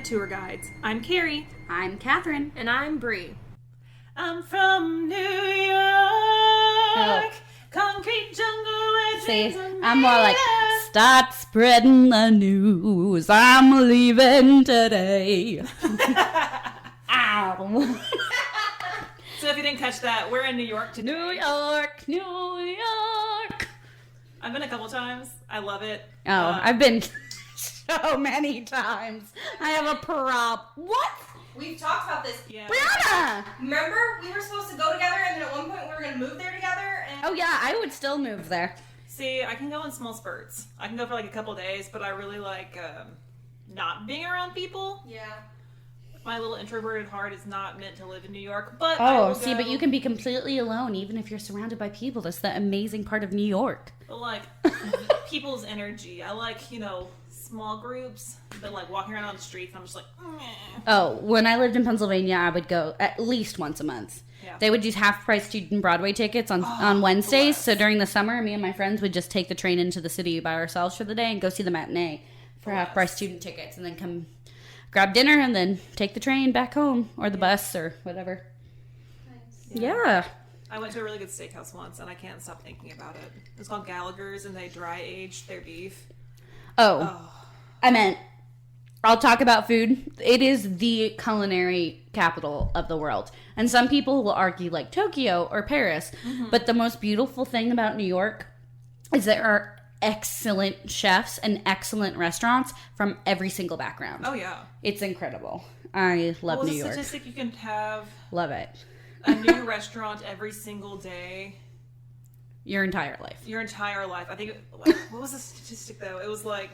Tour Guides. I'm Carrie. I'm Catherine. And I'm Bree. I'm from New York, concrete jungle where See, dreams are made I'm more like, of. start spreading the news. I'm leaving today. Ow. So if you didn't catch that, we're in New York today. New York, New York. I've been a couple times. I love it. Oh, I've been so many times. I have a prop. What? We've talked about this. Yeah. Brianna! Remember, we were supposed to go together, and then at one point we were going to move there together. And Oh, yeah, I would still move there. See, I can go in small spurts. I can go for like a couple days, but I really like not being around people. yeah. My little introverted heart is not meant to live in New York, but I Oh, will see, go. but you can be completely alone even if you're surrounded by people. That's the amazing part of New York. But like people's energy. I like, small groups, but like walking around on the streets, I'm just like, meh. Oh, when I lived in Pennsylvania, I would go at least once a month. Yeah. They would do half-price student Broadway tickets on Wednesdays. bless. So during the summer, me and my friends would just take the train into the city by ourselves for the day and go see the matinee for half-price student tickets, and then come grab dinner and then take the train back home or the bus or whatever. Nice. Yeah. I went to a really good steakhouse once, and I can't stop thinking about it. It's called Gallagher's, and they dry aged their beef. Oh, I meant, I'll talk about food. It is the culinary capital of the world. And some people will argue like Tokyo or Paris. But the most beautiful thing about New York is there are excellent chefs and excellent restaurants from every single background. Oh yeah. It's incredible. I love What was New the York. statistic? You can have Love it. a new restaurant every single day Your entire life. your entire life. I think, what was the statistic though? It was like,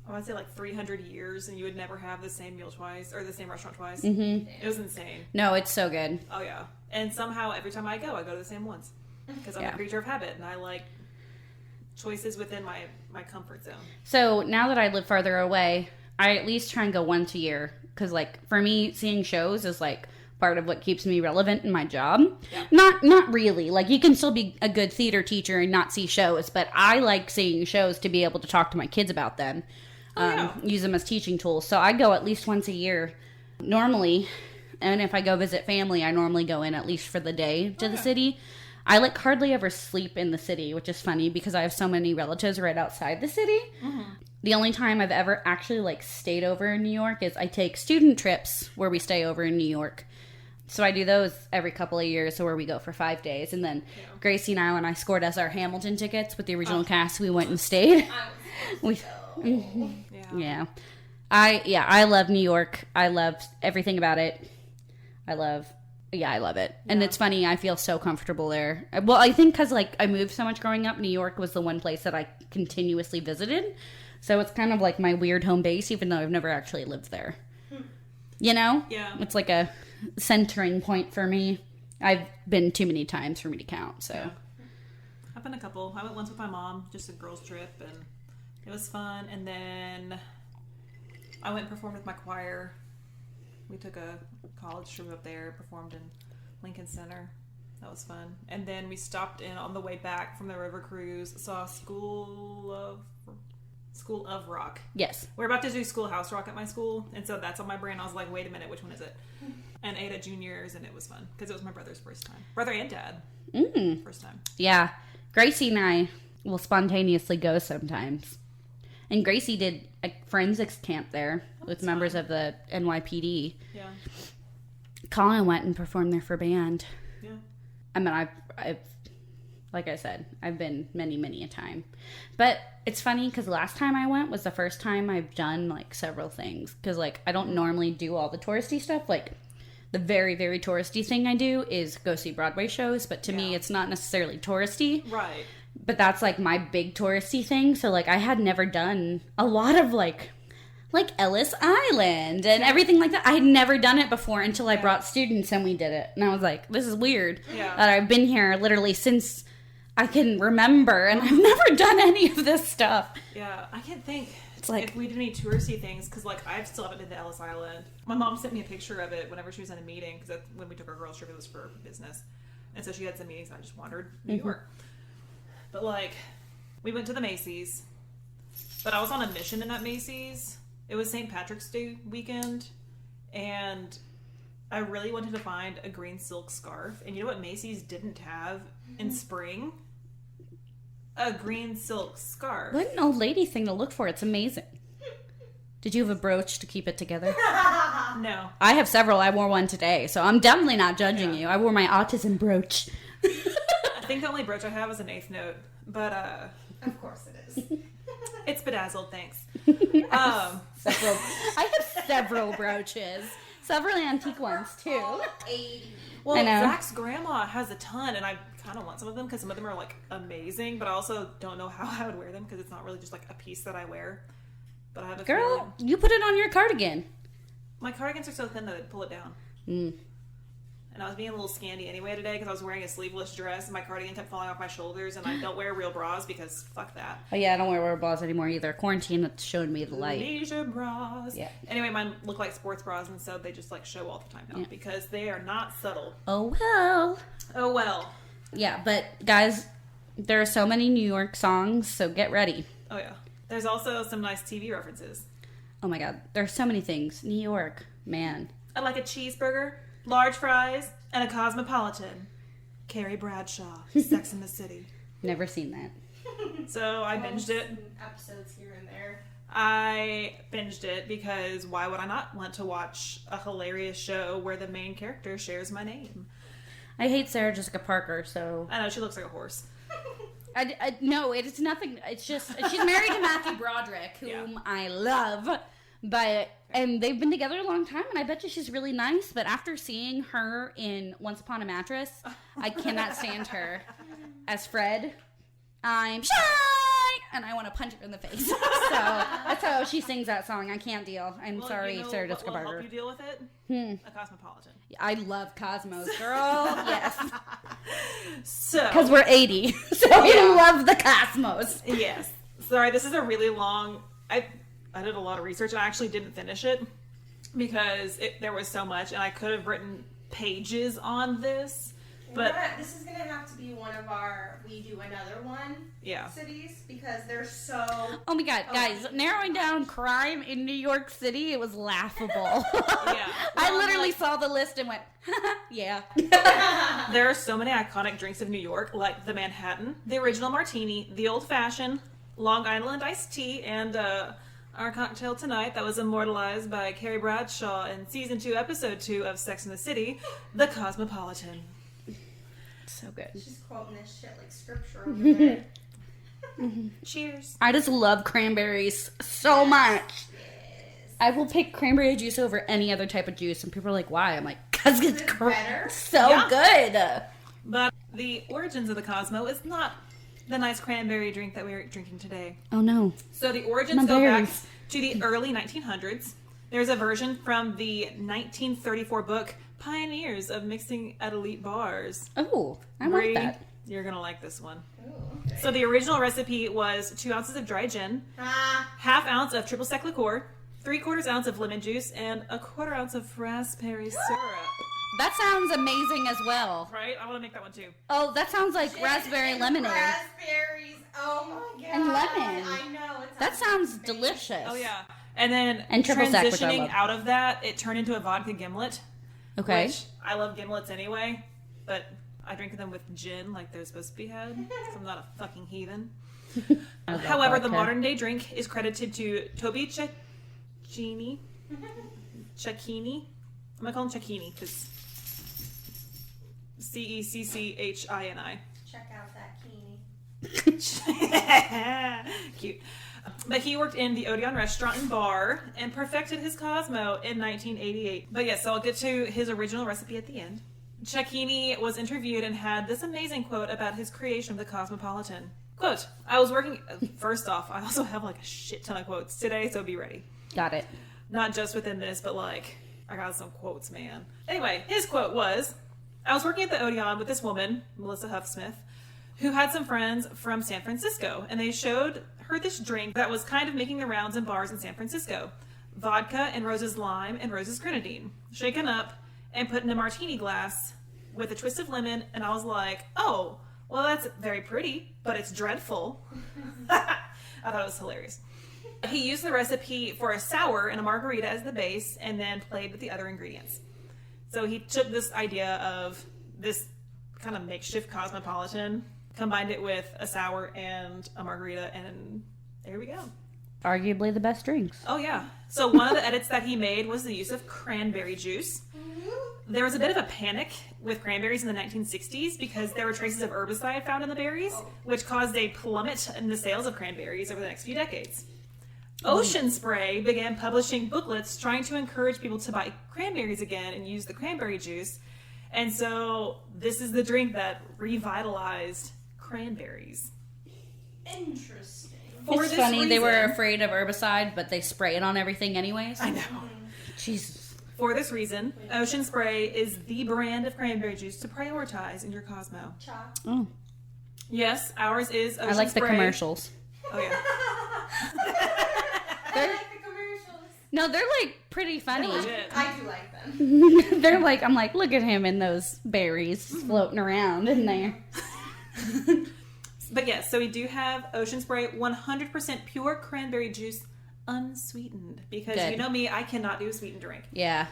I want to say like 300 years, and you would never have the same meal twice, or the same restaurant twice. Mm-hmm. It was insane. No, it's so good. Oh yeah. And somehow every time I go to the same ones. Because I'm Yeah. a creature of habit, and I like choices within my comfort zone. So now that I live farther away, I at least try and go once a year. Because, like, for me, seeing shows is, like, part of what keeps me relevant in my job. Yeah. Not really. Like, you can still be a good theater teacher and not see shows. But I like seeing shows to be able to talk to my kids about them. Yeah. Use them as teaching tools. So I go at least once a year. Normally, and if I go visit family, I normally go in at least for the day to the city. I like hardly ever sleep in the city, which is funny because I have so many relatives right outside the city. The only time I've ever actually like stayed over in New York is I take student trips where we stay over in New York. So I do those every couple of years, so where we go for 5 days. And then Gracie and I, when I scored us our Hamilton tickets with the original cast, we went and stayed. We, Yeah. I love New York. I love everything about it. I love it. And it's funny, I feel so comfortable there. Well, I think because, like, I moved so much growing up, New York was the one place that I continuously visited. So it's kind of like my weird home base, even though I've never actually lived there. You know? Yeah. It's like a centering point for me. I've been too many times for me to count, so. Yeah. I've been a couple. I went once with my mom, just a girls' trip, and it was fun. And then I went and performed with my choir. We took a college trip up there, performed in Lincoln Center. That was fun. And then we stopped in on the way back from the river cruise, saw School of Rock. Yes. We're about to do Schoolhouse Rock at my school, and so that's on my brain. I was like, wait a minute, which one is it? And ate at juniors, and it was fun because it was my brother's first time. Brother and dad. First time. Yeah. Gracie and I will spontaneously go sometimes. And Gracie did a forensics camp there with members of the NYPD. Yeah. Colin went and performed there for band. Yeah. I mean, I've like I said, I've been many, many a time. But it's funny because last time I went was the first time I've done, like, several things. Because, like, I don't normally do all the touristy stuff. Like, the very, very touristy thing I do is go see Broadway shows. But to me, it's not necessarily touristy. Right. But that's, like, my big touristy thing. So, like, I had never done a lot of, like Ellis Island and everything like that. I had never done it before until I brought students and we did it. And I was like, this is weird. Yeah. That I've been here literally since I can remember, and I've never done any of this stuff. Yeah, I can't think like- if we did any touristy things, because, like, I still haven't been to Ellis Island. My mom sent me a picture of it whenever she was in a meeting, because when we took our girls trip, it was for business. And so she had some meetings, and I just wandered New York. But, like, we went to the Macy's, but I was on a mission in that Macy's. It was St. Patrick's Day weekend, and I really wanted to find a green silk scarf. And you know what Macy's didn't have in spring? A green silk scarf. What an old lady thing to look for. It's amazing. Did you have a brooch to keep it together? No. I have several. I wore one today, so I'm definitely not judging you. I wore my autism brooch. I think the only brooch I have is an eighth note, but Of course it is. it's bedazzled, thanks. Several. I have several brooches. Several antique ones, too. 80. Well, I know. Zach's grandma has a ton, and I kind of want some of them because some of them are like amazing, but I also don't know how I would wear them because it's not really just like a piece that I wear. But I have a Girl, feeling. you put it on your cardigan. My cardigans are so thin that I'd pull it down. Mm. And I was being a little scanty anyway today because I was wearing a sleeveless dress and my cardigan kept falling off my shoulders, and I don't wear real bras because fuck that. Oh, yeah, I don't wear bras anymore either. Quarantine showed me the light. Leisure bras. Yeah. Anyway, mine look like sports bras, and so they just like show all the time now because they are not subtle. Oh, well. Oh well. Yeah, but guys, there are so many New York songs, so get ready. Oh yeah. There's also some nice TV references. Oh my god, there are so many things. New York, man. I like a cheeseburger, large fries, and a cosmopolitan. Carrie Bradshaw, Sex in the City. Never seen that. So I binged it. Episodes here and there. I binged it because why would I not want to watch a hilarious show where the main character shares my name? I hate Sarah Jessica Parker, so... I know, she looks like a horse. No, it's nothing. It's just... She's married to Matthew Broderick, whom I love. And they've been together a long time, and I bet you she's really nice. But after seeing her in Once Upon a Mattress, I cannot stand her as Fred. I'm shy, and I want to punch her in the face. So that's how she sings that song. I can't deal. I'm sorry, you know Sarah Jessica what will Parker. help you deal with it? A cosmopolitan. I love Cosmos, girl. Yes, So, because we're 80, so we love the Cosmos. yes. Sorry, this is a really long... I did a lot of research, and I actually didn't finish it because there was so much, and I could have written pages on this. But this is gonna have to be one of our we do another one yeah. cities because they're so. Oh my god, guys, narrowing down crime in New York City, it was laughable. Yeah. I literally saw the list and went, yeah. There are so many iconic drinks of New York, like the Manhattan, the original martini, the old fashioned, Long Island iced tea, and our cocktail tonight that was immortalized by Carrie Bradshaw in season 2, episode 2 of Sex and the City, the Cosmopolitan. So good. She's quoting this shit like scripture over there. Cheers. I just love cranberries so much. I will pick cranberry juice over any other type of juice, and people are like, why? I'm like, because it's better? so good. But the origins of the Cosmo is not the nice cranberry drink that we're drinking today. Oh no. So the origins go back to the early 1900s. There's a version from the 1934 book Pioneers of Mixing at Elite Bars. Oh, I Bree, like that. You're going to like this one. Ooh, okay. So the original recipe was 2 ounces of dry gin, half ounce of triple sec liqueur, 3/4 ounce of lemon juice, and 1/4 ounce of raspberry syrup. That sounds amazing as well. Right? I want to make that one too. Oh, that sounds like raspberry lemonade. Raspberries. Oh my god. And lemon. I know. That sounds delicious. Oh yeah. And then triple sec, which I transitioning love. out of that, it turned into a vodka gimlet. Okay. Which I love gimlets anyway, but I drink them with gin like they're supposed to be had. 'Cause I'm not a fucking heathen. However, the vodka. modern day drink is credited to Toby Cecchini. Cecchini? I'm gonna call him Cecchini because Cecchini. Check out that Keenie. Cute. But he worked in the Odeon restaurant and bar and perfected his Cosmo in 1988. But yes, so I'll get to his original recipe at the end. Cecchini was interviewed and had this amazing quote about his creation of the Cosmopolitan. Quote, I was working... First off, I also have like a shit ton of quotes today, so be ready. Got it. Not just within this, but like, I got some quotes, man. Anyway, his quote was, I was working at the Odeon with this woman, Melissa Huffsmith, who had some friends from San Francisco, and they showed her this drink that was kind of making the rounds in bars in San Francisco. Vodka and Rose's lime and Rose's grenadine, shaken up and put in a martini glass with a twist of lemon, and I was like, oh, well, that's very pretty, but it's dreadful. I thought it was hilarious. He used the recipe for a sour and a margarita as the base and then played with the other ingredients. So he took this idea of this kind of makeshift cosmopolitan, combined it with a sour and a margarita, and there we go. Arguably the best drinks. Oh, yeah. So one of the edits that he made was the use of cranberry juice. There was a bit of a panic with cranberries in the 1960s because there were traces of herbicide found in the berries, which caused a plummet in the sales of cranberries over the next few decades. Ocean Spray began publishing booklets trying to encourage people to buy cranberries again and use the cranberry juice. And so this is the drink that revitalized cranberries. Interesting. It's funny, they were afraid of herbicide, but they spray it on everything anyways. I know. Jesus. For this reason, Ocean Spray is the brand of cranberry juice to prioritize in your Cosmo. Oh. Yes, ours is Ocean Spray. I like the commercials. Oh, yeah. I like the commercials. No, they're like pretty funny. I do like them. They're like, I'm like, look at him and those berries floating around in there. But yes, so we do have Ocean Spray 100% pure cranberry juice, unsweetened. Because Good. you know me, I cannot do a sweetened drink. Yeah.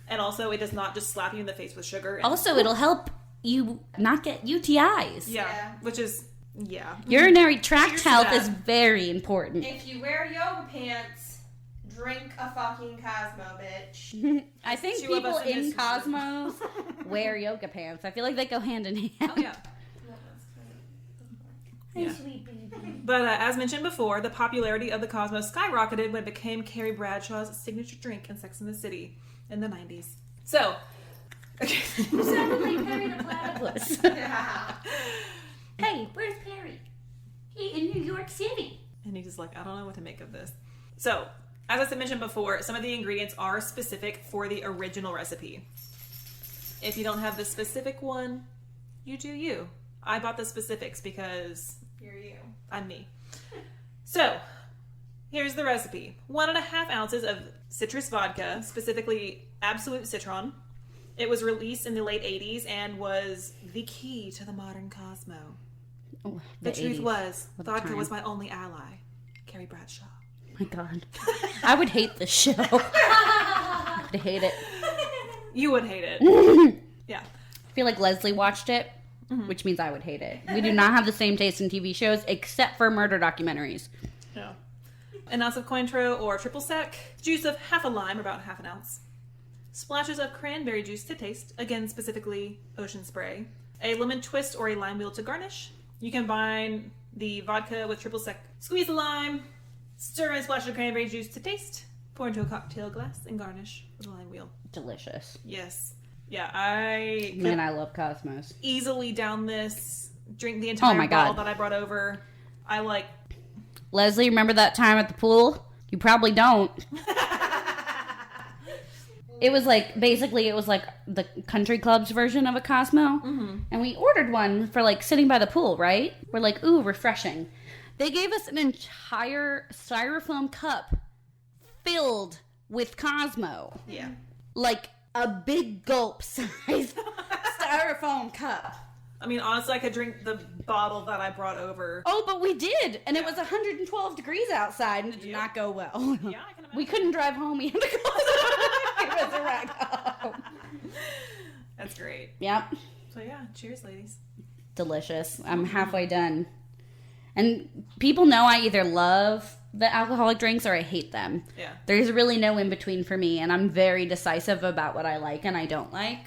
And also, it does not just slap you in the face with sugar. And Also, it'll help you not get UTIs. yeah, which is, yeah. Urinary tract Cheers to health that. is very important. If you wear yoga pants, drink a fucking Cosmo, bitch. I think Two of people us in in this room. Cosmos wear yoga pants. I feel like they go hand in hand. Oh, yeah. Yeah. Sweet baby. But as mentioned before, the popularity of the Cosmos skyrocketed when it became Carrie Bradshaw's signature drink in Sex and the City in the 90s. So, okay. You sounded like Perry the Platypus. Yeah. Hey, where's Perry? He in New York City. And he's just like, I don't know what to make of this. So, as I mentioned before, some of the ingredients are specific for the original recipe. If you don't have the specific one, you do you. I bought the specifics because You're you. I'm me. So, here's the recipe. 1.5 ounces of citrus vodka, specifically Absolute Citron. It was released in the late 80s and was the key to the modern Cosmo. Oh, The truth 80s. was, What a vodka time. was my only ally. Carrie Bradshaw. My God. I would hate this show. I would hate it. You would hate it. Yeah. I feel like Leslie watched it, which means I would hate it. We do not have the same taste in TV shows, except for murder documentaries. Yeah. An ounce of Cointreau or triple sec. Juice of half a lime, about half an ounce. Splashes of cranberry juice to taste, again specifically Ocean Spray. A lemon twist or a lime wheel to garnish. You combine the vodka with triple sec. Squeeze the lime. Stir in a splash of cranberry juice to taste. Pour into a cocktail glass and garnish with a lime wheel. Delicious. Yes. Yeah, I Man, I love Cosmos. easily down this. Drink the entire my bottle God. that I brought over. I like... Leslie, remember that time at the pool? You probably don't. It was like, basically, it was like the country club's version of a Cosmo. Mm-hmm. And we ordered one for like sitting by the pool, right? We're like, ooh, refreshing. They gave us an entire styrofoam cup filled with Cosmo. Yeah. Like a big gulp size styrofoam cup. I mean, honestly, I could drink the bottle that I brought over. Oh, but we did. And it was 112 degrees outside and it did Yep. not go well. Yeah, I can imagine. We couldn't drive home. We had to go. Give us a ride home. That's great. Yep. So yeah, cheers, ladies. Delicious. I'm halfway done. And people know I either love the alcoholic drinks or I hate them. Yeah. There's really no in between for me, and I'm very decisive about what I like and I don't like.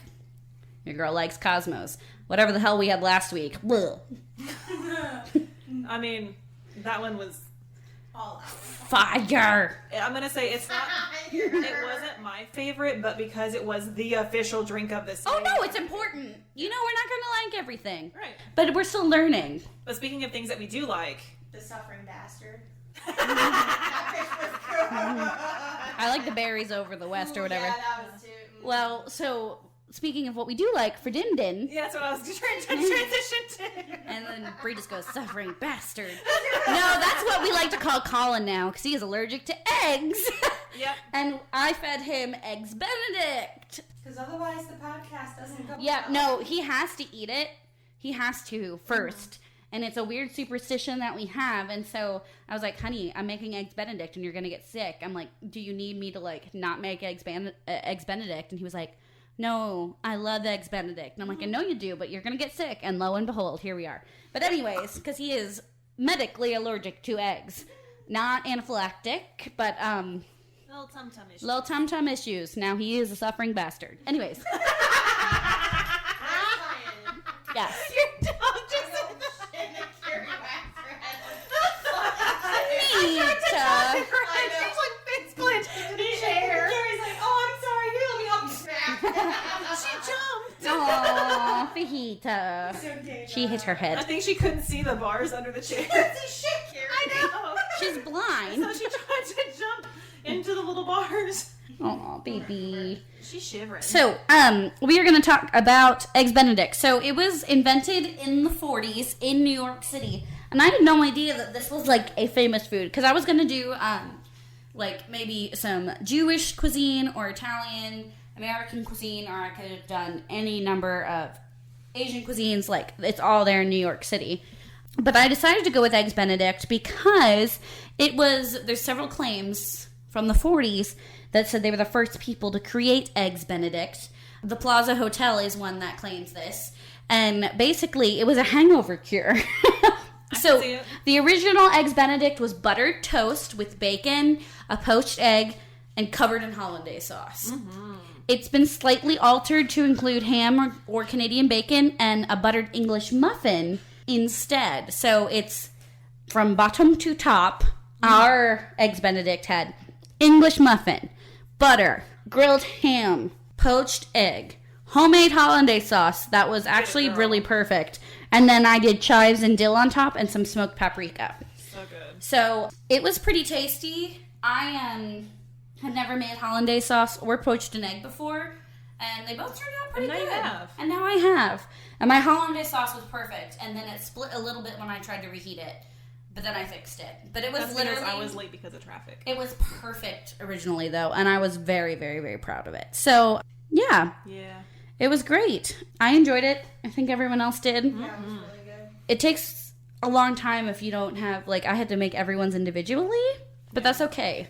Your girl likes Cosmos. Whatever the hell we had last week. Blech. I mean, that one was... All out. Fire. I'm going to say it's not... It wasn't my favorite, but because it was the official drink of this Oh day. no, it's important. You know we're not going to like everything. Right. But we're still learning. But speaking of things that we do like... The suffering bastard. That fish was good. I like the berries over the west or whatever. Yeah, that was too. Well, so speaking of what we do like for Din Din, Yeah, that's what I was trying to transition to. and then Bree just goes, suffering bastard. No, that's what we like to call Colin now, because he is allergic to eggs. Yep. And I fed him Eggs Benedict. Because otherwise the podcast doesn't go Yeah, well. no, he has to eat it. He has to first. And it's a weird superstition that we have. And so I was like, honey, I'm making eggs Benedict and you're going to get sick. I'm like, do you need me to like not make eggs Benedict? And he was like, no, I love eggs Benedict. And I'm like, I know you do, but you're going to get sick. And lo and behold, here we are. But anyways, because he is medically allergic to eggs. Not anaphylactic, but Little tum-tum issues. Little tum-tum issues. Now he is a suffering bastard. Anyways. Yes. Your dog just said the shit and Carrie waxed her head. Nita. She's like face planted into the chair. Carrie's like, oh, I'm sorry. Here, let me help you smack. She jumped. Aw, fajita. Okay, She hit her I head. think she couldn't see the bars under the chair. She can't see shit, Carrie. I know. She's blind. So she tried to jump into the little bars. Oh, baby. She's shivering. So, we are going to talk about Eggs Benedict. So, it was invented in the 40s in New York City. And I had no idea that this was, like, a famous food. Because I was going to do, like, maybe some Jewish cuisine or Italian, American cuisine. Or I could have done any number of Asian cuisines. Like, it's all there in New York City. But I decided to go with Eggs Benedict because there's several claims from the 40s that said they were the first people to create Eggs Benedict. The Plaza Hotel is one that claims this. And basically, it was a hangover cure. So, the original Eggs Benedict was buttered toast with bacon, a poached egg, and covered in hollandaise sauce. Mm-hmm. It's been slightly altered to include ham or Canadian bacon and a buttered English muffin instead. So, it's from bottom to top. Our Eggs Benedict had English muffin, butter, grilled ham, poached egg, homemade hollandaise sauce that was actually really perfect. And then I did chives and dill on top and some smoked paprika. So good. So it was pretty tasty. I had never made hollandaise sauce or poached an egg before. And they both turned out pretty good. You have. And now I have. And my hollandaise sauce was perfect. And then it split a little bit when I tried to reheat it. But then I fixed it. But it was That's literally... because I was late because of traffic. It was perfect originally, though. And I was very, very, very proud of it. So, yeah. Yeah. It was great. I enjoyed it. I think everyone else did. Yeah, it was really good. It takes a long time if you don't have... Like, I had to make everyone's individually. But that's okay.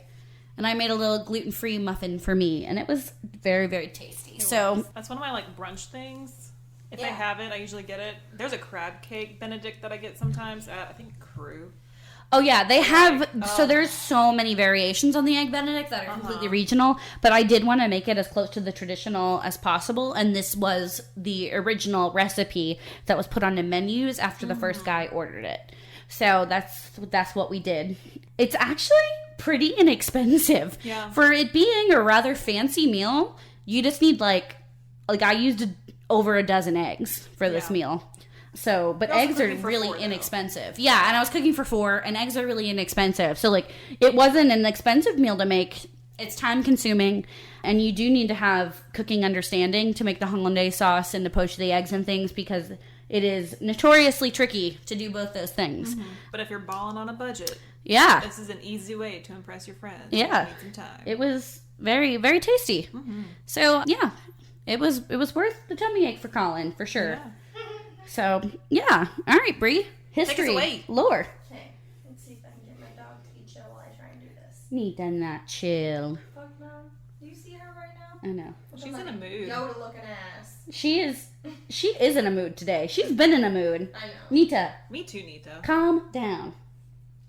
And I made a little gluten-free muffin for me. And it was very, very tasty. That's one of my, like, brunch things. If I have it, I usually get it. There's a crab cake Benedict that I get sometimes at, I think, Crew. Oh, yeah. They have... So there's so many variations on the Egg Benedict that are completely regional. But I did want to make it as close to the traditional as possible. And this was the original recipe that was put on the menus after the first guy ordered it. So that's what we did. It's actually pretty inexpensive. Yeah. For it being a rather fancy meal, you just need, like I used over a dozen eggs for this meal. So, but eggs are really inexpensive. Yeah, and I was cooking for 4, and eggs are really inexpensive. So, like, it wasn't an expensive meal to make. It's time consuming, and you do need to have cooking understanding to make the hollandaise sauce and to poach the eggs and things because it is notoriously tricky to do both those things. Mm-hmm. But if you're balling on a budget, this is an easy way to impress your friends. Yeah, need some time. It was very, very tasty. Mm-hmm. So, yeah. It was worth the tummy ache for Colin, for sure. Yeah. So, yeah. All right, Bree. History. Take us away. Lore. Okay, let's see if I can get my dog to be chill while I try and do this. Need to not chill. Fuck no. Do you see her right now? I know. She's in a mood. Yoda looking ass. She is in a mood today. She's been in a mood. I know. Nita. Me too, Nita. Calm down.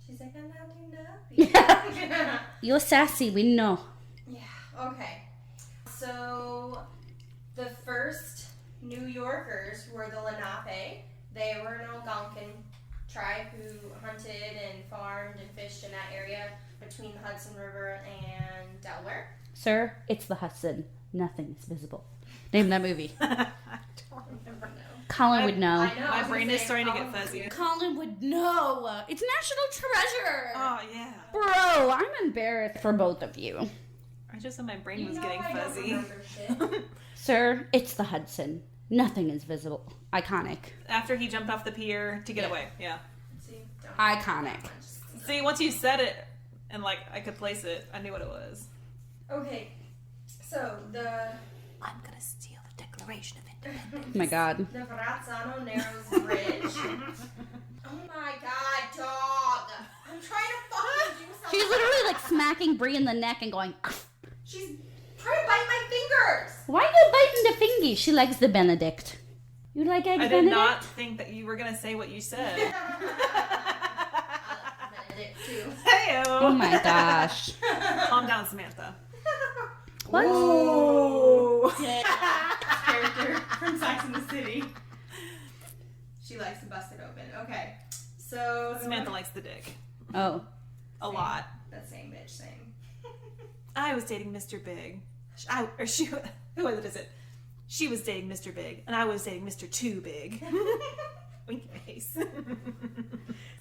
She's like, I'm not doing that. You're sassy, we know. Yeah, okay. So, the first New Yorkers were the Lenape. They were an Algonquin tribe who hunted and farmed and fished in that area between the Hudson River and Delaware. Sir, it's the Hudson. Nothing is visible. Name that movie. I don't remember. Colin would know. I know. My brain is starting to get fuzzy. Colin would know. It's National Treasure. Oh, yeah. Bro, I'm embarrassed for both of you. I just said my brain was getting fuzzy. Sir, it's the Hudson. Nothing is visible. Iconic. After he jumped off the pier to get away. Yeah. See, Iconic. See, once you said it and, like, I could place it, I knew what it was. Okay, so I'm gonna steal the Declaration of Independence. Oh my god. the Verrazzano Narrows Bridge. Oh my god, dog! I'm trying to fucking do something. She's literally like smacking Brie in the neck and going, She's trying to bite my fingers! why are you biting the fingy? She likes the Benedict. You like eggs I Benedict? did not think that you were going to say what you said. I like Benedict too. Hey-o. Oh my gosh. Calm down, Samantha. What? Whoa. Character from Sex and the City. She likes to bust it open. Okay. So Samantha likes the dick. Oh. A lot. That same bitch, same. I was dating Mr. Big. Who is it? She was dating Mr. Big, and I was dating Mr. Too Big. Winky face.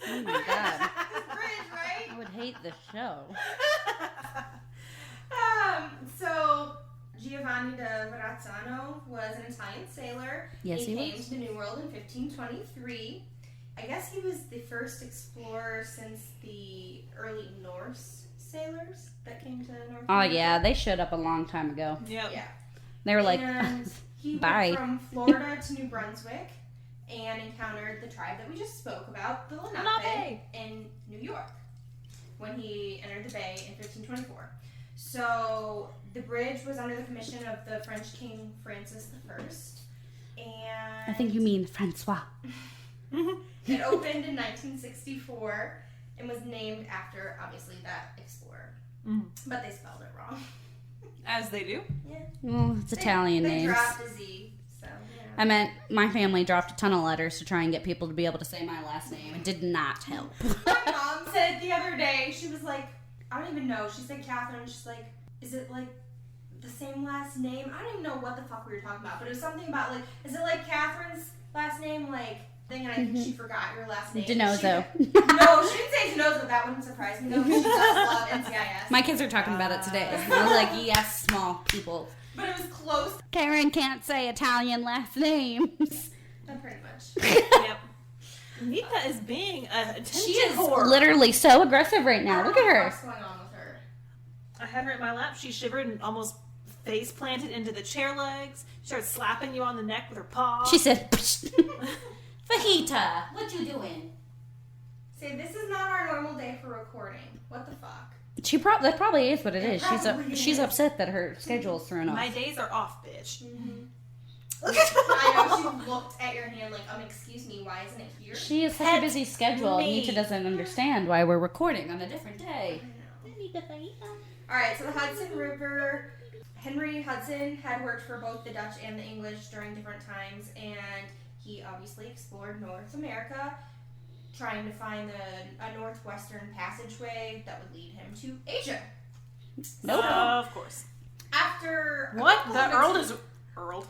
Oh my god. Bridge, right? I would hate the show. So Giovanni da Verrazzano was an Italian sailor. Yes, he came was. to the New World in 1523. I guess he was the first explorer since the early Norse sailors that came to North Oh America. yeah, they showed up a long time ago. Yep. Yeah. They were like, And he bye. went from Florida to New Brunswick and encountered the tribe that we just spoke about, the Lenape, Lenape. in New York when he entered the bay in 1524. So the bridge was under the commission of the French King Francis I. And I think you mean Francois. it opened in 1964 and was named after, obviously, that explorer. Mhm. But they spelled it wrong. As they do. Yeah. Well, it's Italian they names. dropped a Z, so, yeah. I meant my family dropped a ton of letters to try and get people to be able to say my last name. It did not help. My mom said the other day, she was like, I don't even know. She said Catherine. She's like, is it like the same last name? I don't even know what the fuck we were talking about, but it was something about like, is it like Catherine's last name? Like, thing, and I think she forgot your last name. Denozo. No, she didn't say Denozo. That wouldn't surprise me though. She does love NCIS. My kids are talking about it today. I was like, yes, small people. But it was close. Karen can't say Italian last names. Pretty much. Yep. Nita is being a attention She is whore. Literally so aggressive right now. Look at her. What's going on with her? I had her in my lap. She shivered and almost face planted into the chair legs. She started slapping you on the neck with her paw. She said, Fajita, what you doing? Say, this is not our normal day for recording. What the fuck? That probably is what it It is. probably She's is. upset that her schedule's thrown My off. days are off, bitch. Mm-hmm. Look at I know, she looked at your hand like, excuse me, why isn't it here? She has such a Pet busy schedule. me. Nita doesn't understand why we're recording on a different day. Alright, so the Hudson River, Henry Hudson had worked for both the Dutch and the English during different times, and he obviously explored North America, trying to find a northwestern passageway that would lead him to Asia. Nope. Of course. After a What? couple The of Earl ex- is Earl.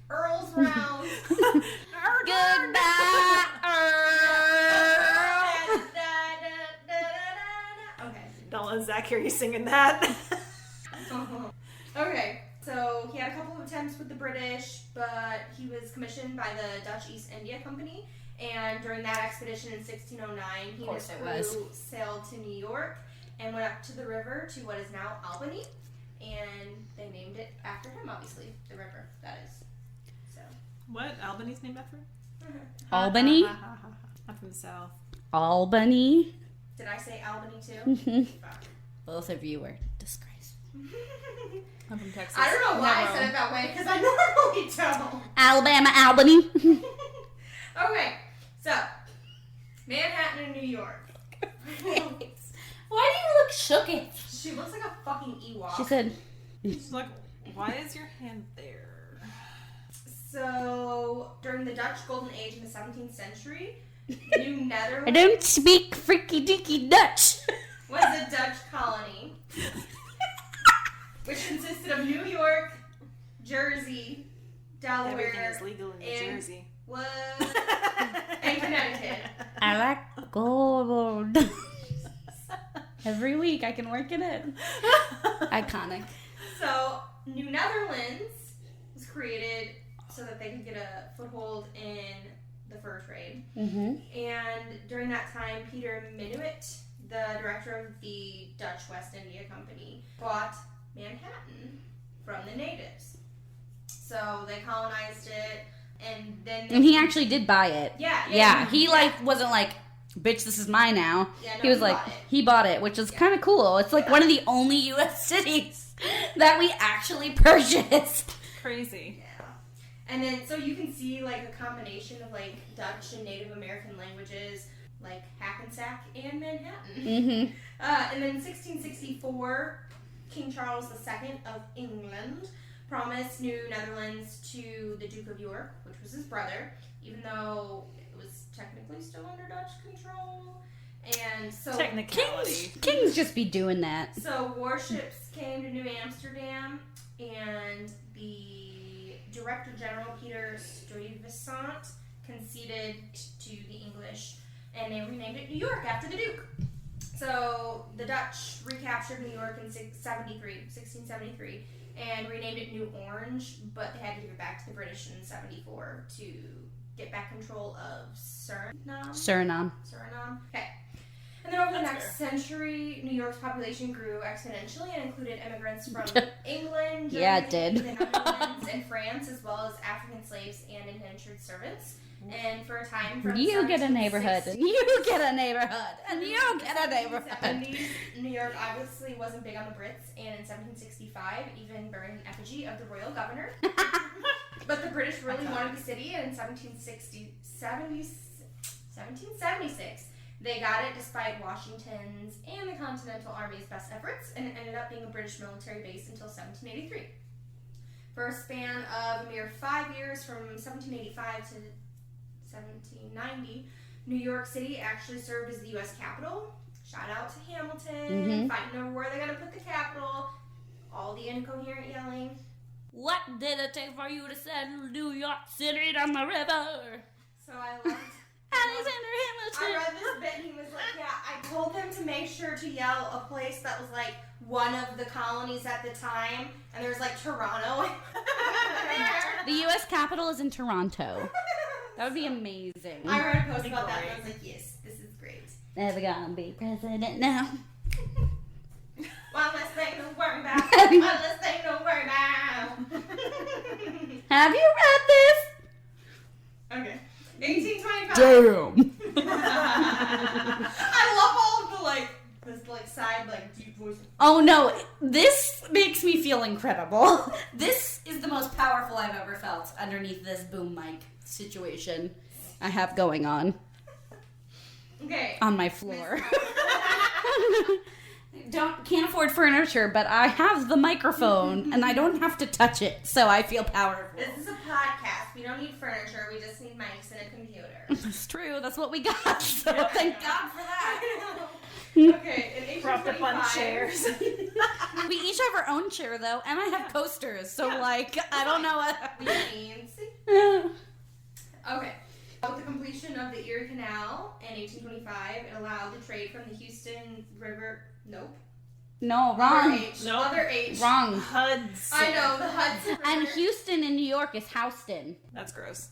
Earl's round. Goodbye, Earl. Okay. Don't let Zach hear you singing that. Okay, so he had a couple of attempts with the British, but he was commissioned by the Dutch East India Company, and during that expedition in 1609, he and his Of course it crew sailed to New York and went up to the river to what is now Albany, and they named it after him, obviously, the river, that is. So. What? Albany's named after? Albany? I'm from the South. Albany? Did I say Albany too? Mhm. Fuck. Both of you were disgraceful. I'm from Texas. I don't know why I said it that way, because I normally don't. Alabama, Albany. Okay, so Manhattan and New York. Why do you look shooketh? She looks like a fucking Ewok. She said, She's like, why is your hand there? So during the Dutch Golden Age in the 17th century, New I Netherlands don't speak freaky deaky Dutch. was a Dutch colony, which consisted of New York, Jersey, Everything Delaware, is legal in New and- Jersey. was and Connecticut. I like gold. Every week I can work in it. Iconic. So New Netherlands was created so that they could get a foothold in the fur trade. Mm-hmm. And during that time, Peter Minuit, the director of the Dutch West India Company, bought Manhattan from the natives. So they colonized it, And then he actually did buy it. Yeah. He wasn't like, bitch, this is mine now. Yeah, no, he was like, he bought it, which is kind of cool. It's like one of the only U.S. cities that we actually purchased. Crazy. Yeah. And then, so you can see, like, a combination of, like, Dutch and Native American languages, like Hackensack and Manhattan. Mm-hmm. And then in 1664, King Charles II of England promised New Netherlands to the Duke of York, which was his brother, even though it was technically still under Dutch control. And so Kings just be doing that. So warships came to New Amsterdam, and the Director General Peter Stuyvesant conceded to the English, and they renamed it New York after the Duke. So the Dutch recaptured New York in 1673, and renamed it New Orange, but they had to give it back to the British in 74 to get back control of Suriname. Okay. And then over the next century, New York's population grew exponentially and included immigrants from England, Germany, the Netherlands, and France, as well as African slaves and indentured servants. And for a time, from you get a neighborhood, and you get a neighborhood, and you get a neighborhood. New York obviously wasn't big on the Brits, and in 1765, even burned an effigy of the royal governor. But the British really wanted the city, and in 1776, they got it despite Washington's and the Continental Army's best efforts, and it ended up being a British military base until 1783. For a span of a mere 5 years, from 1785 to 1790, New York City actually served as the U.S. capital. Shout out to Hamilton, fighting over where they're going to put the capital, all the incoherent yelling. What did it take for you to send New York City down the river? So I loved Alexander Hamilton. I read this bit and he was like, yeah, I told them to make sure to yell a place that was like one of the colonies at the time, and there's like Toronto. The U.S. capital is in Toronto. That would be amazing. I read a post about that and I was like, yes, this is great. Never gonna be president now. One less thing to worry about. One less thing to worry about. Have you read this? Okay. 1825. Damn. I love all of the this side deep voice. Oh no, this makes me feel incredible. This is the most powerful I've ever felt underneath this boom mic situation I have going on. Okay. On my floor. Can't afford furniture, but I have the microphone and I don't have to touch it, so I feel powerful. This is a podcast. We don't need furniture. We just need mics and a computer. It's true. That's what we got. So thank God for that. Okay, in 1825, propped up on chairs. We each have our own chair though, and I have coasters. So I don't know what. Okay. With the completion of the Erie Canal in 1825, it allowed the trade from the Houston River. Nope. No, wrong. Other H. Wrong. Hudson. I know, the Hudson River. And Houston in New York is Houston. That's gross.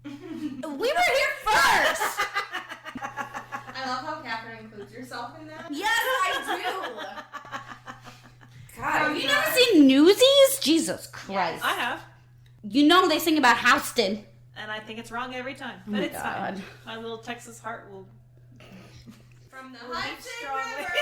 We were here first! I love how Catherine includes herself in that. Yes, I do! God, have you never seen Newsies? Jesus Christ. I have. You know they sing about Houston. And I think it's wrong every time. Oh But my it's God. fine. My little Texas heart will... From the Hudson River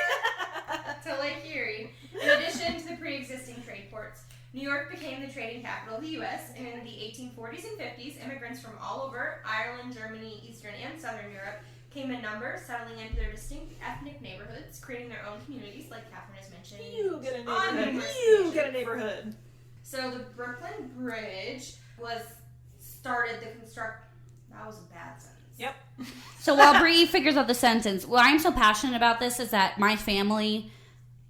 to Lake Erie. In addition to the pre-existing trade ports, New York became the trading capital of the U.S. And in the 1840s and 50s, immigrants from all over Ireland, Germany, Eastern and Southern Europe came in numbers, settling into their distinct ethnic neighborhoods, creating their own communities, like Catherine has mentioned. You get a neighborhood. You get a neighborhood. So the Brooklyn Bridge was started to construct. That was a bad sentence. Yep. So while Bree figures out the sentence, what I'm so passionate about this is that my family,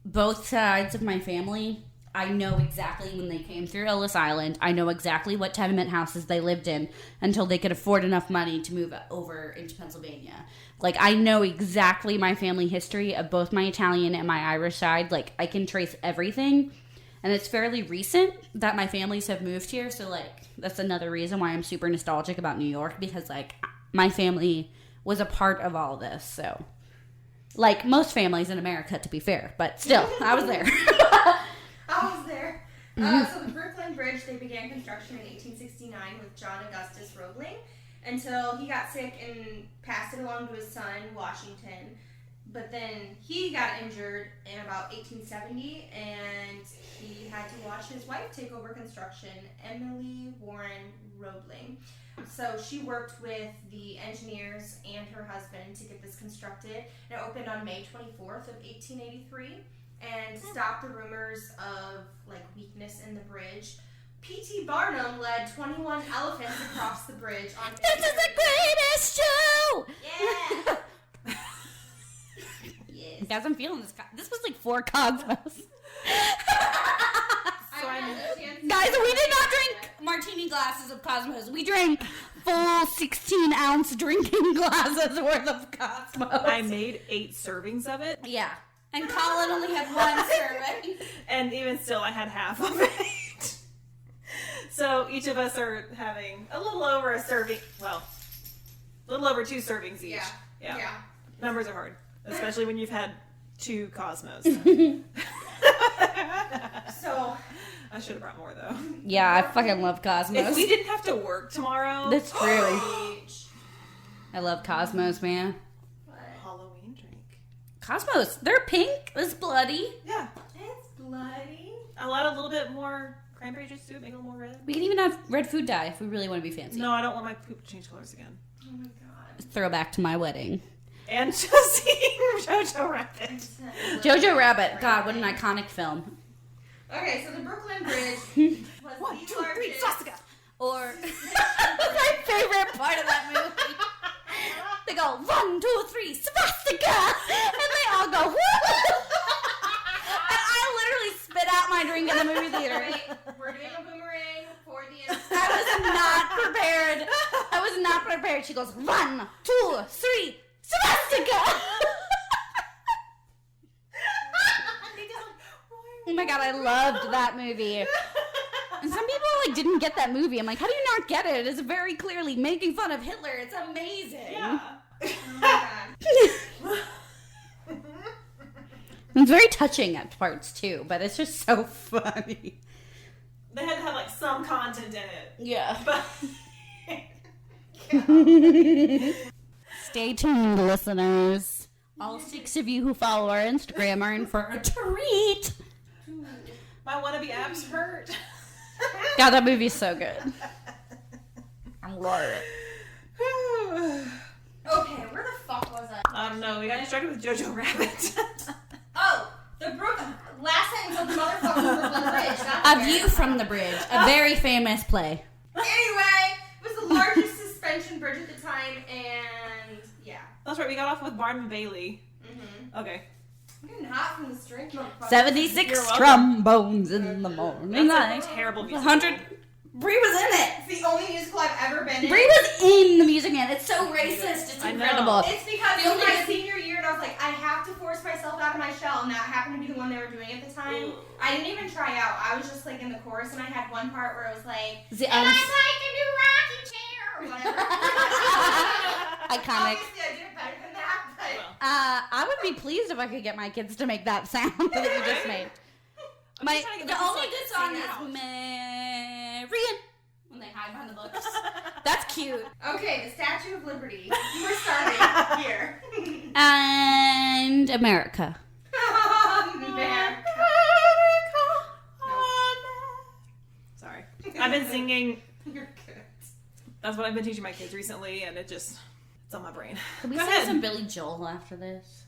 both sides of my family, I know exactly when they came through Ellis Island. I know exactly what tenement houses they lived in until they could afford enough money to move over into Pennsylvania. Like, I know exactly my family history of both my Italian and my Irish side. Like, I can trace everything. And it's fairly recent that my families have moved here. So, like, that's another reason why I'm super nostalgic about New York. Because, like, my family was a part of all this. So, like, most families in America, to be fair. But still, I was there. I was there. So the Brooklyn Bridge, they began construction in 1869 with John Augustus Roebling until he got sick and passed it along to his son, Washington. But then he got injured in about 1870, and he had to watch his wife take over construction, Emily Warren Roebling. So she worked with the engineers and her husband to get this constructed. It opened on May 24th of 1883, and to stop the rumors of like weakness in the bridge, P.T. Barnum led 21 elephants across the bridge on This is the greatest show! Yeah! Guys, I'm feeling this. This was like 4 Cosmos. Guys, we did not drink martini glasses of Cosmos. We drank full 16-ounce drinking glasses worth of Cosmos. I made 8 servings of it. Yeah. And Colin only had 1 serving. And even still, I had half of it. So each of us are having a little over a serving. Well, a little over 2 servings each. Yeah. Numbers are hard. Especially when you've had 2 Cosmos. So, I should have brought more, though. Yeah, I fucking love Cosmos. If we didn't have to work tomorrow... That's true. I love Cosmos, man. What? Halloween drink. Cosmos, they're pink. It's bloody. Yeah. It's bloody. I'll add a little bit more cranberry juice to it, make it a little more red. We can even have red food dye if we really want to be fancy. No, I don't want my poop to change colors again. Oh my god. Throwback to my wedding. And just seeing Jojo Rabbit. Jojo Rabbit. God, what an iconic film. Okay, so the Brooklyn Bridge was 1, the 2, 3, largest. swastika. Or my favorite part of that movie. They go 1, 2, 3, swastika, and they all go. Woo! And I literally spit out my drink in the movie theater. Wait, we're doing a boomerang for the I was not prepared. I was not prepared. She goes 1, 2, 3, swastika. Oh my god, I loved that movie. And some people like didn't get that movie. I'm like, how do you not get it? It's very clearly making fun of Hitler. It's amazing. Yeah. Oh my god. It's very touching at parts too, but it's just so funny. They had to have like some content in it. Yeah. But Stay tuned, listeners. All 6 of you who follow our Instagram are in for a treat. my wannabe abs hurt. God, that movie's so good. I love it. Okay, where the fuck was I? I don't know. We got distracted with Jojo Rabbit. Oh, the last sentence of the motherfucking Brooklyn Bridge. That's A fair. View from the Bridge, a very famous play. Anyway, it was the largest suspension bridge at the time, and yeah. That's right. We got off with Barnum Bailey. Mm-hmm. Okay. I'm getting hot from this drink, motherfucker. 76 You're welcome. trombones in the morning. That's a terrible music. 100. Brie was in it. It's the only musical I've ever been in. Brie was in the Music Man. It's so racist. It's I know. incredible. It's because The it was only- my senior year, and I was like, I have to force myself out of my shell, and that happened to be the one they were doing at the time. I didn't even try out. I was just like in the chorus, and I had one part where it was like, The and I'd like a new rocking chair, or whatever. Iconic. Obviously, I did it better than that, but... I would be pleased if I could get my kids to make that sound that you just made. I'm just trying to get The them to, only like, good song sing is out. Marian when they hide behind the books. That's cute. Okay, the Statue of Liberty. You were starting here. And America. America. Sorry. I've been singing. You're good. That's what I've been teaching my kids recently, and it's on my brain. Can we Go sing ahead. some Billy Joel after this?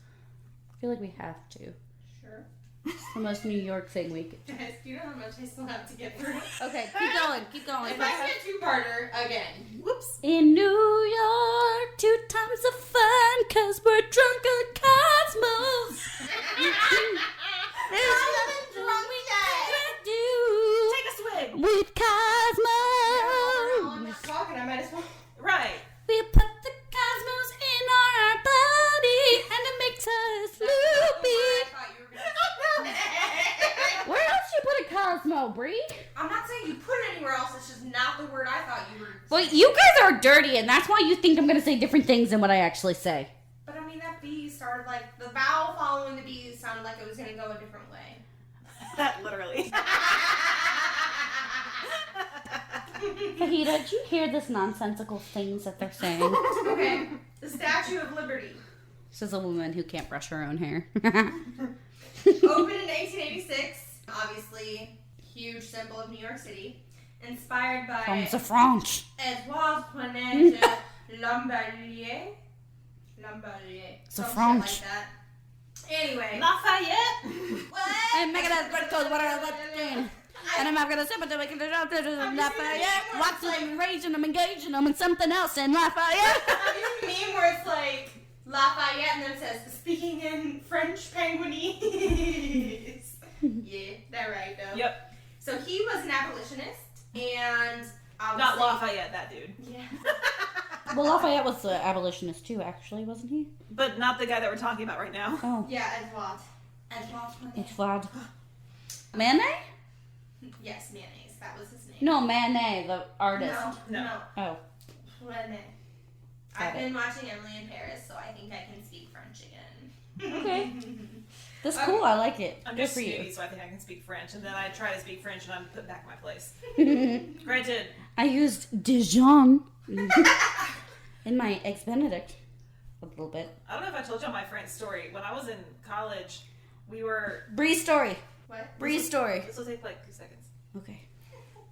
I feel like we have to. Sure. It's the most New York thing we could. Guys, do you know how much I still have to get through? Okay, keep going, keep going. If I say a two-parter again. Whoops. In New York, 2 times the fun, 'cause we're drunk on Cosmos. There's nothing drunk we yet. can't do Take a swig. with Well, I'm Cosmos. not talking. I might as well. Right. We put the Cosmos in our body, and it makes us I loopy. thought you were gonna. Where else you put a Cosmo, Brie? I'm not saying you put it anywhere else. It's just not the word I thought you were. Well, you guys are dirty, and that's why you think I'm going to say different things than what I actually say. But I mean, that B started like the vowel following the B sounded like it was gonna go a different way. That literally. Fajita, did you hear this nonsensical things that they're saying? Okay, the Statue of Liberty. This is a woman who can't brush her own hair. Opened in 1886. Obviously, huge symbol of New York City. Inspired by From the French. Edouard René de Lamballe. The Some French. shit like that. Anyway. Lafayette. What? And make it as good as what I want. And I'm gonna sip it to make it Lafayette. Watch them, raging them, engaging them, and something else in Lafayette. Have you seen the meme where it's like Lafayette and then it says speaking in French Penguinese? Yeah, that right though. Yep. So he was an abolitionist and obviously, Not Lafayette, that dude. Yeah. Well, Lafayette was the abolitionist too, actually, wasn't he? But not the guy that we're talking about right now. Oh. Yeah, Edouard. It's Vlad. Manet? Yes, mayonnaise. That was his name. No, Manet, the artist. No. Oh. René. Got I've it. been watching Emily in Paris, so I think I can speak French again. Okay. That's cool. I like it. I'm Good just for you. snooty, so I think I can speak French, and then I try to speak French, and I'm put back in my place. Granted. I used Dijon in my eggs Benedict a little bit. I don't know if I told y'all my French story. When I was in college, we were... Bree's story. What? Bree's story. This will take like 2 seconds. Okay.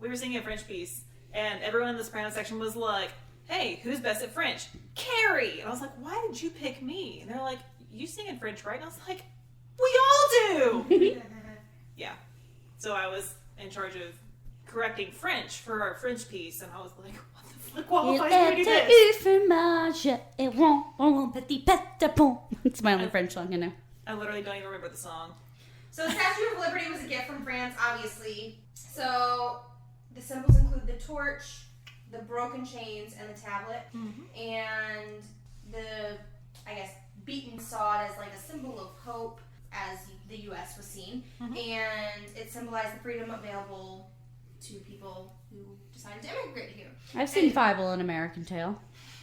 We were singing a French piece, and everyone in the soprano section was like, hey, who's best at French? Carrie! And I was like, why did you pick me? And they're like, you sing in French, right? And I was like, we all do! Yeah. So I was in charge of correcting French for our French piece, and I was like, what the fuck qualifies me to do this? It's my only French song, you know. I literally don't even remember the song. So the Statue of Liberty was a gift from France, obviously. So the symbols include the torch, the broken chains, and the tablet. And the, I guess, beaten sod as like a symbol of hope as the U.S. was seen. And it symbolized the freedom available to people who decided to immigrate here. I've seen Fievel in American Tale.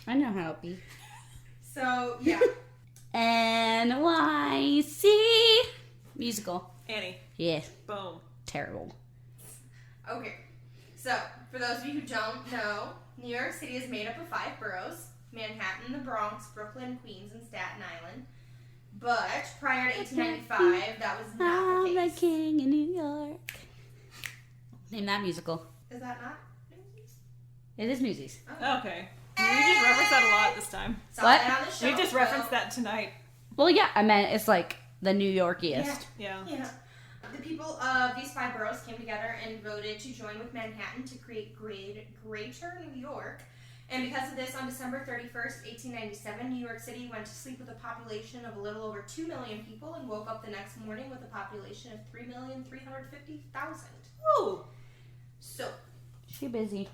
I know how it be. So, yeah. NYC musical. Annie. Yeah, Boom. terrible. Okay. So, for those of you who don't know, New York City is made up of 5 boroughs: Manhattan, the Bronx, Brooklyn, Queens, and Staten Island. But prior to 1895, that was not I'm the the case. king in New York. Name that musical. Is that not Newsies? It is Newsies. Okay. We just referenced that a lot this time. Saw What? that on the show, We just so- referenced that tonight. Well, yeah, I meant it's like the New Yorkiest. Yeah. Yeah. The people of these 5 boroughs came together and voted to join with Manhattan to create Greater New York. And because of this, on December 31st, 1897, New York City went to sleep with a population of a little over 2 million people and woke up the next morning with a population of 3,350,000. Woo! So, She busy.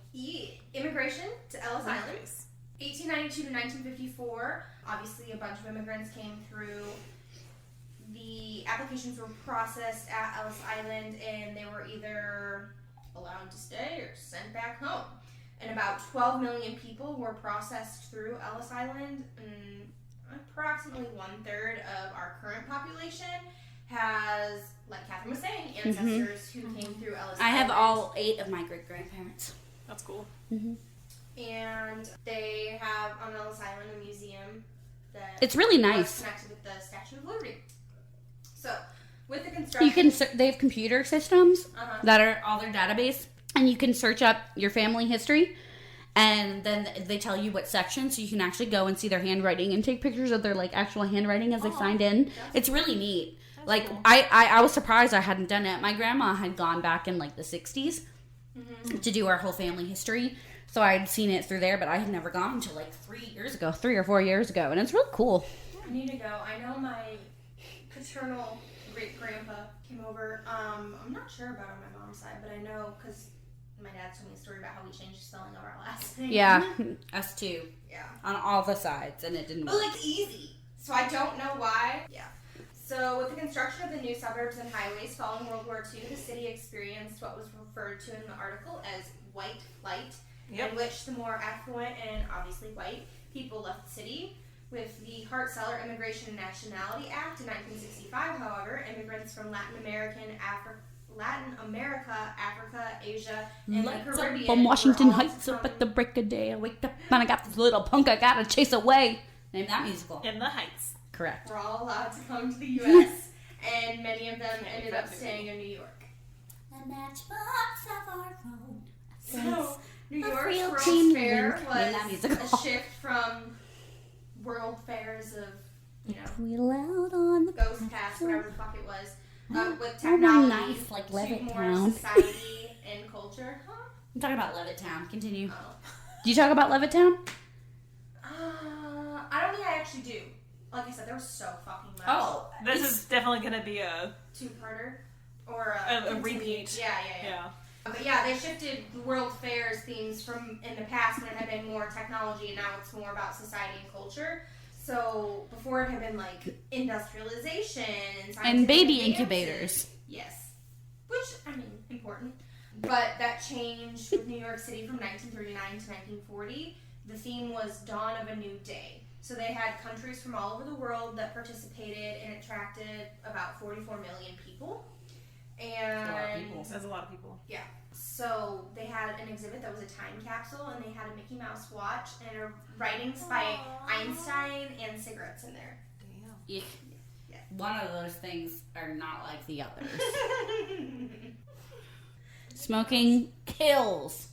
immigration to Ellis Island. Nice. 1892 to 1954, obviously a bunch of immigrants came through. The applications were processed at Ellis Island and they were either allowed to stay or sent back home. And about 12 million people were processed through Ellis Island, and approximately 1/3 of our current population has, like Catherine was saying, ancestors who came through Ellis I Island. have all 8 of my great-grandparents. That's cool. And they have on Ellis Island a museum that It's really was nice. connected with the Statue of Liberty. So, with the construction, You can. They have computer systems Uh-huh. that are all their database, and you can search up your family history, and then they tell you what section, so you can actually go and see their handwriting and take pictures of their like actual handwriting as they signed in. It's really neat. Like cool. I was surprised I hadn't done it. My grandma had gone back in like the 60s to do our whole family history. So I had seen it through there, but I had never gone until like 3 or 4 years ago, and it's really cool. I need to go. I know my paternal great grandpa came over. I'm not sure about on my mom's side, but I know because my dad told me a story about how we changed the spelling of our last name. Yeah, us too. Yeah. On all the sides, and it didn't But work. like easy. So I don't know why. Yeah. So with the construction of the new suburbs and highways following World War II, the city experienced what was referred to in the article as white flight, Yep. in which the more affluent and obviously white people left the city. With the Hart-Celler Immigration and Nationality Act in 1965, however, immigrants from Latin American, Latin America, Africa, Asia, and Lights the up Caribbean. on Washington were all Heights up from- at the break of day. I wake up and I got this little punk I gotta chase away. Name that musical. In the Heights. Correct. Were all allowed to come to the U.S. and many of them ended up staying in New York. The matchbox of our own. So, New A York's real World's chain Fair link. Name that was musical. a shift from world fairs of, Wheel out on the Ghost Pass, whatever the fuck it was, with Oh, technology nice, like to more Levittown. society and culture. Huh? I'm talking about Levittown. Continue. Oh. Do you talk about Levittown? I don't think I actually do. Like I said, there was so fucking much. Oh, This is definitely going to be a Two-parter? Or A continued. repeat. Yeah. But yeah, they shifted the World Fair's themes from in the past when it had been more technology, and now it's more about society and culture. So before it had been like industrialization and scientific And baby advances. incubators. Yes, which I mean important. But that changed with New York City from 1939 to 1940. The theme was Dawn of a New Day. So they had countries from all over the world that participated, and it attracted about 44 million people. And That's a lot of people. yeah. So they had an exhibit that was a time capsule, and they had a Mickey Mouse watch and writings by Einstein and cigarettes in there. Damn. Eek. Yeah. One of those things are not like the others. Smoking kills.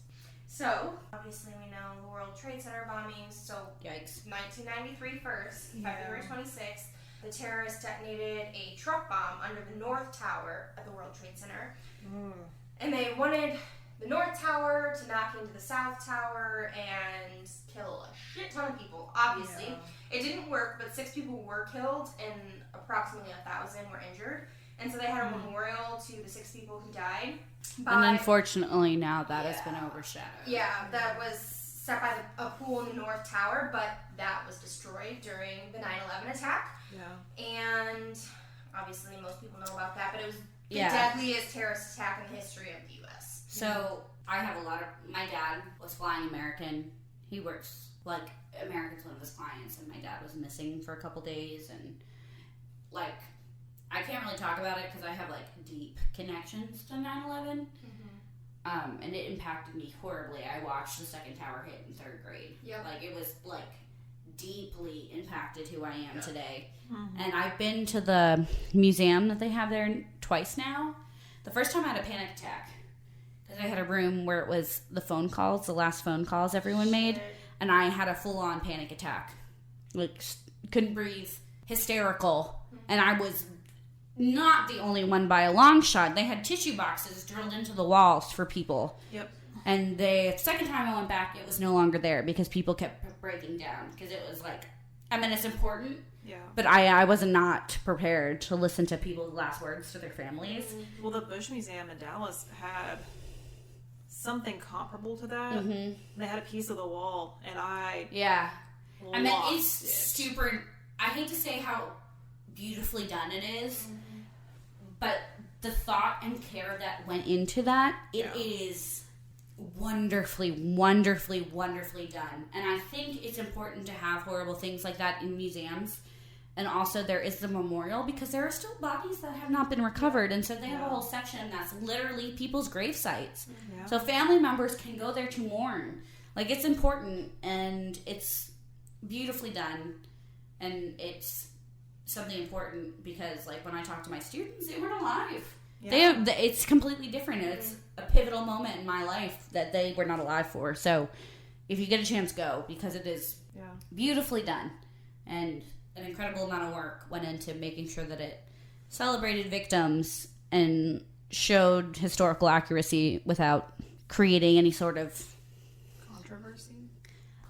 So, obviously we know the World Trade Center bombings. So, Yikes. 1993 first, Yeah. February 26th, the terrorists detonated a truck bomb under the North Tower at the World Trade Center. And they wanted the North Tower to knock into the South Tower and kill a shit ton of people, obviously. Yeah. It didn't work, but 6 people were killed and approximately 1,000 were injured. And so they had a memorial to the 6 people who died. And unfortunately now that has been overshadowed. Yeah, that was set by a pool in the North Tower, but that was destroyed during the 9/11 attack. Yeah. And obviously most people know about that, but it was the Yeah. deadliest terrorist attack in the history of the U.S. So I have a lot of. My dad was flying American. He works like American's one of his clients, and my dad was missing for a couple days, and like I can't really talk about it because I have like deep connections to 9/11. And it impacted me horribly. I watched the second tower hit in 3rd grade. Yep. Like it was like deeply impacted who I am today. And I've been to the museum that they have there twice now. The first time I had a panic attack because I had a room where it was the phone calls, the last phone calls everyone made, and I had a full-on panic attack. Like couldn't breathe, hysterical, and I was not the only one by a long shot. They had tissue boxes drilled into the walls for people. Yep. And the second time I went back, it was no longer there because people kept breaking down. Because it was like, I mean, it's important. Yeah. But I was not prepared to listen to people's last words to their families. Well, the Bush Museum in Dallas had something comparable to that. They had a piece of the wall, and Yeah. I mean, lost it's it. super. I hate to say how beautifully done it is, but the thought and care that went into that, it is wonderfully, wonderfully, wonderfully done. And I think it's important to have horrible things like that in museums. And also there is the memorial because there are still bodies that have not been recovered. And so they have a whole section that's literally people's grave sites. Yeah. So family members can go there to mourn. Like, it's important and it's beautifully done. And it's something important because, like, when I talk to my students, they weren't alive. Yeah. It's completely different. It's a pivotal moment in my life that they were not alive for. So if you get a chance, go because it is beautifully done. And an incredible amount of work went into making sure that it celebrated victims and showed historical accuracy without creating any sort of Controversy?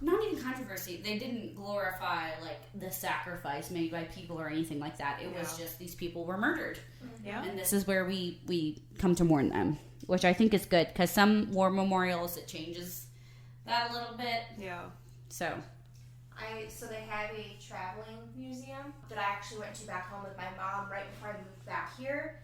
not even controversy. They didn't glorify like the sacrifice made by people or anything like that. It was just these people were murdered. Yeah. And this is where we come to mourn them, which I think is good because some war memorials it changes that a little bit. Yeah. So So they had a traveling museum that I actually went to back home with my mom right before I moved back here.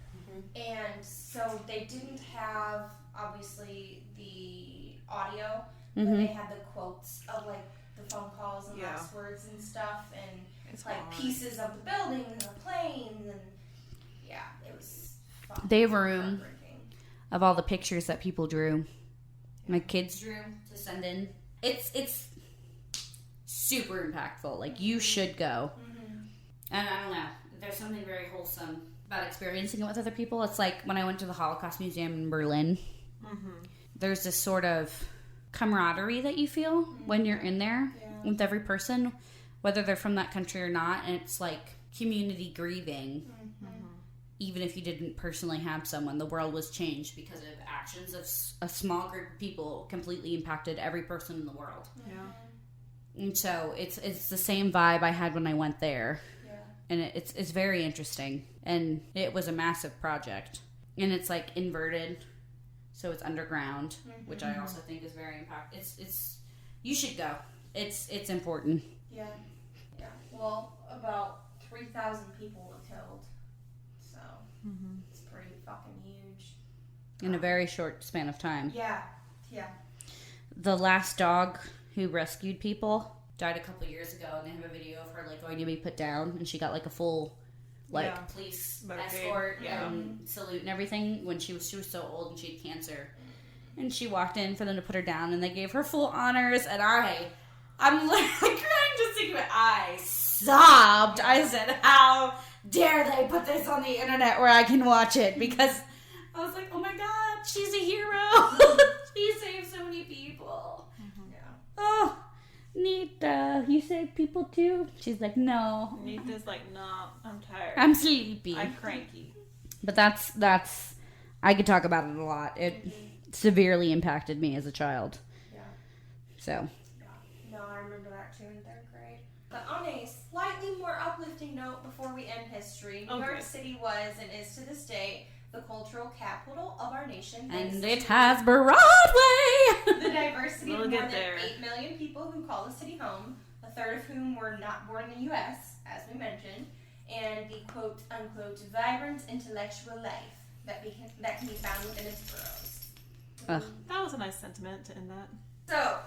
And so they didn't have, obviously, the audio, but they had the quotes of, like, the phone calls and last words and stuff, and, It's like, hard. pieces of the buildings and the planes, and, yeah, it was fun. they have a room. Heartbreaking. of all the pictures that people drew. My kids drew to send in. It's super impactful. Like, you should go. And I don't know. There's something very wholesome about experiencing it with other people. It's like when I went to the Holocaust Museum in Berlin. There's this sort of camaraderie that you feel when you're in there with every person, whether they're from that country or not. And it's like community grieving. Even if you didn't personally have someone, the world was changed because of actions of a small group of people completely impacted every person in the world. And so it's the same vibe I had when I went there. And it's very interesting. And it was a massive project. And it's like inverted, so it's underground, which I also think is very impactful. It's you should go. It's important. Yeah. Well, about 3,000 people were killed. So it's pretty fucking huge. In a very short span of time. Yeah. The last dog who rescued people died a couple years ago, and they have a video of her like going to be put down, and she got like a full police escort and salute and everything when she was so old and she had cancer. And she walked in for them to put her down, and they gave her full honors, and I'm literally crying just thinking about it. I sobbed. I said, how dare they put this on the internet where I can watch it? Because I was like, oh my god, she's a hero. She saved so many people. Oh, Nita, you saved people too? She's like, no. Nita's like, no, I'm tired. I'm sleepy. I'm cranky. But that's I could talk about it a lot. It severely impacted me as a child. So. No, I remember that too in 3rd grade. But on a slightly more uplifting note, before we end history, New York City was and is to this day the cultural capital of our nation. And it has Broadway! The diversity of more than 8 million people who call the city home, a third of whom were not born in the U.S., as we mentioned, and the quote-unquote vibrant intellectual life that can be found within its boroughs. That was a nice sentiment to end that. So,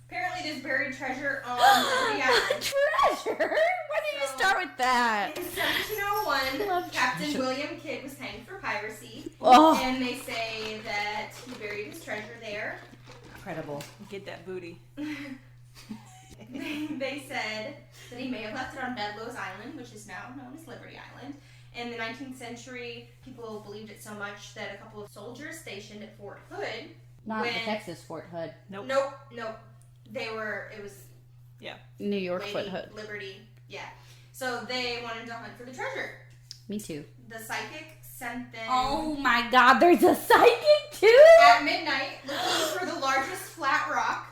apparently there's buried treasure on Liberty Island. Treasure? Why did you start with that? In 1701, Captain treasure. William Kidd was hanged for piracy. Oh. And they say that he buried his treasure there. Incredible. Get that booty. They said that he may have left it on Bedloe's Island, which is now known as Liberty Island. In the 19th century, people believed it so much that a couple of soldiers stationed at Fort Hood. Not the Texas Fort Hood. Nope. It was New York Lady Fort Hood. Liberty. Yeah. So they wanted to hunt for the treasure. Me too. The psychic sent them Oh my god, there's a psychic too? at midnight looking for the largest flat rock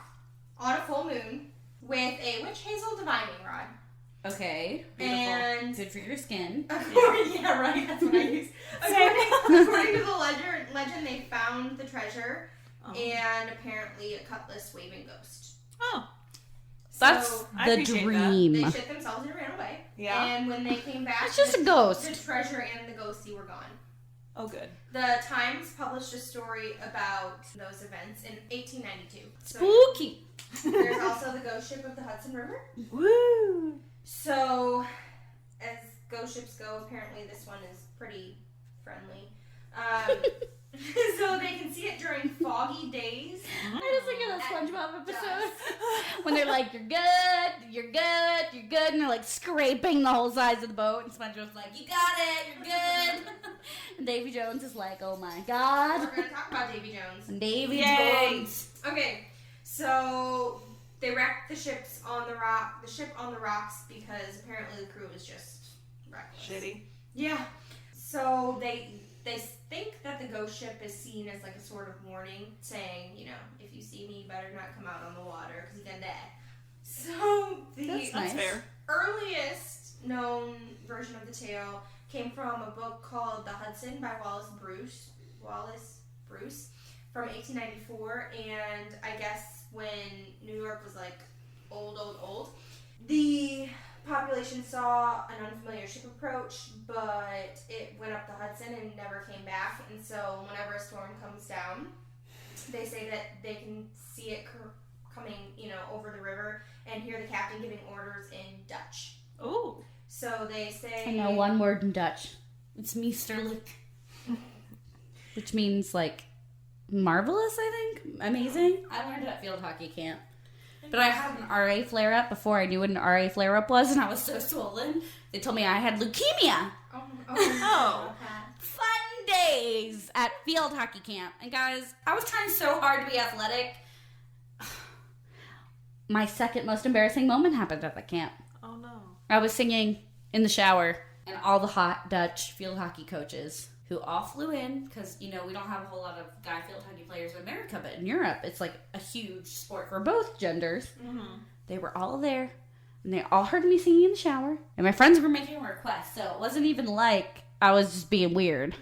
on a full moon with a witch hazel divining rod. Okay. Beautiful. And Good for your skin. yeah, right. That's what I use. According to the legend, they found the treasure and apparently a cutlass waving ghost. Oh. That's So I the appreciate dream. they shit themselves and ran away. Yeah. And when they came back, It's just a ghost. the treasure and the ghostie were gone. Oh, good. The Times published a story about those events in 1892. So Spooky. there's also the ghost ship of the Hudson River. Woo! So, as ghost ships go, apparently this one is pretty friendly. So they can see it during foggy days. I just think of the SpongeBob episode when they're like, "You're good, you're good, you're good," and they're like scraping the whole sides of the boat, and SpongeBob's like, "You got it, you're good." And Davy Jones is like, "Oh my god." We're gonna talk about Davy Jones. And Davy Yay. Jones. Okay, so they wrecked the ship on the rocks because apparently the crew was just reckless. Shitty. Yeah. So they think that the ghost ship is seen as like a sort of warning, saying, you know, if you see me, you better not come out on the water because you're gonna die. So That's the nice. Fair. earliest known version of the tale came from a book called The Hudson by Wallace Bruce from 1894, and I guess when New York was like old, the population saw an unfamiliar ship approach, but it went up the Hudson and never came back. And so whenever a storm comes down, they say that they can see it coming, you know, over the river and hear the captain giving orders in Dutch. Ooh. So they say... I know one word in Dutch. It's meesterlijk. Which means, like, marvelous, I think. Amazing. I learned it at field hockey camp. But I had an RA flare-up before I knew what an RA flare-up was, and I was so swollen. They told me I had leukemia. Oh. Fun days at field hockey camp. And guys, I was trying so hard to be athletic. My second most embarrassing moment happened at the camp. Oh, no. I was singing in the shower, and all the hot Dutch field hockey coaches, who all flew in, because, you know, we don't have a whole lot of guy field hockey players in America, but in Europe, it's like a huge sport for both genders. Mm-hmm. They were all there, and they all heard me singing in the shower, and my friends were making requests, so it wasn't even like I was just being weird.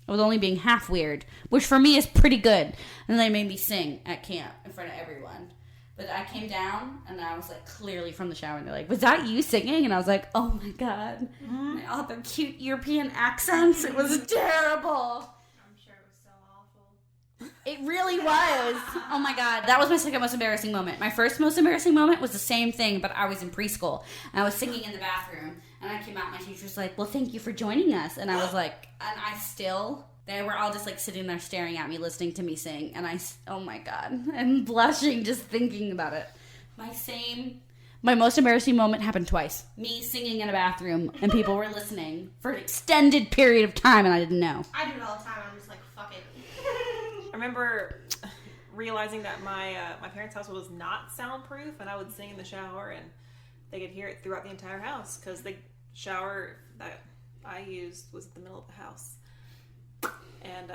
I was only being half weird, which for me is pretty good. And they made me sing at camp in front of everyone. But I came down, and I was, like, clearly from the shower, and they're like, was that you singing? And I was like, oh, my God. Mm-hmm. They all had their cute European accents. It was terrible. I'm sure it was so awful. It really was. Oh, my God. That was my second most embarrassing moment. My first most embarrassing moment was the same thing, but I was in preschool. And I was singing in the bathroom, and I came out, and my teacher was like, well, thank you for joining us. And I was like, and I still... They were all just, like, sitting there staring at me, listening to me sing. And oh, my God. I'm blushing just thinking about it. My most embarrassing moment happened twice. Me singing in a bathroom, and people were listening for an extended period of time, and I didn't know. I do it all the time. I'm just like, fuck it. I remember realizing that my parents' house was not soundproof, and I would sing in the shower, and they could hear it throughout the entire house, because the shower that I used was in the middle of the house. And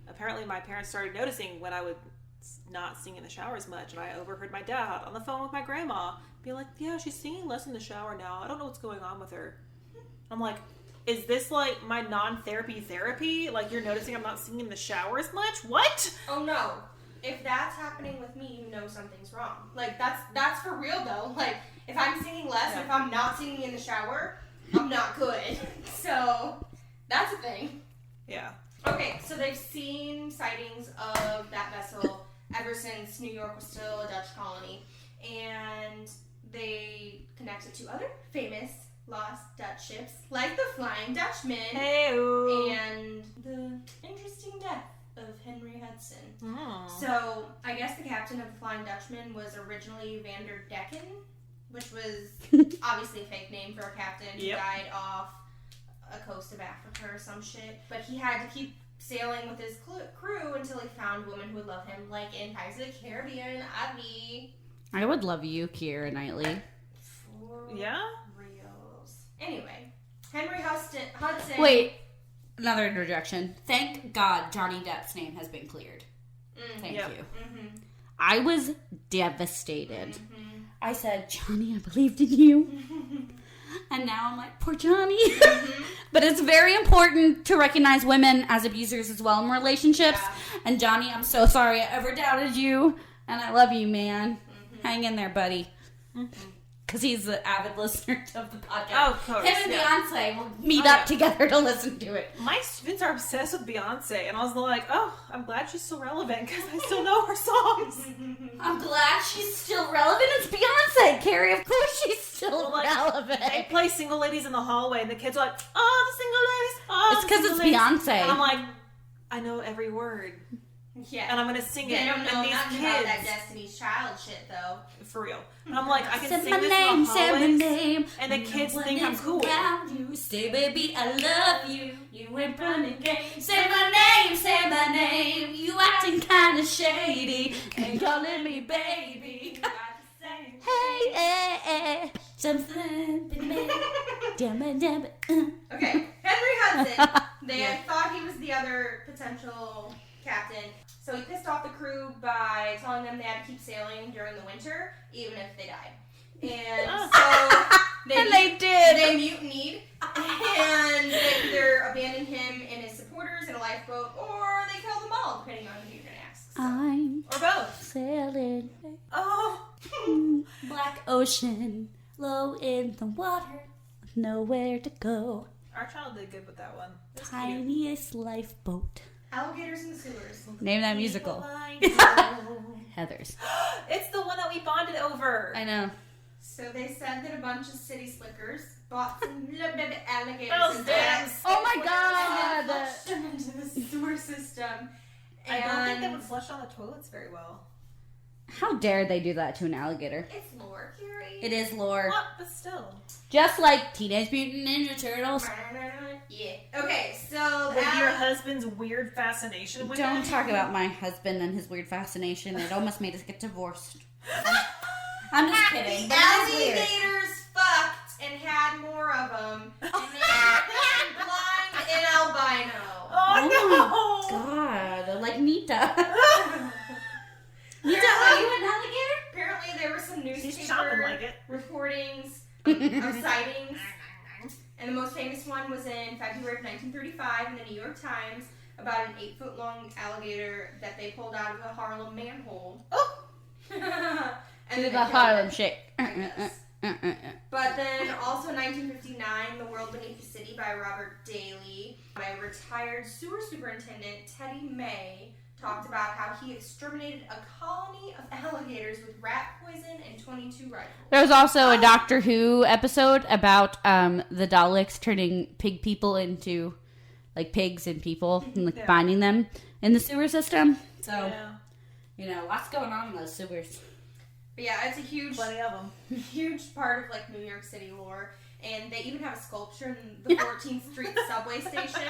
apparently my parents started noticing when I would not sing in the shower as much. And I overheard my dad on the phone with my grandma being like, yeah, she's singing less in the shower now. I don't know what's going on with her. I'm like, is this like my non-therapy therapy? Like, you're noticing I'm not singing in the shower as much? What? Oh, no. If that's happening with me, you know something's wrong. Like, that's for real, though. Like, if I'm singing less and if I'm not singing in the shower, I'm not good. So, that's a thing. Yeah. Okay, so they've seen sightings of that vessel ever since New York was still a Dutch colony. And they connected to other famous lost Dutch ships, like the Flying Dutchman. Hey-o. And the interesting death of Henry Hudson. Oh. So, I guess the captain of the Flying Dutchman was originally Vander Decken, which was obviously a fake name for a captain who died off a coast of Africa or some shit. But he had to keep sailing with his crew until he found a woman who would love him, like in Pirates of the Caribbean, Abby. I would love you, Keira Knightley. For yeah? reals. Anyway, Henry Hudson... Wait, another interjection. Thank God Johnny Depp's name has been cleared. Thank you. Mm-hmm. I was devastated. Mm-hmm. I said, Johnny, I believed in you. And now I'm like, poor Johnny. Mm-hmm. But it's very important to recognize women as abusers as well in relationships. Yeah. And Johnny, I'm so sorry I ever doubted you. And I love you, man. Mm-hmm. Hang in there, buddy. Because he's an avid listener of the podcast. Oh, of course. Him and Beyonce will meet up together to listen to it. My students are obsessed with Beyonce. And I was like, oh, I'm glad she's still relevant because I still know her songs. I'm glad she's still relevant. It's Beyonce, Carrie. Of course she's still relevant. They play Single Ladies in the hallway, and the kids are like, oh, the Single Ladies. Oh, it's because it's Beyonce. And I'm like, I know every word. Yeah. And I'm going to sing it. They don't know and these nothing kids, about that Destiny's Child shit, though. For real. And I'm like, I can say sing my this name, in the hallways, say my name. And the kids think I'm cool. You say, baby, I love you. You ain't running game. Say my name. You acting kind of shady. And calling me baby. Hey, something. Damn it. Okay, Henry Hudson. They thought he was the other potential captain. So he pissed off the crew by telling them they had to keep sailing during the winter, even if they died. And so they did. They mutinied, and they either abandoned him and his supporters in a lifeboat, or they killed them all, depending on who you're gonna ask. So. I'm or both. Sailing. Oh. Black ocean, low in the water, nowhere to go. Our child did good with that one. Tiniest lifeboat. Alligators in the sewers. Name that musical. Heathers. It's the one that we bonded over. I know. So they said that a bunch of city slickers bought some little baby alligators Oh, and damn. Oh my God! flushed them into the sewer system. I don't think they would flush down the toilets very well. How dare they do that to an alligator? It's lore, Carrie. It is lore. What? But still. Just like Teenage Mutant Ninja Turtles. Yeah. Okay, so With your husband's weird fascination with Don't it? talk about my husband and his weird fascination. It almost made us get divorced. I'm just kidding. The alligators fucked and had more of them. And they became blind and albino. Oh, Oh my god. Like Nita. Nita, are you an alligator? Apparently there were some She's chopping newspaper like it. reportings of sightings. And the most famous one was in February of 1935 in the New York Times about an 8-foot-long alligator that they pulled out of a Harlem manhole. Oh! And Do then the they Harlem killed it. Shake. Yes. But then also in 1959, The World Beneath the City by Robert Daly, by retired sewer superintendent Teddy May, talked about how he exterminated a colony of alligators with rat poison and 22 rifles. There was also a Doctor Who episode about the Daleks turning pig people into like pigs and people and like binding them in the sewer system. So, you know, lots going on in those sewers. But yeah, it's a huge, Plenty of them. huge part of like New York City lore. And they even have a sculpture in the 14th Street subway station.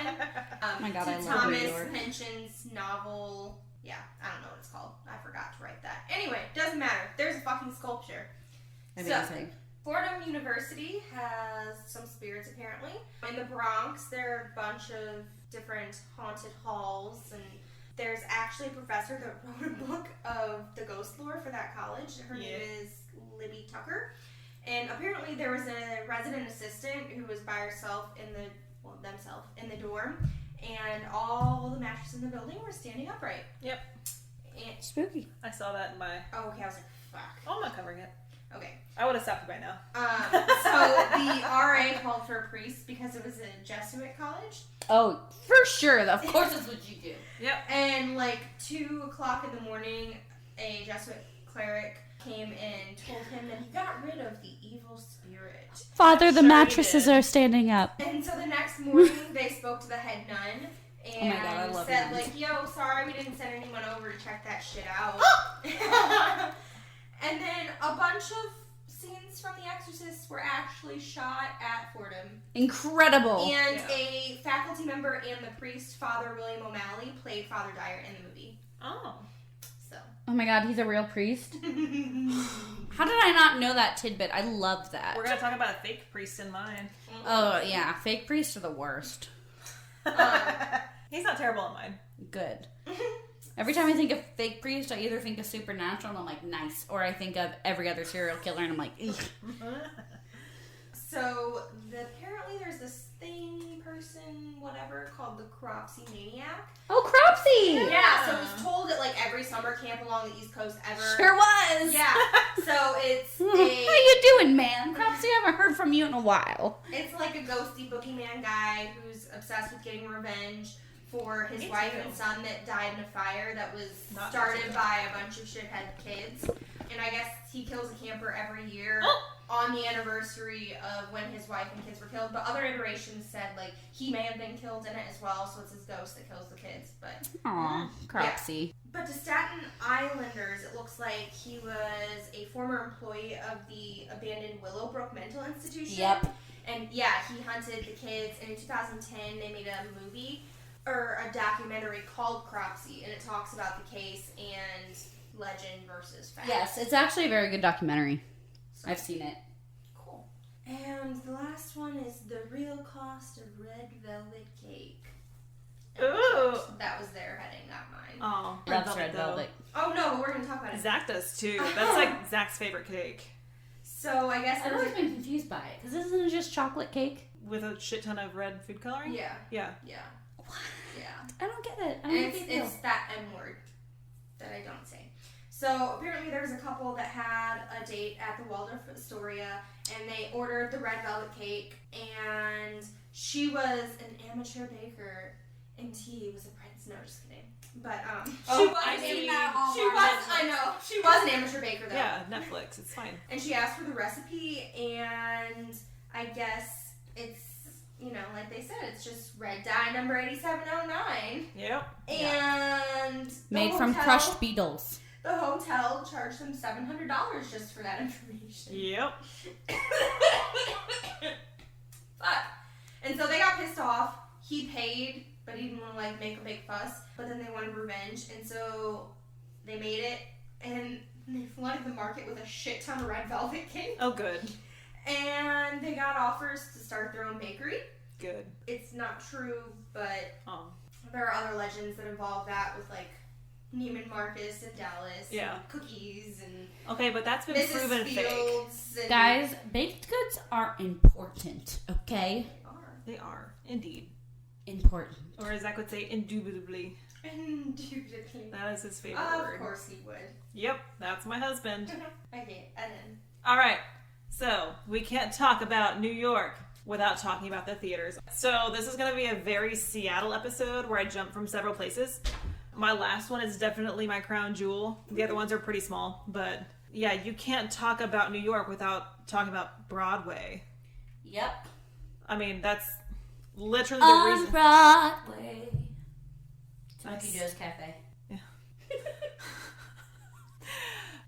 Oh my God, to I love Thomas New York. Pynchon's novel. Yeah, I don't know what it's called. I forgot to write that. Anyway, doesn't matter. There's a fucking sculpture. Amazing. Fordham University has some spirits apparently. In the Bronx, there are a bunch of different haunted halls, and there's actually a professor that wrote a book of the ghost lore for that college. Her name is Libby Tucker. And apparently there was a resident assistant who was by herself in the dorm, and all the mattresses in the building were standing upright. Yep. And, Spooky. I saw that in my... oh, okay, I was like, fuck. Oh, I'm not covering it. Okay. I would have stopped it by now. So the RA called for a priest because it was a Jesuit college. Oh, for sure. Of course that's what you do. Yep. And like 2 o'clock in the morning, a Jesuit cleric came and told him that he got rid of the evil spirit. Father, the Sure he mattresses did. are standing up. And so the next morning, they spoke to the head nun and Oh my God, I love said, nuns. like, yo, sorry we didn't send anyone over to check that shit out. And then a bunch of scenes from The Exorcist were actually shot at Fordham. Incredible. And a faculty member and the priest, Father William O'Malley, played Father Dyer in the movie. Oh. So. Oh my God, he's a real priest? How did I not know that tidbit? I love that. We're going to talk about a fake priest in mine. Oh, yeah. Fake priests are the worst. He's not terrible in mine. Good. Every time I think of fake priest, I either think of Supernatural and I'm like, nice. Or I think of every other serial killer and I'm like, ugh. So, apparently there's this thing, person, whatever, called the Cropsey Maniac. Oh, Cropsy! Yeah, so it was told at like every summer camp along the East Coast ever. Sure was! Yeah, so it's How you doing, man? Cropsy, I haven't heard from you in a while. it's like a ghosty boogeyman guy who's obsessed with getting revenge for his Me wife too. and son that died in a fire that was Not started me. by a bunch of shithead kids. And I guess he kills a camper every year Oh. on the anniversary of when his wife and kids were killed. But other iterations said, like, he may have been killed in it as well, so it's his ghost that kills the kids. But Aw, Cropsy. But to Staten Islanders, it looks like he was a former employee of the abandoned Willowbrook Mental Institution. Yep. And yeah, he hunted the kids, and in 2010 they made a movie, or a documentary called Cropsy, and it talks about the case and legend versus fact. Yes, it's actually a very good documentary. I've seen it. Cool. And the last one is The Real Cost of Red Velvet Cake. Ooh. That was their heading, not mine. Oh. Loves red velvet. Oh no, but we're going to talk about it. Zach does too. That's like Zach's favorite cake. So I guess I've there's always been confused by it, because isn't it just chocolate cake? With a shit ton of red food coloring? Yeah. Yeah. Yeah. What? Yeah. I don't get it. I And don't it's, get it. it's that M word that I don't say. So apparently there was a couple that had a date at the Waldorf Astoria, and they ordered the red velvet cake, and she was an amateur baker, and he was a prince. No, just kidding. But Oh, she was. I see. She was. I know. She was an amateur baker though. Yeah, Netflix. It's fine. And she asked for the recipe, and I guess it's like they said, it's just red dye number 8709. Yep. And Made from crushed beetles. The hotel charged them $700 just for that information. Yep. Fuck. And so they got pissed off. He paid, but he didn't want to make a big fuss. But then they wanted revenge, and so they made it, and they flooded the market with a shit ton of red velvet cake. Oh, good. And they got offers to start their own bakery. Good. It's not true, but there are other legends that involve that with Neiman Marcus and Dallas. Yeah. And cookies and okay, but that's been Mrs. proven Fields fake. Guys, baked goods are important, okay? They are. Indeed. Important. Or as Zach would say, indubitably. Indubitably. That is his favorite word. Of course he would. Yep, that's my husband. Okay, and then. Alright, so we can't talk about New York without talking about the theaters. So this is going to be a very Seattle episode where I jump from several places. My last one is definitely my crown jewel. The other ones are pretty small, but yeah, you can't talk about New York without talking about Broadway. Yep. I mean, that's literally the reason. Broadway. Nice. Joe's Cafe. Yeah.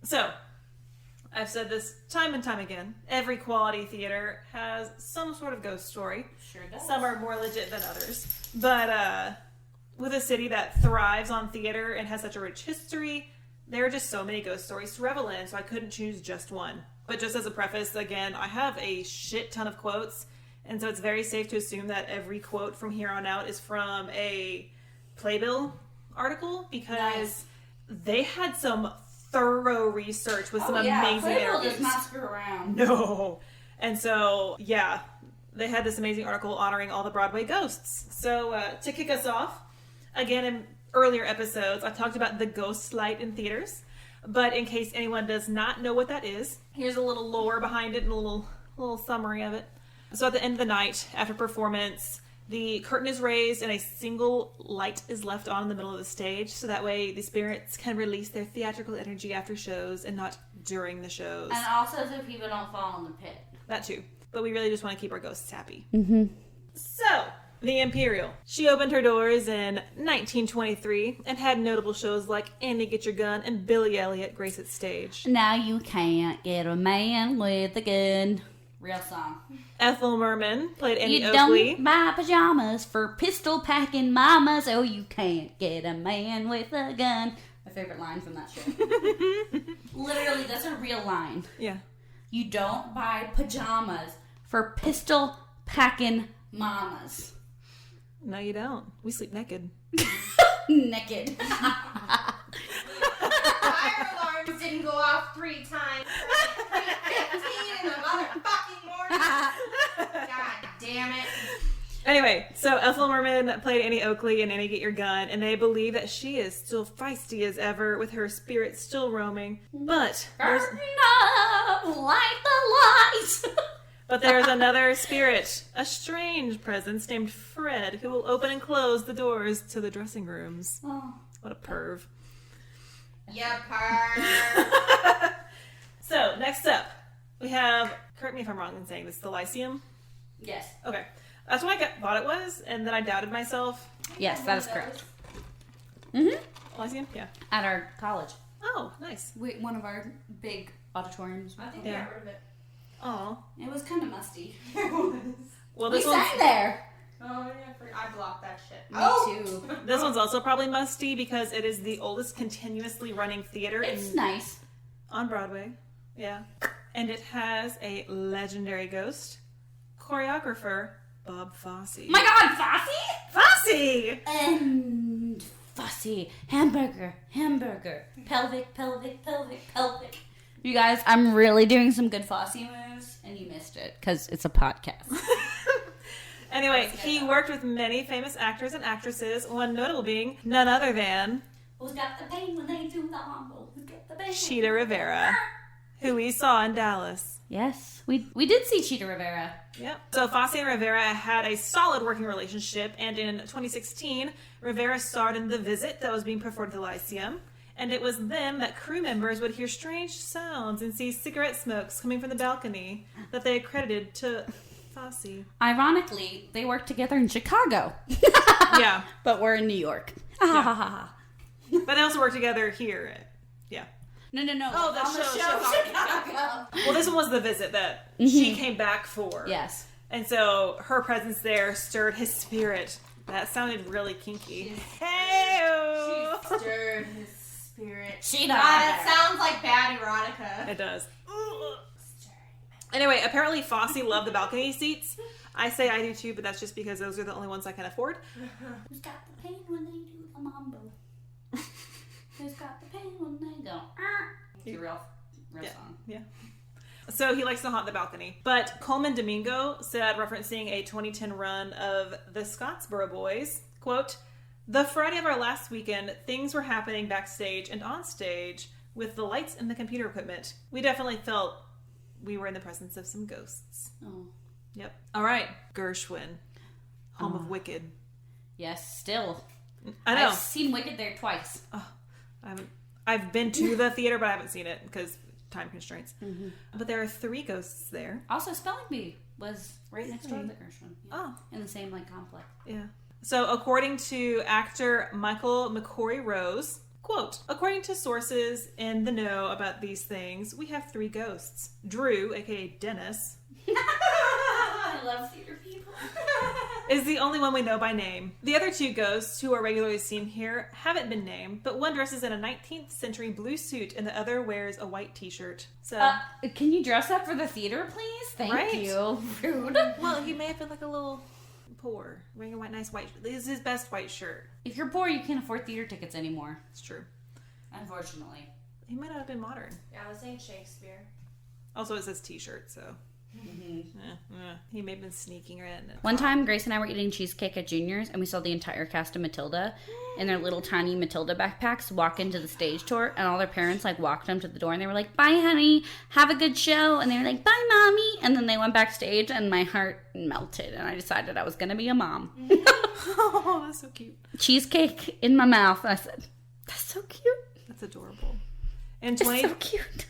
So, I've said this time and time again. Every quality theater has some sort of ghost story. Sure does. Some are more legit than others. But with a city that thrives on theater and has such a rich history, there are just so many ghost stories to revel in, so I couldn't choose just one. But just as a preface, again, I have a shit ton of quotes, and so it's very safe to assume that every quote from here on out is from a Playbill article, because they had some thorough research with some amazing Playbill interviews. does not screw around. No. And so, yeah, they had this amazing article honoring all the Broadway ghosts. So, to kick us off, again, in earlier episodes, I've talked about the ghost light in theaters. But in case anyone does not know what that is, here's a little lore behind it and a little summary of it. So at the end of the night, after performance, the curtain is raised and a single light is left on in the middle of the stage, so that way the spirits can release their theatrical energy after shows and not during the shows. And also so people don't fall in the pit. That too. But we really just want to keep our ghosts happy. Mm-hmm. So, the Imperial. She opened her doors in 1923 and had notable shows like Andy Get Your Gun and Billy Elliot grace its stage. Now you can't get a man with a gun. Real song. Ethel Merman played Annie You Oakley. don't buy pajamas for pistol packing mamas. Oh, you can't get a man with a gun. My favorite line from that show. Literally, that's a real line. Yeah. You don't buy pajamas for pistol packing mamas. No, you don't. We sleep naked. Naked. Fire alarms didn't go off 3 times. 3:15 in the motherfucking morning. God damn it. Anyway, so Ethel Merman played Annie Oakley in Annie Get Your Gun, and they believe that she is still feisty as ever, with her spirit still roaming. But Burn up like the light. But there's another spirit, a strange presence named Fred, who will open and close the doors to the dressing rooms. Oh. What a perv. Yeah, perv. So, next up, we have, correct me if I'm wrong in saying this, the Lyceum? Yes. Okay. That's what I thought it was, and then I doubted myself. Yes, that is correct. Mm-hmm. Lyceum? Yeah. At our college. Oh, nice. One of our big auditoriums. I think Yeah. we got rid of it. Oh. It was kind of musty. It was. Well, We this one's, sang there. Oh, yeah, I blocked that shit. Me too. this one's also probably musty because it is the oldest continuously running theater It's nice. on Broadway. Yeah. And it has a legendary ghost, choreographer Bob Fosse. My God, Fosse? Fosse! And Fosse. Hamburger. Pelvic. You guys, I'm really doing some good Fosse moves, and you missed it, because it's a podcast. Anyway, he worked with many famous actors and actresses, one notable being none other than Who's got the pain when they do the humble? Who's got the pain? Cheetah Rivera, who we saw in Dallas. Yes, we did see Cheetah Rivera. Yep. So Fosse and Rivera had a solid working relationship, and in 2016, Rivera starred in The Visit that was being performed at the Lyceum, and it was then that crew members would hear strange sounds and see cigarette smokes coming from the balcony that they accredited to Fosse. Ironically, they work together in Chicago. Yeah. But we're in New York. Yeah. But they also work together here. Yeah. No. Oh, the on show. Chicago. Well, this one was the visit that she came back for. Yes. And so her presence there stirred his spirit. That sounded really kinky. Hey! She stirred his spirit. She God, does. that sounds like bad erotica. It does. Anyway, apparently Fosse loved the balcony seats. I say I do too, but that's just because those are the only ones I can afford. Who's got the pain when they do the mambo? Who's got the pain when they go? It's a real song. Yeah. So he likes to haunt the balcony. But Coleman Domingo said, referencing a 2010 run of the Scottsboro Boys, quote, "The Friday of our last weekend, things were happening backstage and on stage with the lights and the computer equipment. We definitely felt we were in the presence of some ghosts." Oh. Yep. All right. Gershwin. Home of Wicked. Yes, still. I know. I've seen Wicked there twice. I've been to the theater, but I haven't seen it because time constraints. Mm-hmm. But there are 3 ghosts there. Also, Spelling Bee was right next door to the Gershwin. Yeah. Oh. In the same, complex. Yeah. So, according to actor Michael McCory Rose, quote, "According to sources in the know about these things, we have 3 ghosts. Drew, aka Dennis, I love theater people. is the only one we know by name. The other 2 ghosts, who are regularly seen here, haven't been named, but one dresses in a 19th century blue suit and the other wears a white t-shirt. So, Can you dress up for the theater, please? Thank Right? you. Rude. well, he may have been like a little poor, wearing a nice white. This is his best white shirt. If you're poor, you can't afford theater tickets anymore. It's true. Unfortunately. He might not have been modern. Yeah, this ain't Shakespeare. Also, it says t-shirt, so he may have been sneaking her in. One time, Grace and I were eating cheesecake at Junior's, and we saw the entire cast of Matilda in their little tiny Matilda backpacks walk into the stage tour, and all their parents walked them to the door, and they were like, "Bye, honey, have a good show," and they were like, "Bye, mommy," and then they went backstage, and my heart melted, and I decided I was gonna be a mom. Oh, that's so cute. Cheesecake in my mouth, and I said, "That's so cute. That's adorable. It's so cute."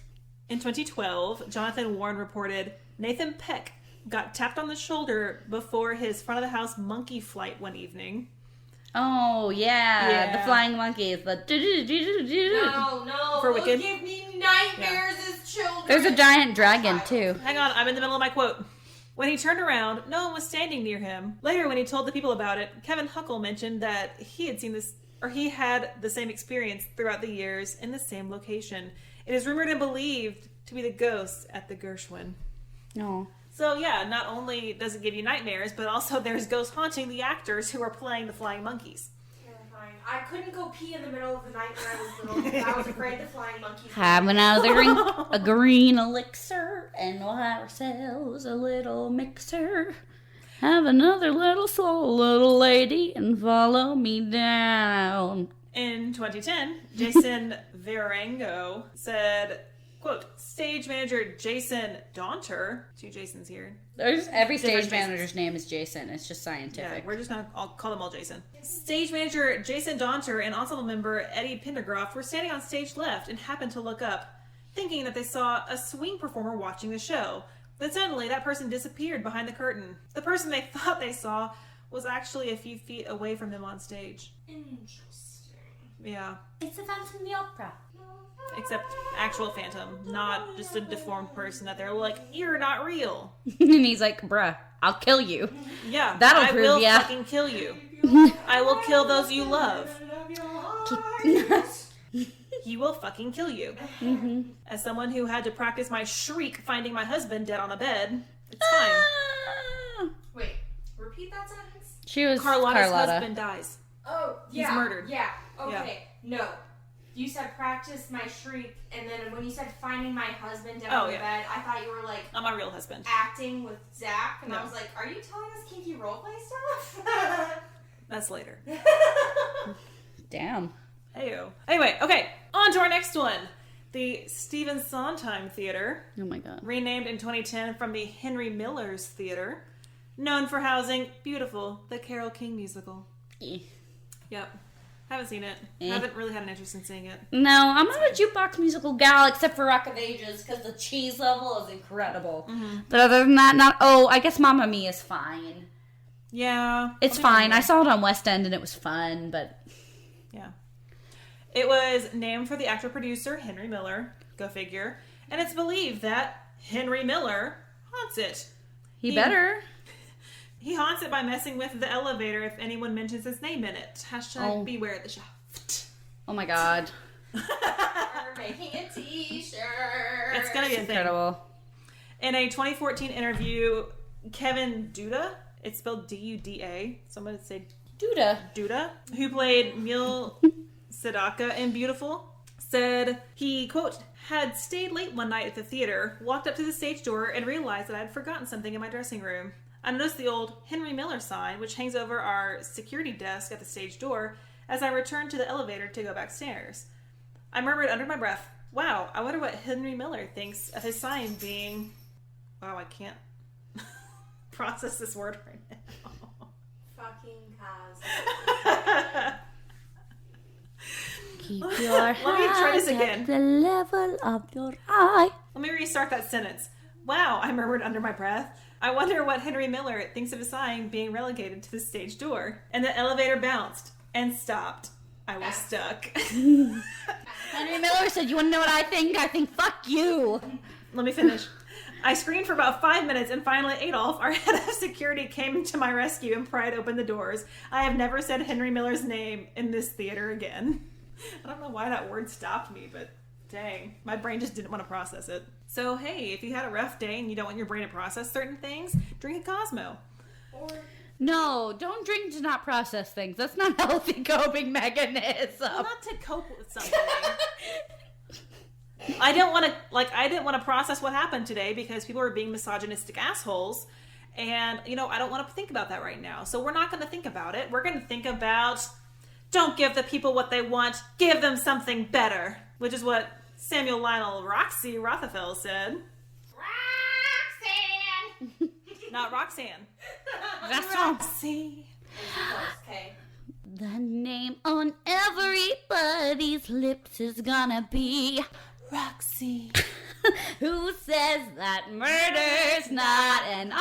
In 2012, Jonathan Warren reported Nathan Peck got tapped on the shoulder before his front of the house monkey flight one evening. Oh, yeah. The flying monkeys. No. For those Wicked? give me nightmares as children. There's a giant dragon, too. Hang on, I'm in the middle of my quote. When he turned around, no one was standing near him. Later, when he told the people about it, Kevin Huckle mentioned that he had seen this, or he had the same experience throughout the years in the same location. It is rumored and believed to be the ghosts at the Gershwin. No. So yeah, not only does it give you nightmares, but also there's ghosts haunting the actors who are playing the flying monkeys. Terrifying. I couldn't go pee in the middle of the night when I was little because I was afraid the flying monkeys. Have another drink, a green elixir, and we'll have ourselves a little mixer. Have another little soul, little lady, and follow me down. In 2010, Jason Verango said, quote, "Stage manager Jason Daunter," 2 Jasons here. There's every stage Different manager's name is Jason. It's just Yeah, scientific. we're just gonna call them all Jason. Stage manager Jason Daunter and ensemble member Eddie Pendergraft were standing on stage left and happened to look up, thinking that they saw a swing performer watching the show. Then suddenly, that person disappeared behind the curtain. The person they thought they saw was actually a few feet away from them on stage. Interesting. Yeah. It's a Phantom of the Opera. Except actual phantom, not just a deformed person that they're like, "You're not real." And he's like, "Bruh, I'll kill you." Yeah, That'll I prove will ya. fucking kill you. I will kill those you love. He will fucking kill you. Mm-hmm. As someone who had to practice my shriek finding my husband dead on a bed, it's fine. Ah! Wait, repeat that sentence? She was Carlotta's Carlotta. husband dies. Oh, yeah. He's murdered. Yeah. Okay. No. You said practice my shriek, and then when you said finding my husband dead on the bed, I thought you were like Not my real husband. acting with Zach, and No. I was like, are you telling us kinky roleplay stuff? That's later. Damn. Heyo. Anyway, okay, on to our next one. The Stephen Sondheim Theater, Oh my god. renamed in 2010 from the Henry Miller's Theater, known for housing Beautiful, the Carole King musical. Eh. Yep. Haven't seen it. Haven't really had an interest in seeing it. No, I'm not a jukebox musical gal except for Rock of Ages because the cheese level is incredible. Mm-hmm. But other than that, not. Oh, I guess Mamma Mia is fine. Yeah. It's fine. I saw it on West End and it was fun, but... Yeah. It was named for the actor-producer Henry Miller. Go figure. And it's believed that Henry Miller haunts it. He better. He haunts it by messing with the elevator if anyone mentions his name in it. # beware the shaft. Oh my god. We're making a t-shirt. It's going to be a thing. Incredible. In a 2014 interview, Kevin Duda, it's spelled D-U-D-A. Someone would say Duda, who played Mil Sedaka in Beautiful, said he, quote, had stayed late one night at the theater, walked up to the stage door, and realized that I had forgotten something in my dressing room. I noticed the old Henry Miller sign, which hangs over our security desk at the stage door, as I returned to the elevator to go backstairs. I murmured under my breath, wow, I wonder what Henry Miller thinks of his sign being... Wow, I can't process this word right now. Fucking cause. Keep your Let me try this again. At the level of your eye. Let me restart that sentence. Wow, I murmured under my breath. I wonder what Henry Miller thinks of his sign being relegated to the stage door. And the elevator bounced and stopped. I was stuck. Henry Miller said, you want to know what I think? I think, fuck you. Let me finish. I screamed for about 5 minutes, and finally Adolf, our head of security, came to my rescue and pried open the doors. I have never said Henry Miller's name in this theater again. I don't know why that word stopped me, but dang, my brain just didn't want to process it. So hey, if you had a rough day and you don't want your brain to process certain things, drink a Cosmo. No, don't drink to not process things. That's not a healthy coping mechanism. Well, not to cope with something. I didn't want to process what happened today because people were being misogynistic assholes. And, I don't want to think about that right now. So we're not going to think about it. We're going to think about, don't give the people what they want, give them something better. Which is what Samuel Lionel Roxy Rothafel said. Roxanne! Not Roxanne. That's Roxy. Okay. The name on everybody's lips is gonna be Roxy. Who says that murder's not an art?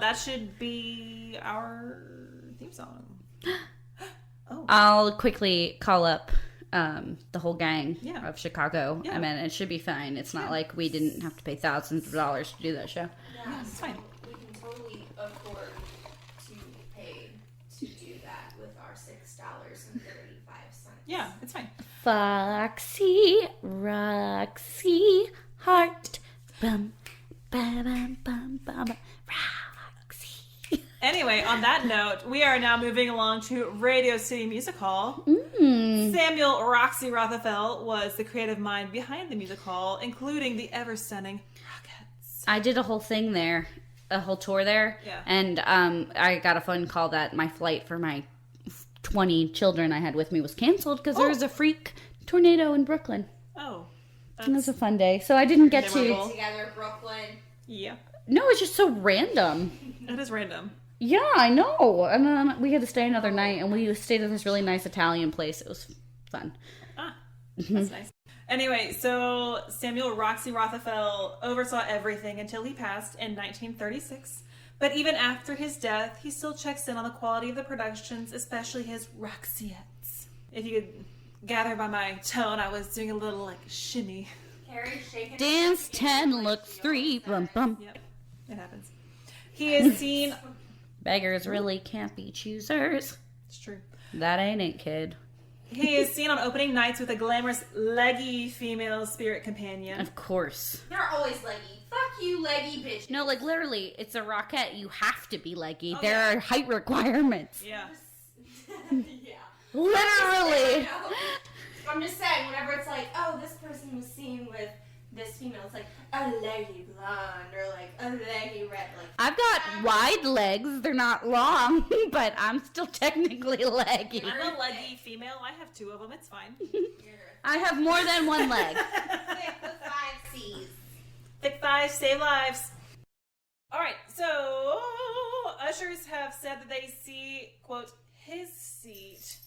That should be our theme song. Oh. I'll quickly call up the whole gang of Chicago. Yeah. I mean, it should be fine. It's not like we didn't have to pay thousands of dollars to do that show. Yeah, it's fine. We can totally afford to pay to do that with our $6.35. Yeah, it's fine. Foxy, Roxy, heart, bum, bum, bum, bum, bum, Roxy. Anyway, on that note, we are now moving along to Radio City Music Hall. Samuel Roxy Rothafel was the creative mind behind the music hall, including the ever-stunning Rockets. I did a whole thing there, a whole tour there. Yeah. And I got a phone call that my flight for my 20 children I had with me was canceled because there was a freak tornado in Brooklyn. Oh. It was a fun day. So I didn't get memorable. to... Together, Brooklyn. Yeah. No, it's just so random. It is random. Yeah, I know. And then we had to stay another night, and we stayed at this really nice Italian place. It was fun. Ah, that's nice. Anyway, so Samuel Roxy Rothafel oversaw everything until he passed in 1936. But even after his death, he still checks in on the quality of the productions, especially his Roxyettes. If you could gather by my tone, I was doing a little, shimmy. Carrie's shaking. Dance 10, look 3, bum bum. Yep, it happens. He is seen... Beggars really can't be choosers. It's true. That ain't it, kid. He is seen on opening nights with a glamorous, leggy female spirit companion. Of course. They're always leggy. Fuck you, leggy bitch. No, literally, it's a Rockette. You have to be leggy. Oh, there yeah. are height requirements. Yeah. Yeah. Literally. I'm just saying, whenever it's like, oh, this person was seen with this female, it's like a leggy blonde or a leggy red. I've got wide legs. They're not long, but I'm still technically leggy. I'm a leggy female. I have 2 of them. It's fine. I have more than one leg. Thick with 5 C's. Thick thighs save lives. All right, so ushers have said that they see, quote, his seat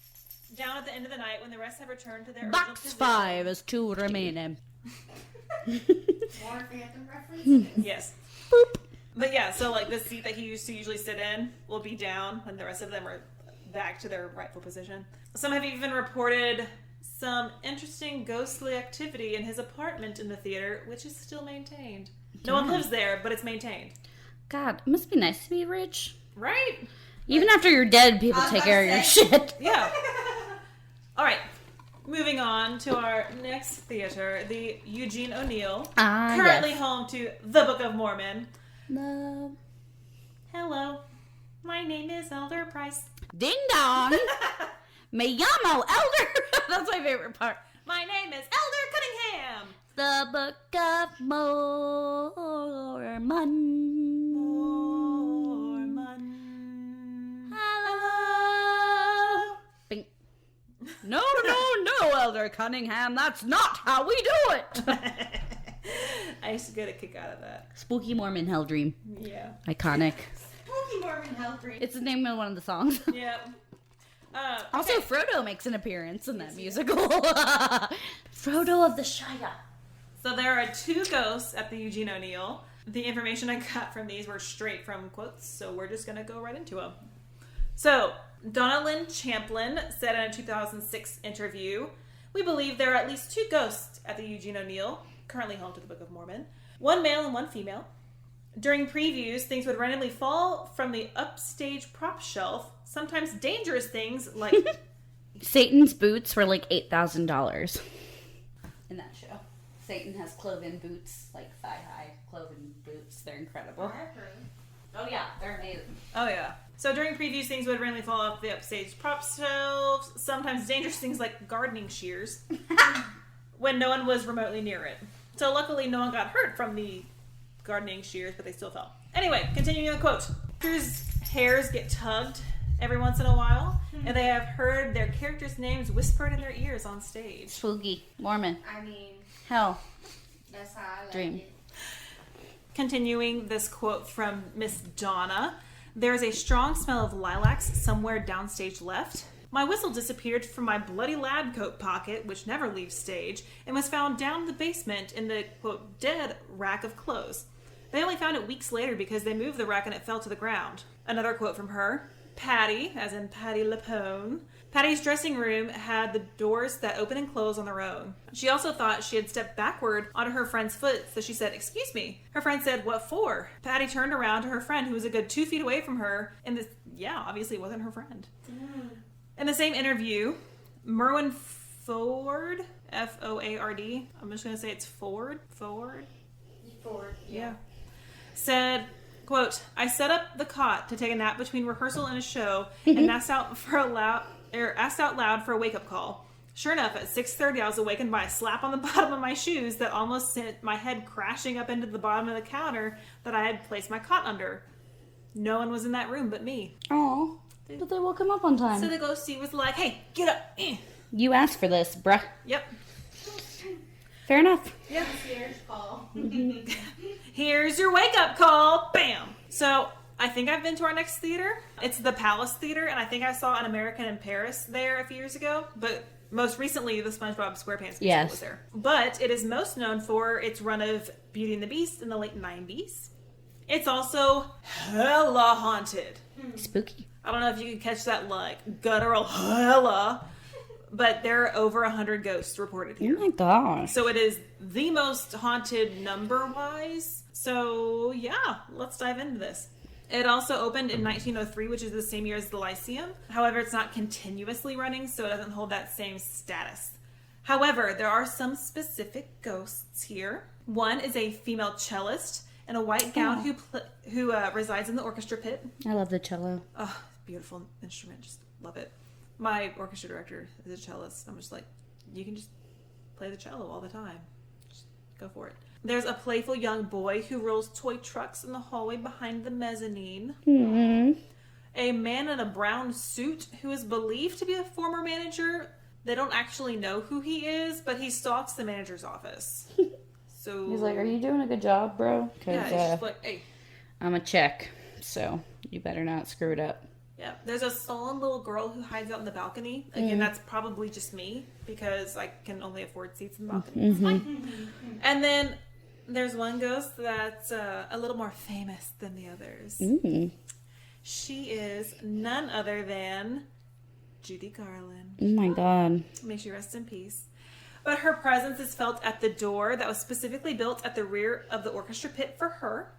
down at the end of the night when the rest have returned to their original Box position. 5 is 2 remaining. More Phantom references. Yes. Boop. But yeah, so like the seat that he used to usually sit in will be down when the rest of them are back to their rightful position. Some have even reported some interesting ghostly activity in his apartment in the theater, which is still maintained. No one lives there, but it's maintained. God, it must be nice to be rich. Right? Even after you're dead, people take care of your shit. Yeah. All right. Moving on to our next theater, the Eugene O'Neill, currently home to the Book of Mormon. Love. Hello, my name is Elder Price. Ding dong. Me llamo Elder. That's my favorite part. My name is Elder Cunningham. The Book of Mormon. Hello. Bing. No, Elder Cunningham. That's not how we do it. I used to get a kick out of that. Spooky Mormon Hell Dream. Yeah. Iconic. Spooky Mormon Hell Dream. It's the name of one of the songs. Yep. Also, Frodo makes an appearance in that musical. Frodo of the Shire. So there are 2 ghosts at the Eugene O'Neill. The information I got from these were straight from quotes, so we're just going to go right into them. So, Donna Lynn Champlin said in a 2006 interview, "We believe there are at least 2 ghosts at the Eugene O'Neill, currently home to the Book of Mormon. 1 male and 1 female. During previews, things would randomly fall from the upstage prop shelf, sometimes dangerous things like..." Satan's boots were like $8,000 in that show. Satan has cloven boots, like thigh-high cloven boots. They're incredible. Oh yeah, they're amazing. Oh yeah. So during previews, things would randomly fall off the upstage prop shelves, sometimes dangerous things like gardening shears, when no one was remotely near it. So luckily no one got hurt from the gardening shears, but they still fell. Anyway, continuing the quote. Characters' hairs get tugged every once in a while, and they have heard their characters' names whispered in their ears on stage. Spooky. Mormon. I mean, Hell. that's how I like Dream. it. Continuing this quote from Miss Donna, "There is a strong smell of lilacs somewhere downstage left. My whistle disappeared from my bloody lab coat pocket, which never leaves stage, and was found down in the basement in the, quote, dead rack of clothes. They only found it weeks later because they moved the rack and it fell to the ground." Another quote from her, "Patty," as in Patty Lapone, "Patty's dressing room had the doors that open and close on their own. She also thought she had stepped backward onto her friend's foot, so she said, 'Excuse me.' Her friend said, 'What for?' Patty turned around to her friend, who was a good 2 feet away from her, and this, obviously wasn't her friend." In the same interview, Merwin Ford, F-O-A-R-D, I'm just going to say it's Ford, Yeah. said, quote, "I set up the cot to take a nap between rehearsal and a show and asked out loud for a wake-up call. Sure enough, at 6:30 I was awakened by a slap on the bottom of my shoes that almost sent my head crashing up into the bottom of the counter that I had placed my cot under. No one was in that room but me." Oh, but they woke him up on time. So the ghostie was like, "Hey, get up." You asked for this, bruh. Yep. Fair enough. Yep. Concierge call. Here's your wake-up call. Bam. So I think I've been to our next theater. It's the Palace Theater, and I think I saw An American in Paris there a few years ago. But most recently, the SpongeBob SquarePants musical was there. But it is most known for its run of Beauty and the Beast in the late 90s. It's also hella haunted. Spooky. I don't know if you can catch that, like, guttural hella, but there are over 100 ghosts reported here. Oh my gosh. So it is the most haunted number-wise. So, yeah, let's dive into this. It also opened in 1903, which is the same year as the Lyceum. However, it's not continuously running, so it doesn't hold that same status. However, there are some specific ghosts here. One is a female cellist in a white gown who resides in the orchestra pit. I love the cello. Oh, beautiful instrument. Just love it. My orchestra director is a cellist. I'm just like, you can just play the cello all the time. Just go for it. There's a playful young boy who rolls toy trucks in the hallway behind the mezzanine. Mm-hmm. A man in a brown suit who is believed to be a former manager. They don't actually know who he is, but he stalks the manager's office. So He's like, "Are you doing a good job, bro?" Because yeah, it's just like, hey. I'm a check So you better not screw it up. Yeah, there's a sullen little girl who hides out in the balcony. Again, that's probably just me because I can only afford seats in the balcony. It's fine. And then there's one ghost that's a little more famous than the others. She is none other than Judy Garland. Oh my God. May she rest in peace. But her presence is felt at the door that was specifically built at the rear of the orchestra pit for her,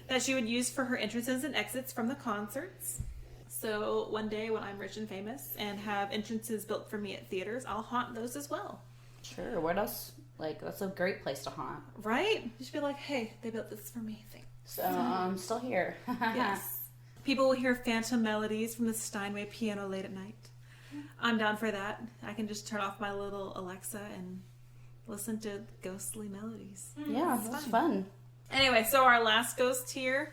that she would use for her entrances and exits from the concerts. So one day when I'm rich and famous and have entrances built for me at theaters, I'll haunt those as well. Sure. What else? Like, that's a great place to haunt. Right? You should be like, hey, they built this for me. Thanks. So I'm still here. Yes. People will hear phantom melodies from the Steinway piano late at night. I'm down for that. I can just turn off my little Alexa and listen to ghostly melodies. Yeah, that's fun. Anyway, so our last ghost here,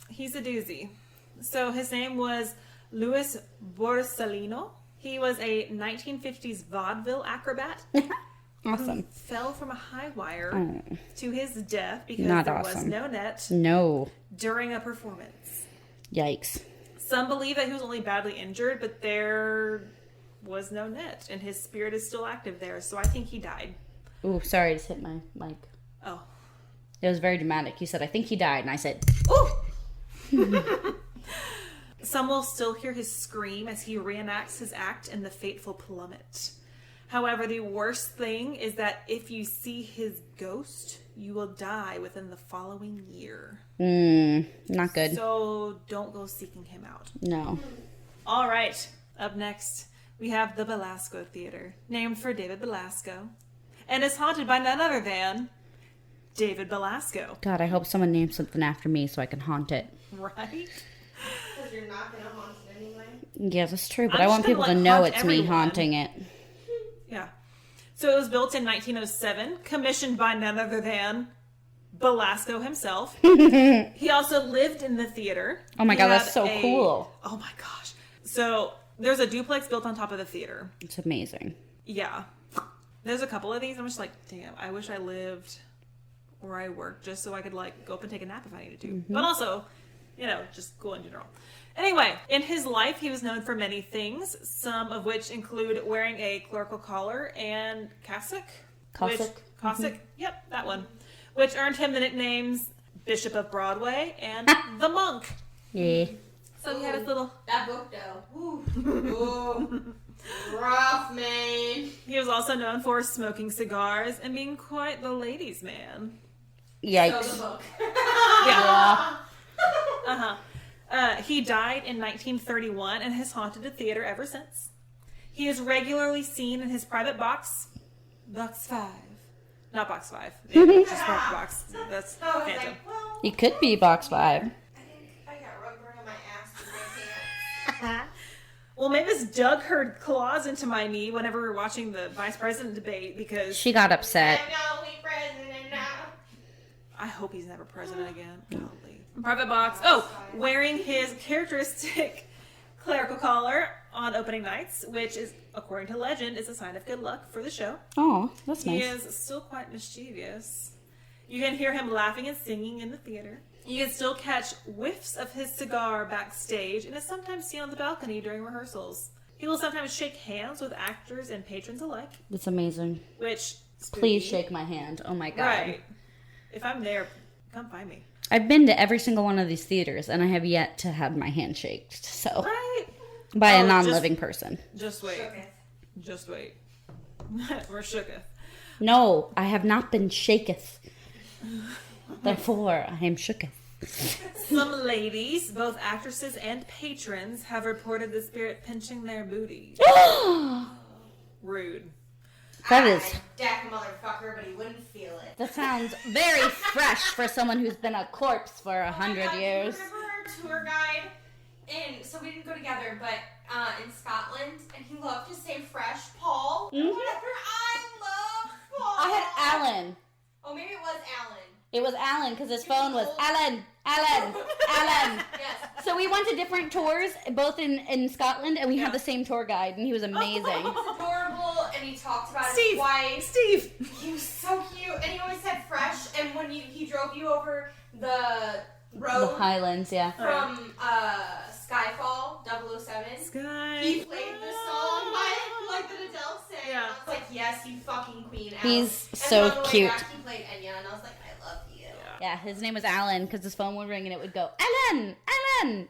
he's a doozy. So his name was Louis Borsellino. He was a 1950s vaudeville acrobat. Awesome. Who fell from a high wire to his death because was no net during a performance. Yikes. Some believe that he was only badly injured, but there was no net, and his spirit is still active there, so I think he died. Ooh, sorry, I just hit my mic. Oh. It was very dramatic. You said, I think he died, and I said, ooh! Some will still hear his scream as he reenacts his act in the fateful plummet. However, the worst thing is that if you see his ghost, you will die within the following year. Not good. So don't go seeking him out. No. All right. Up next, we have the Belasco Theater, named for David Belasco, and is haunted by none other than David Belasco. God, I hope someone names something after me so I can haunt it. Right? Because you're not going to haunt it anyway. Yeah, that's true, but I want people to know it's me haunting it. Yeah. So it was built in 1907, commissioned by none other than Belasco himself. He also lived in the theater. Oh my God, that's so cool. Oh my gosh. So there's a duplex built on top of the theater. It's amazing. Yeah. There's a couple of these. I'm just like, damn, I wish I lived where I work just so I could like go up and take a nap if I needed to. But also, you know, just cool in general. Anyway, in his life, he was known for many things, some of which include wearing a clerical collar and cassock. Cassock? Yep, that one. Which earned him the nicknames Bishop of Broadway and the Monk. Yeah. So he had his little... That book, though. Ooh. Rough, man. He was also known for smoking cigars and being quite the ladies' man. Yikes. So the book. Yeah. He died in 1931 and has haunted the theater ever since. He is regularly seen in his private box 5. Not box 5. It's just private box. That's phantom. Like, well, He could be box 5. I think I got rubber on my ass in my pants. Well, Mavis dug her claws into my knee whenever we were watching the vice president debate because... She got upset. I'm the only president now. I hope he's never president again. Golly. Private box. Oh, wearing his characteristic clerical collar on opening nights, which is, according to legend, is a sign of good luck for the show. Oh, that's nice. He is still quite mischievous. You can hear him laughing and singing in the theater. You can still catch whiffs of his cigar backstage and is sometimes seen on the balcony during rehearsals. He will sometimes shake hands with actors and patrons alike. That's amazing. Which... Please shake my hand. Oh my God. Right. If I'm there, come find me. I've been to every single one of these theaters, and I have yet to have my hand shaked. So, Right. by a non-living person. Just wait. Shooketh. Just wait. We're shooketh. No, I have not been shaketh. Therefore, I am shooketh. Some ladies, both actresses and patrons, have reported the spirit pinching their booty. Rude. That is... I'd deck a motherfucker, but he wouldn't feel it. That sounds very fresh for someone who's been a corpse for 100 years. Remember our tour guide? And so we didn't go together, but in Scotland, and he loved to say fresh Paul. Mm-hmm. Whatever, I love Paul. I had Alan. Oh, maybe it was Alan. It was Alan because his phone was Alan. Yes. So we went to different tours, both in Scotland, and we had the same tour guide, and he was amazing. He's adorable, and he talked about Steve. his wife. Steve. He was so cute, and he always said fresh. And when he drove you over the Road Highlands, yeah. from Skyfall 007. Sky. He played the song by like the Adele sang. Yeah. I was like, yes, you fucking queen. Alan. He's And so on the way cute. back, he played Enya, and I was like, I love you. Yeah, his name was Alan because his phone would ring and it would go, Alan, Alan,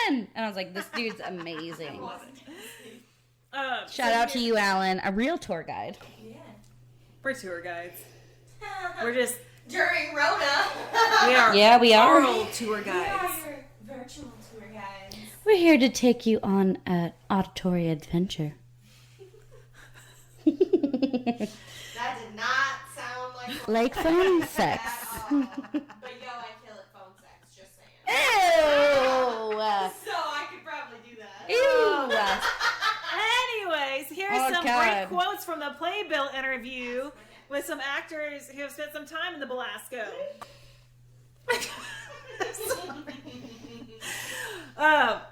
Alan. And I was like, this dude's amazing. Shout out to you, Alan, a real tour guide. Yeah. We're tour guides. We're just During Rona. We are. oral tour We guides. are your virtual tour guides. We're here to take you on an auditory adventure. That did not sound Like phone sex. But yo, I kill it phone sex, just saying. Ew. So I could probably do that. Ew. Anyways, here are some great quotes from the Playbill interview with some actors who have spent some time in the Belasco.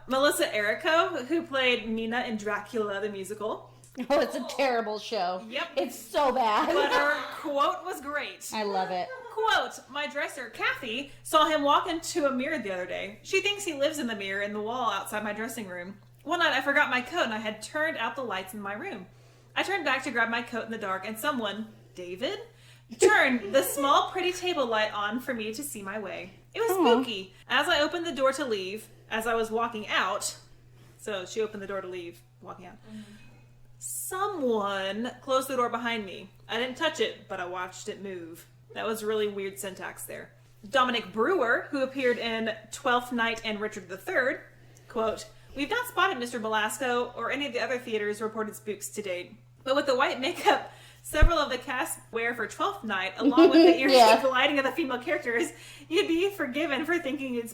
Melissa Errico, who played Mina in Dracula the musical. Oh, it's a terrible show. Yep. It's so bad. But her quote was great. I love it. Quote, my dresser, Kathy, saw him walk into a mirror the other day. She thinks he lives in the mirror in the wall outside my dressing room. One night I forgot my coat and I had turned out the lights in my room. I turned back to grab my coat in the dark and someone, David, turned the small pretty table light on for me to see my way. It was spooky. As I opened the door to leave, as I was walking out, so she opened the door to leave, walking out, someone closed the door behind me. I didn't touch it, but I watched it move. That was really weird syntax there. Dominic Brewer, who appeared in Twelfth Night and Richard III, quote, we've not spotted Mr. Belasco or any of the other theaters reported spooks to date, but with the white makeup several of the cast wear for Twelfth Night, along with the eerie lighting of the female characters, you'd be forgiven for thinking you'd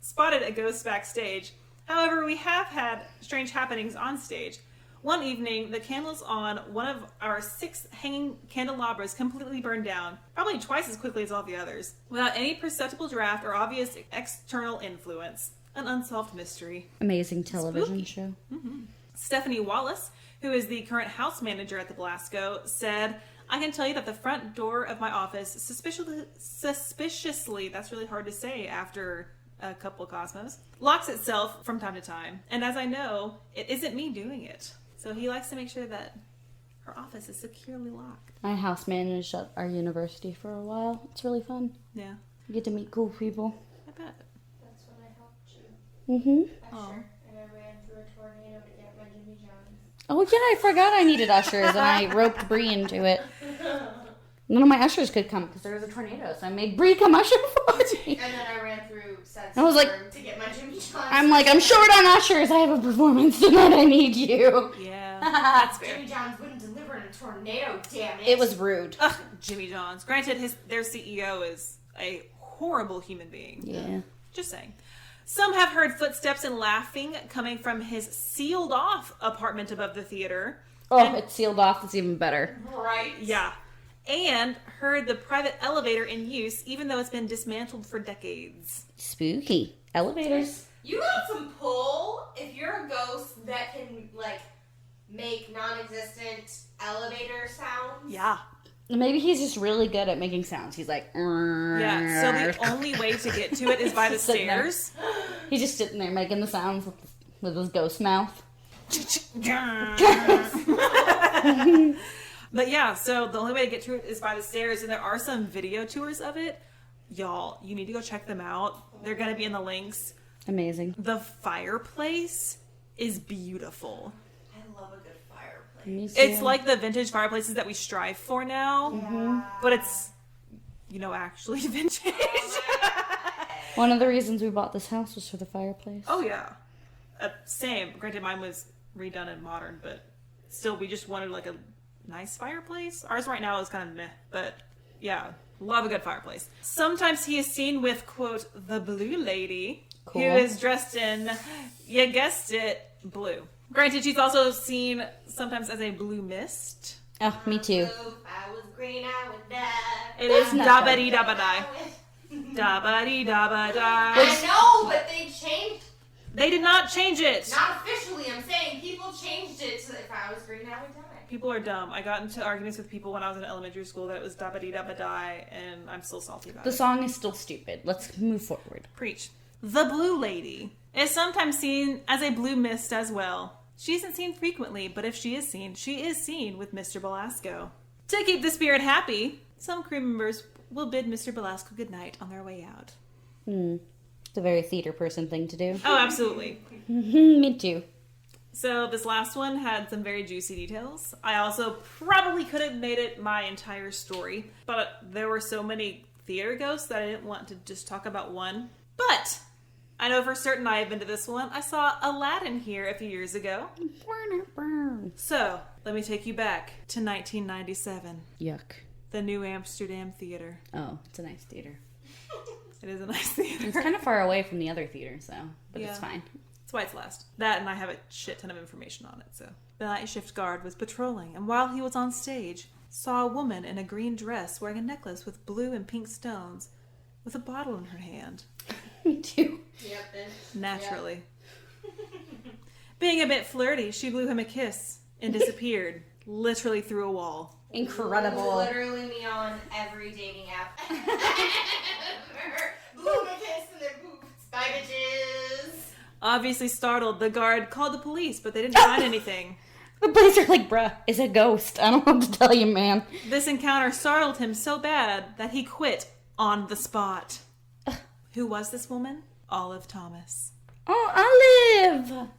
spotted a ghost backstage. However, we have had strange happenings on stage. One evening, the candles on one of our 6 hanging candelabras completely burned down, probably twice as quickly as all the others, without any perceptible draft or obvious external influence. An unsolved mystery. Amazing television show. Mm-hmm. Stephanie Wallace, who is the current house manager at the Belasco, said, I can tell you that the front door of my office suspiciously, that's really hard to say after a couple of Cosmos, locks itself from time to time. And as I know, it isn't me doing it. So he likes to make sure that her office is securely locked. I house managed at our university for a while. It's really fun. Yeah. You get to meet cool people. I bet. That's when I helped you. Mm-hmm. Usher. And I ran through a tornado to get my Jimmy John's. Oh, yeah, I forgot I needed ushers, and I roped Bree into it. None of my ushers could come because there was a tornado, so I made Bree come usher for me. And then I ran through Seth's I was like, room to get my Jimmy John's. I'm like, I'm short on ushers. I have a performance tonight. I need you. Yeah, that's fair. Jimmy John's wouldn't deliver in a tornado, damn it. It was rude. Ugh, Jimmy John's. Granted, their CEO is a horrible human being. Yeah. Just saying. Some have heard footsteps and laughing coming from his sealed-off apartment above the theater. Oh, it's sealed off. It's even better. Right. Yeah. And heard the private elevator in use, even though it's been dismantled for decades. Spooky. Elevators. You got some pull if you're a ghost that can, like, make non-existent elevator sounds. Yeah. Maybe he's just really good at making sounds. He's like, Yeah, so the only way to get to it is by the Sitting there. stairs. He's just sitting there making the sounds with his ghost mouth. But yeah, so the only way to get to it is by the stairs, and there are some video tours of it. Y'all, you need to go check them out. They're going to be in the links. Amazing. The fireplace is beautiful. I love a good fireplace. Me too. It's like the vintage fireplaces that we strive for now, Yeah. but it's, actually vintage. One of the reasons we bought this house was for the fireplace. Oh, yeah. Same. Granted, mine was redone and modern, but still, we just wanted like a nice fireplace. Ours right now is kind of meh, but yeah, love a good fireplace. Sometimes he is seen with, quote, the blue lady, Cool. who is dressed in, you guessed it, blue. Granted, she's also seen sometimes as a blue mist. Oh, me too. If I was green, I would die. It is not dabba-dee dabba-die. Dabba-dee dabba-die. I know, but they changed. They did not change it. Not officially, I'm saying people changed it to if I was green, I would die. People are dumb. I got into arguments with people when I was in elementary school that it was dabba-dee-dabba-die, and I'm still salty about The it. song is still stupid. Let's move forward. Preach. The Blue Lady is sometimes seen as a blue mist as well. She isn't seen frequently, but if she is seen with Mr. Belasco. To keep the spirit happy, some crew members will bid Mr. Belasco goodnight on their way out. It's a very theater person thing to do. Oh, absolutely. Me too. So this last one had some very juicy details. I also probably could have made it my entire story, but there were so many theater ghosts that I didn't want to just talk about one. But I know for certain I have been to this one. I saw Aladdin here a few years ago. So let me take you back to 1997. Yuck. The New Amsterdam Theater. Oh, it's a nice theater. It is a nice theater. It's kind of far away from the other theaters, though, but Yeah. it's fine. That's why it's last. That, and I have a shit ton of information on it, so. The night shift guard was patrolling, and while he was on stage, saw a woman in a green dress wearing a necklace with blue and pink stones, with a bottle in her hand. Me too. Yep. Naturally. Being a bit flirty, she blew him a kiss and disappeared, literally through a wall. Incredible. Literally me on every dating app. Boom, a kiss and then boom. Bye, bitches. Obviously startled, the guard called the police, but they didn't find anything. The police are like, bruh, it's a ghost. I don't know what to tell you, man. This encounter startled him so bad that he quit on the spot. Who was this woman? Olive Thomas. Oh, Olive!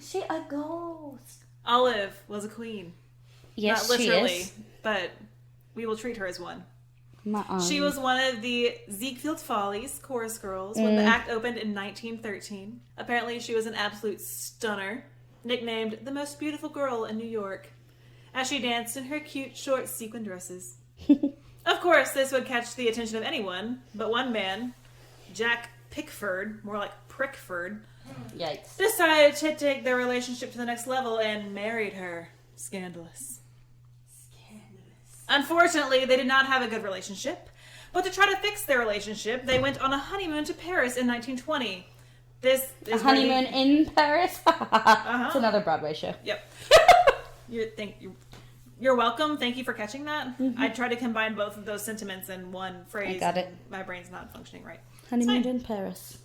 She a ghost. Olive was a queen. Yes, Not literally, she is. but we will treat her as one. My She was one of the Ziegfeld Follies chorus girls when the act opened in 1913. Apparently, she was an absolute stunner, nicknamed the most beautiful girl in New York, as she danced in her cute, short sequin dresses. Of course, this would catch the attention of anyone, but one man, Jack Pickford, more like Prickford, Yikes. decided to take their relationship to the next level and married her. Scandalous. Unfortunately, they did not have a good relationship, but to try to fix their relationship, they went on a honeymoon to Paris in 1920. This A is honeymoon in Paris? It's another Broadway show. Yep. You're welcome. Thank you for catching that. I tried to combine both of those sentiments in one phrase. I got it. And my brain's not functioning right. Honeymoon fine. in Paris.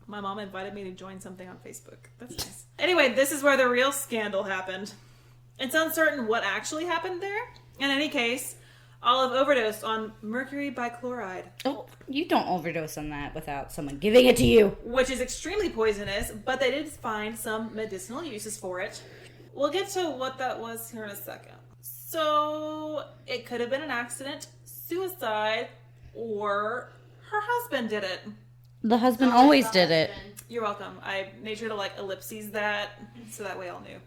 My mom invited me to join something on Facebook. That's nice. Anyway, this is where the real scandal happened. It's uncertain what actually happened there. In any case, Olive overdosed on mercury bichloride, Oh, you don't overdose on that without someone giving it to you. which is extremely poisonous, but they did find some medicinal uses for it. We'll get to what that was here in a second. So, it could have been an accident, suicide, or her husband did it. The husband always did it. You're welcome. I made sure to ellipses that, so that way I'll knew.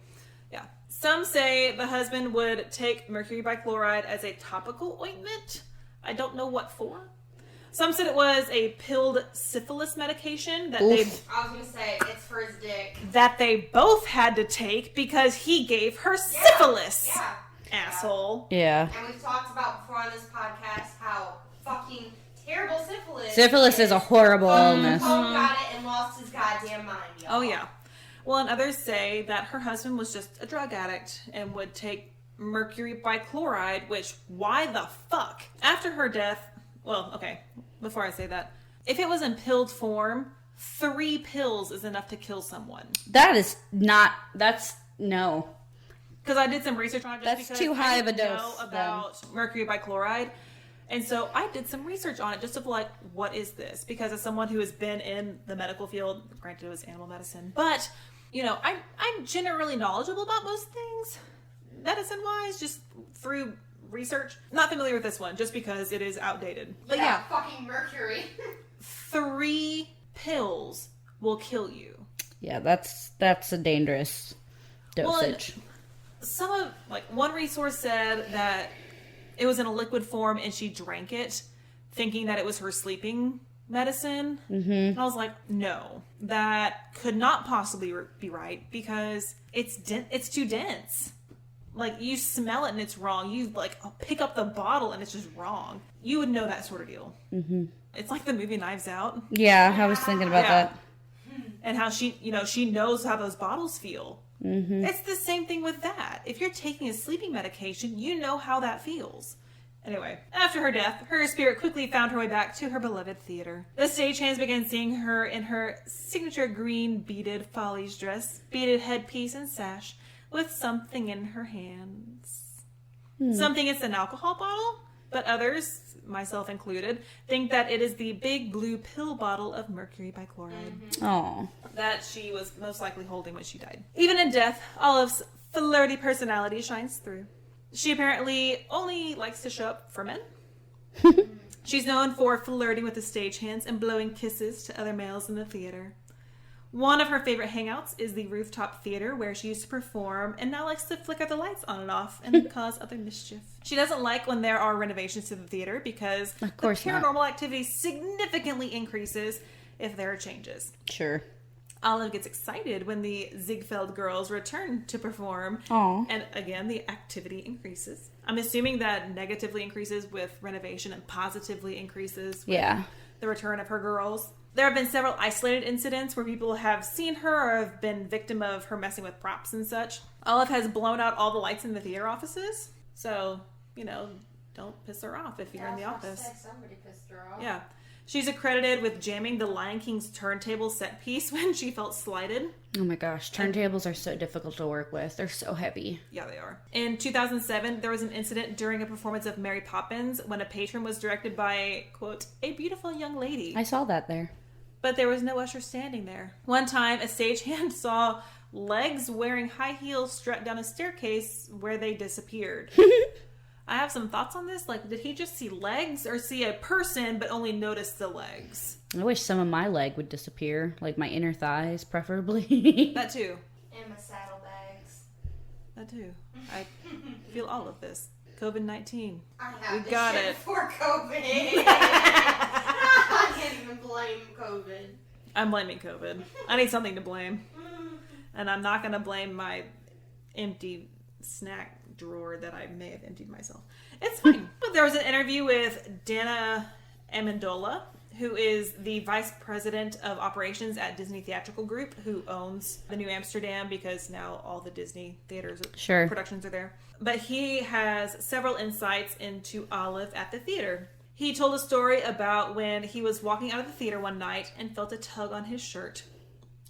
Yeah. Some say the husband would take mercury bichloride as a topical ointment. I don't know what for. Some said it was a pilled syphilis medication that I was gonna say it's for his dick. they both had to take because he gave her syphilis. Yeah. Asshole. Yeah. And we've talked about before on this podcast how fucking terrible syphilis. Syphilis is a horrible illness. Cole got it and lost his goddamn mind, y'all. Oh yeah. Well, and others say that her husband was just a drug addict and would take mercury bichloride, which, why the fuck? After her death, well, okay, before I say that, if it was in pilled form, 3 pills is enough to kill someone. No. Because I did some research on it just That's because too high I of a didn't dose, know about mercury bichloride. And so I did some research on it just of what is this? Because as someone who has been in the medical field, granted it was animal medicine, but, I'm generally knowledgeable about most things, medicine-wise, just through research. Not familiar with this one, just because it is outdated. But yeah, fucking mercury. 3 pills will kill you. Yeah, that's a dangerous dosage. One resource said that it was in a liquid form and she drank it thinking that it was her sleeping medicine. Mm-hmm. And I was like, no, that could not possibly be right because it's too dense. You smell it and it's wrong. You pick up the bottle and it's just wrong. You would know that sort of deal. Mm-hmm. It's like the movie Knives Out. Yeah, I was thinking about that. And how she knows how those bottles feel. Mm-hmm. It's the same thing with that. If you're taking a sleeping medication, you know how that feels. Anyway, after her death, her spirit quickly found her way back to her beloved theater. The stagehands began seeing her in her signature green beaded Follies dress, beaded headpiece and sash, with something in her hands. Some think it's an alcohol bottle, but others, myself included, think that it is the big blue pill bottle of mercury bichloride. Oh. That she was most likely holding when she died. Even in death, Olive's flirty personality shines through. She apparently only likes to show up for men. She's known for flirting with the stagehands and blowing kisses to other males in the theater. One of her favorite hangouts is the rooftop theater where she used to perform and now likes to flicker the lights on and off and cause other mischief. She doesn't like when there are renovations to the theater because of course the paranormal activity significantly increases if there are changes. Sure. Olive gets excited when the Ziegfeld girls return to perform. Aww. And again, the activity increases. I'm assuming that negatively increases with renovation and positively increases with the return of her girls. There have been several isolated incidents where people have seen her or have been victim of her messing with props and such. Olive has blown out all the lights in the theater offices. So, don't piss her off if you're in the office. Somebody pissed her off. Yeah. She's accredited with jamming the Lion King's turntable set piece when she felt slighted. Oh my gosh, turntables are so difficult to work with. They're so heavy. Yeah, they are. In 2007, there was an incident during a performance of Mary Poppins when a patron was directed by, quote, a beautiful young lady. I saw that there. But there was no usher standing there. One time, a stagehand saw legs wearing high heels strut down a staircase where they disappeared. I have some thoughts on this. Like, did he just see legs or see a person but only notice the legs? I wish some of my leg would disappear, like my inner thighs, preferably. That too. And my saddlebags. That too. I feel all of this. COVID-19. I have We got it. for COVID. I can't even blame COVID. I'm blaming COVID. I need something to blame. And I'm not going to blame my empty snack drawer that I may have emptied myself. It's fine. But there was an interview with Dana Amendola, who is the vice president of operations at Disney Theatrical Group, who owns the New Amsterdam because now all the Disney theaters productions are there. But he has several insights into Olive at the theater. He told a story about when he was walking out of the theater one night and felt a tug on his shirt.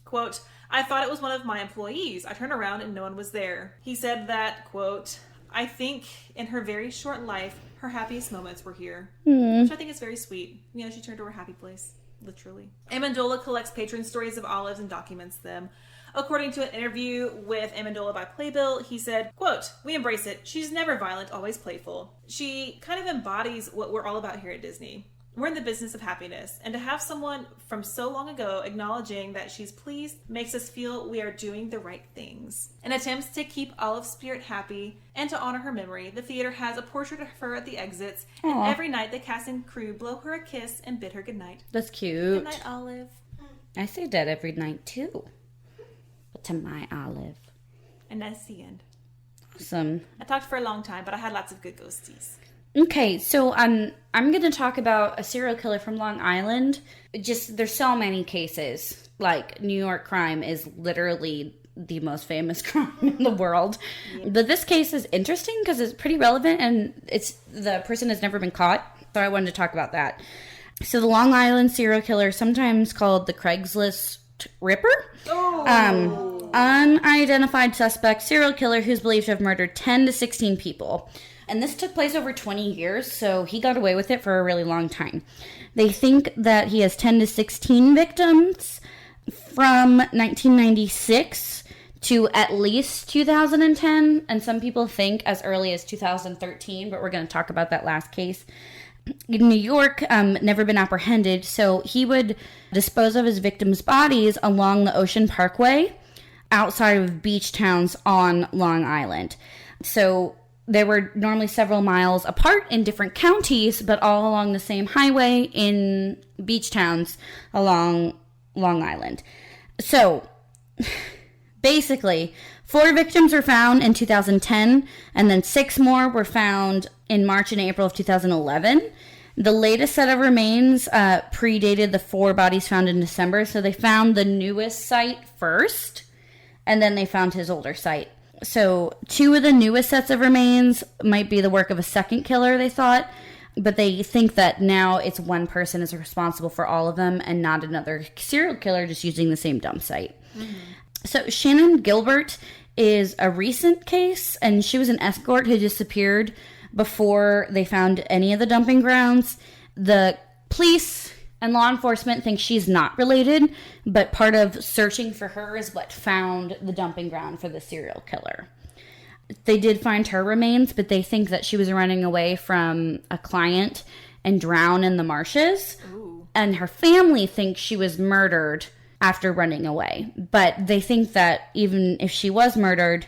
Quote, I thought it was one of my employees. I turned around and no one was there. He said that, quote, I think in her very short life, her happiest moments were here. Which I think is very sweet. She turned to her happy place, literally. Amendola collects patron stories of Olives and documents them. According to an interview with Amendola by Playbill, he said, quote, we embrace it. She's never violent, always playful. She kind of embodies what we're all about here at Disney. We're in the business of happiness, and to have someone from so long ago acknowledging that she's pleased makes us feel we are doing the right things. In attempts to keep Olive's spirit happy and to honor her memory, the theater has a portrait of her at the exits, and every night the cast and crew blow her a kiss and bid her goodnight. That's cute. Good night, Olive. I say that every night too. But to my Olive. And that's the end. Awesome. I talked for a long time, but I had lots of good ghosties. Okay, so I'm going to talk about a serial killer from Long Island. There's so many cases. Like, New York crime is literally the most famous crime in the world. Yeah. But this case is interesting because it's pretty relevant and the person has never been caught. So I wanted to talk about that. So the Long Island serial killer, sometimes called the Craigslist Ripper. Unidentified suspect serial killer who's believed to have murdered 10 to 16 people. And this took place over 20 years, so he got away with it for a really long time. They think that he has 10 to 16 victims from 1996 to at least 2010, and some people think as early as 2013, but we're going to talk about that last case. In New York, never been apprehended, so he would dispose of his victims' bodies along the Ocean Parkway outside of beach towns on Long Island. So they were normally several miles apart in different counties, but all along the same highway in beach towns along Long Island. So, basically, 4 victims were found in 2010, and then 6 more were found in March and April of 2011. The latest set of remains predated the 4 bodies found in December, so they found the newest site first, and then they found his older site. So 2 of the newest sets of remains might be the work of a second killer, they thought, but they think that now it's one person is responsible for all of them and not another serial killer just using the same dump site. Mm-hmm. So Shannon Gilbert is a recent case, and she was an escort who disappeared before they found any of the dumping grounds. The police and law enforcement think she's not related, but part of searching for her is what found the dumping ground for the serial killer. They did find her remains, but they think that she was running away from a client and drowned in the marshes. Ooh. And her family thinks she was murdered after running away. But they think that even if she was murdered,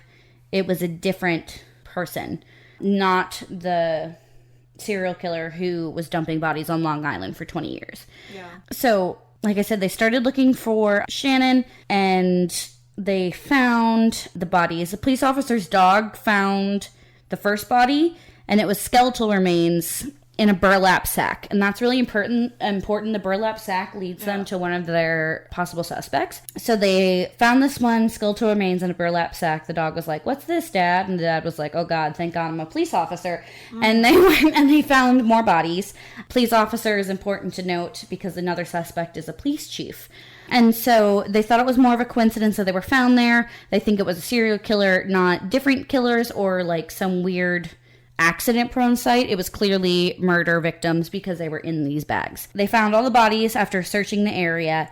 it was a different person, not the serial killer who was dumping bodies on Long Island for 20 years. Yeah. So, like I said, they started looking for Shannon, and they found the bodies. A police officer's dog found the first body, and it was skeletal remains in a burlap sack. And that's really important. The burlap sack leads them to one of their possible suspects. So they found this one, skeletal remains in a burlap sack. The dog was like, "What's this, Dad?" And the dad was like, "Oh God, thank God I'm a police officer." And they went and they found more bodies. Police officer is important to note because another suspect is a police chief. And so they thought it was more of a coincidence that they were found there. They think it was a serial killer, not different killers or like some weird accident-prone site. It was clearly murder victims because they were in these bags. They found all the bodies after searching the area,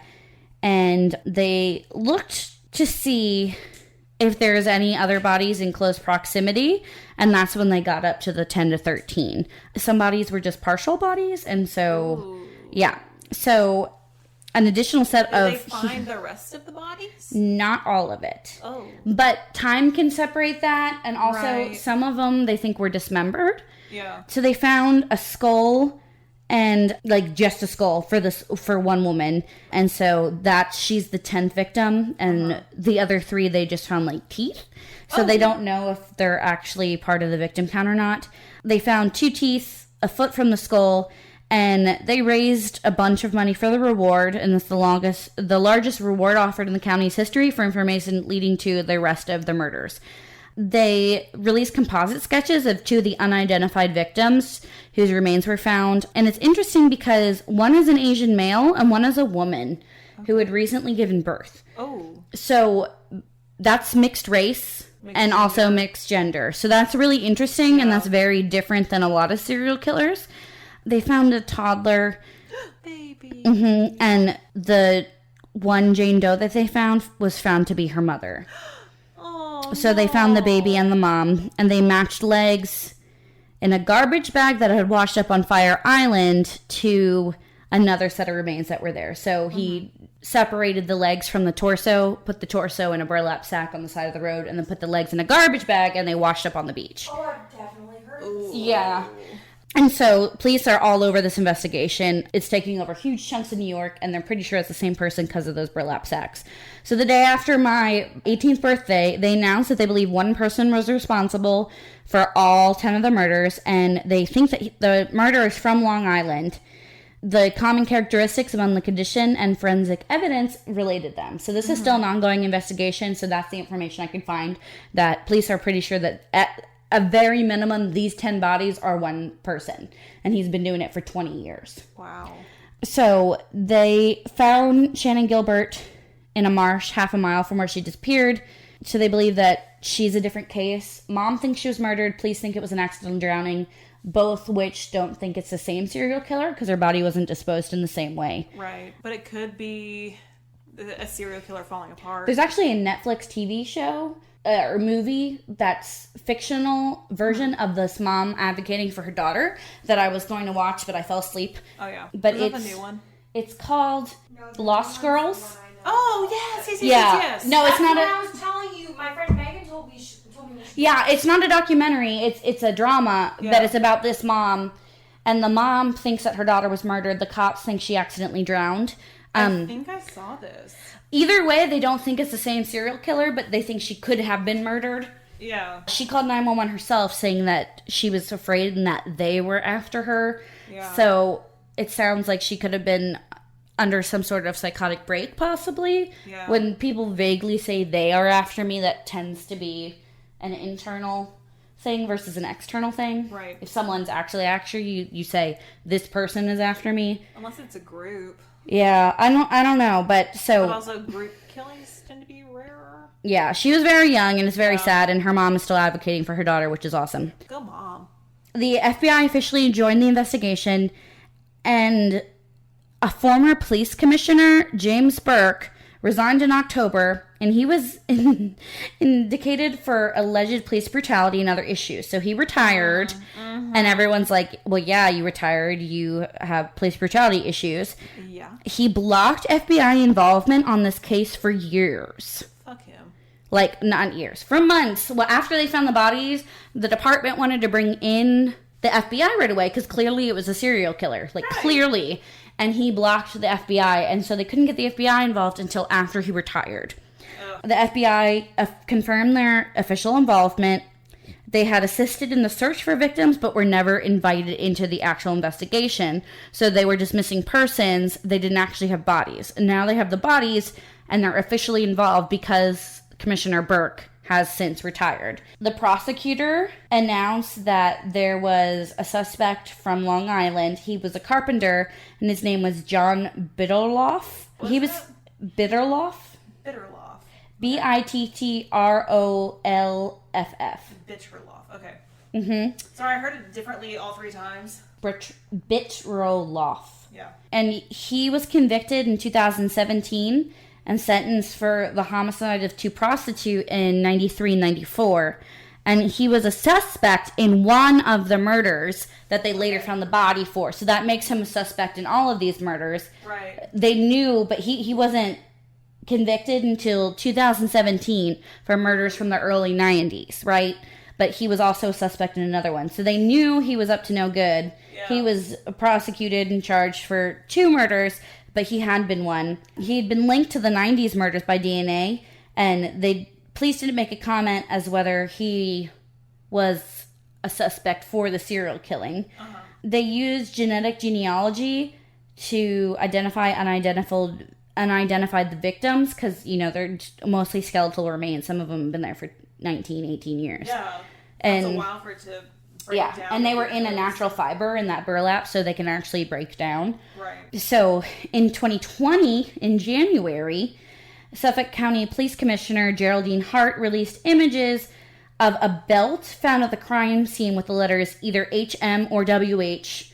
and they looked to see if there's any other bodies in close proximity, and that's when they got up to the 10 to 13. Some bodies were just partial bodies, and so, Ooh. yeah. So an additional set Did of... they find the rest of the bodies? Not all of it. Oh. But time can separate that, and also Right. some of them they think were dismembered. Yeah. So they found a skull, and like just a skull for one woman, and so she's the 10th victim, and the other 3 they just found like teeth. So they don't know if they're actually part of the victim count or not. They found 2 teeth, a foot from the skull, and they raised a bunch of money for the reward, and it's the largest reward offered in the county's history for information leading to the rest of the murders. They released composite sketches of 2 of the unidentified victims whose remains were found, and it's interesting because one is an Asian male and one is a woman who had recently given birth. Oh. So that's mixed race and also mixed gender. So that's really interesting, and that's very different than a lot of serial killers. They found a toddler. Baby. And the one Jane Doe that they found was found to be her mother. Oh, So they found the baby and the mom, and they matched legs in a garbage bag that had washed up on Fire Island to another set of remains that were there. So he separated the legs from the torso, put the torso in a burlap sack on the side of the road, and then put the legs in a garbage bag, and they washed up on the beach. Oh, I've definitely heard this. Yeah. And so police are all over this investigation. It's taking over huge chunks of New York, and they're pretty sure it's the same person because of those burlap sacks. So the day after my 18th birthday, they announced that they believe one person was responsible for all 10 of the murders, and they think that the murder is from Long Island. The common characteristics among the condition and forensic evidence related them. So this is still an ongoing investigation, so that's the information I can find, that police are pretty sure that at a very minimum, these 10 bodies are one person, and he's been doing it for 20 years. Wow. So they found Shannon Gilbert in a marsh half a mile from where she disappeared. So they believe that she's a different case. Mom thinks she was murdered. Police think it was an accidental drowning. Both which don't think it's the same serial killer because her body wasn't disposed in the same way. Right. But it could be a serial killer falling apart. There's actually a Netflix TV show or movie that's fictional version of this mom advocating for her daughter that I was going to watch, but I fell asleep. Oh, yeah. But Is that it's the new one? It's called Lost Girls. Oh, yes. Yeah. No, it's not I was telling you. My friend Megan told me. Yeah, it's not a documentary. It's a drama that is about this mom, and the mom thinks that her daughter was murdered. The cops think she accidentally drowned. I think I saw this. Either way, they don't think it's the same serial killer, but they think she could have been murdered. Yeah. She called 911 herself, saying that she was afraid and that they were after her. Yeah. So it sounds like she could have been under some sort of psychotic break, possibly. Yeah. When people vaguely say they are after me, that tends to be an internal thing versus an external thing. Right. If someone's actually after you, you say, this person is after me. Unless it's a group. Yeah, I don't know, but so... But also group killings tend to be rarer. Yeah, she was very young and it's very sad, and her mom is still advocating for her daughter, which is awesome. Go mom. The FBI officially joined the investigation, and a former police commissioner, James Burke, resigned in October, and he was indicated for alleged police brutality and other issues. So he retired, and everyone's like, well, yeah, you retired, you have police brutality issues. Yeah. He blocked FBI involvement on this case for years. Fuck him. Like, not years, for months. Well, after they found the bodies, the department wanted to bring in the FBI right away, because clearly it was a serial killer. Like, clearly. And he blocked the FBI, and so they couldn't get the FBI involved until after he retired. The FBI confirmed their official involvement. They had assisted in the search for victims, but were never invited into the actual investigation. So they were just missing persons. They didn't actually have bodies. And now they have the bodies, and they're officially involved because Commissioner Burke has since retired. The prosecutor announced that there was a suspect from Long Island. He was a carpenter, and his name was John Bitterloff. He was Bitterloff? Bitterloff. Bitterloff. Bitterloff. Okay. Mm-hmm. Sorry, I heard it differently all 3 times. Bitterloff. Yeah. And he was convicted in 2017 and sentenced for the homicide of 2 prostitutes in 93 and 94. And he was a suspect in one of the murders that they later found the body for. So that makes him a suspect in all of these murders. Right. They knew, but he wasn't convicted until 2017 for murders from the early 90s, right? But he was also a suspect in another one. So they knew he was up to no good. Yeah. He was prosecuted and charged for 2 murders, but he had been one. He had been linked to the 90s murders by DNA, and police didn't make a comment as whether he was a suspect for the serial killing. Uh-huh. They used genetic genealogy to identify unidentified the victims, because, they're mostly skeletal remains. Some of them have been there for 19, 18 years. Yeah. And that's a while for it to break down. And they were in a natural fiber in that burlap, so they can actually break down. Right. So in 2020, in January, Suffolk County Police Commissioner Geraldine Hart released images of a belt found at the crime scene with the letters either HM or WH,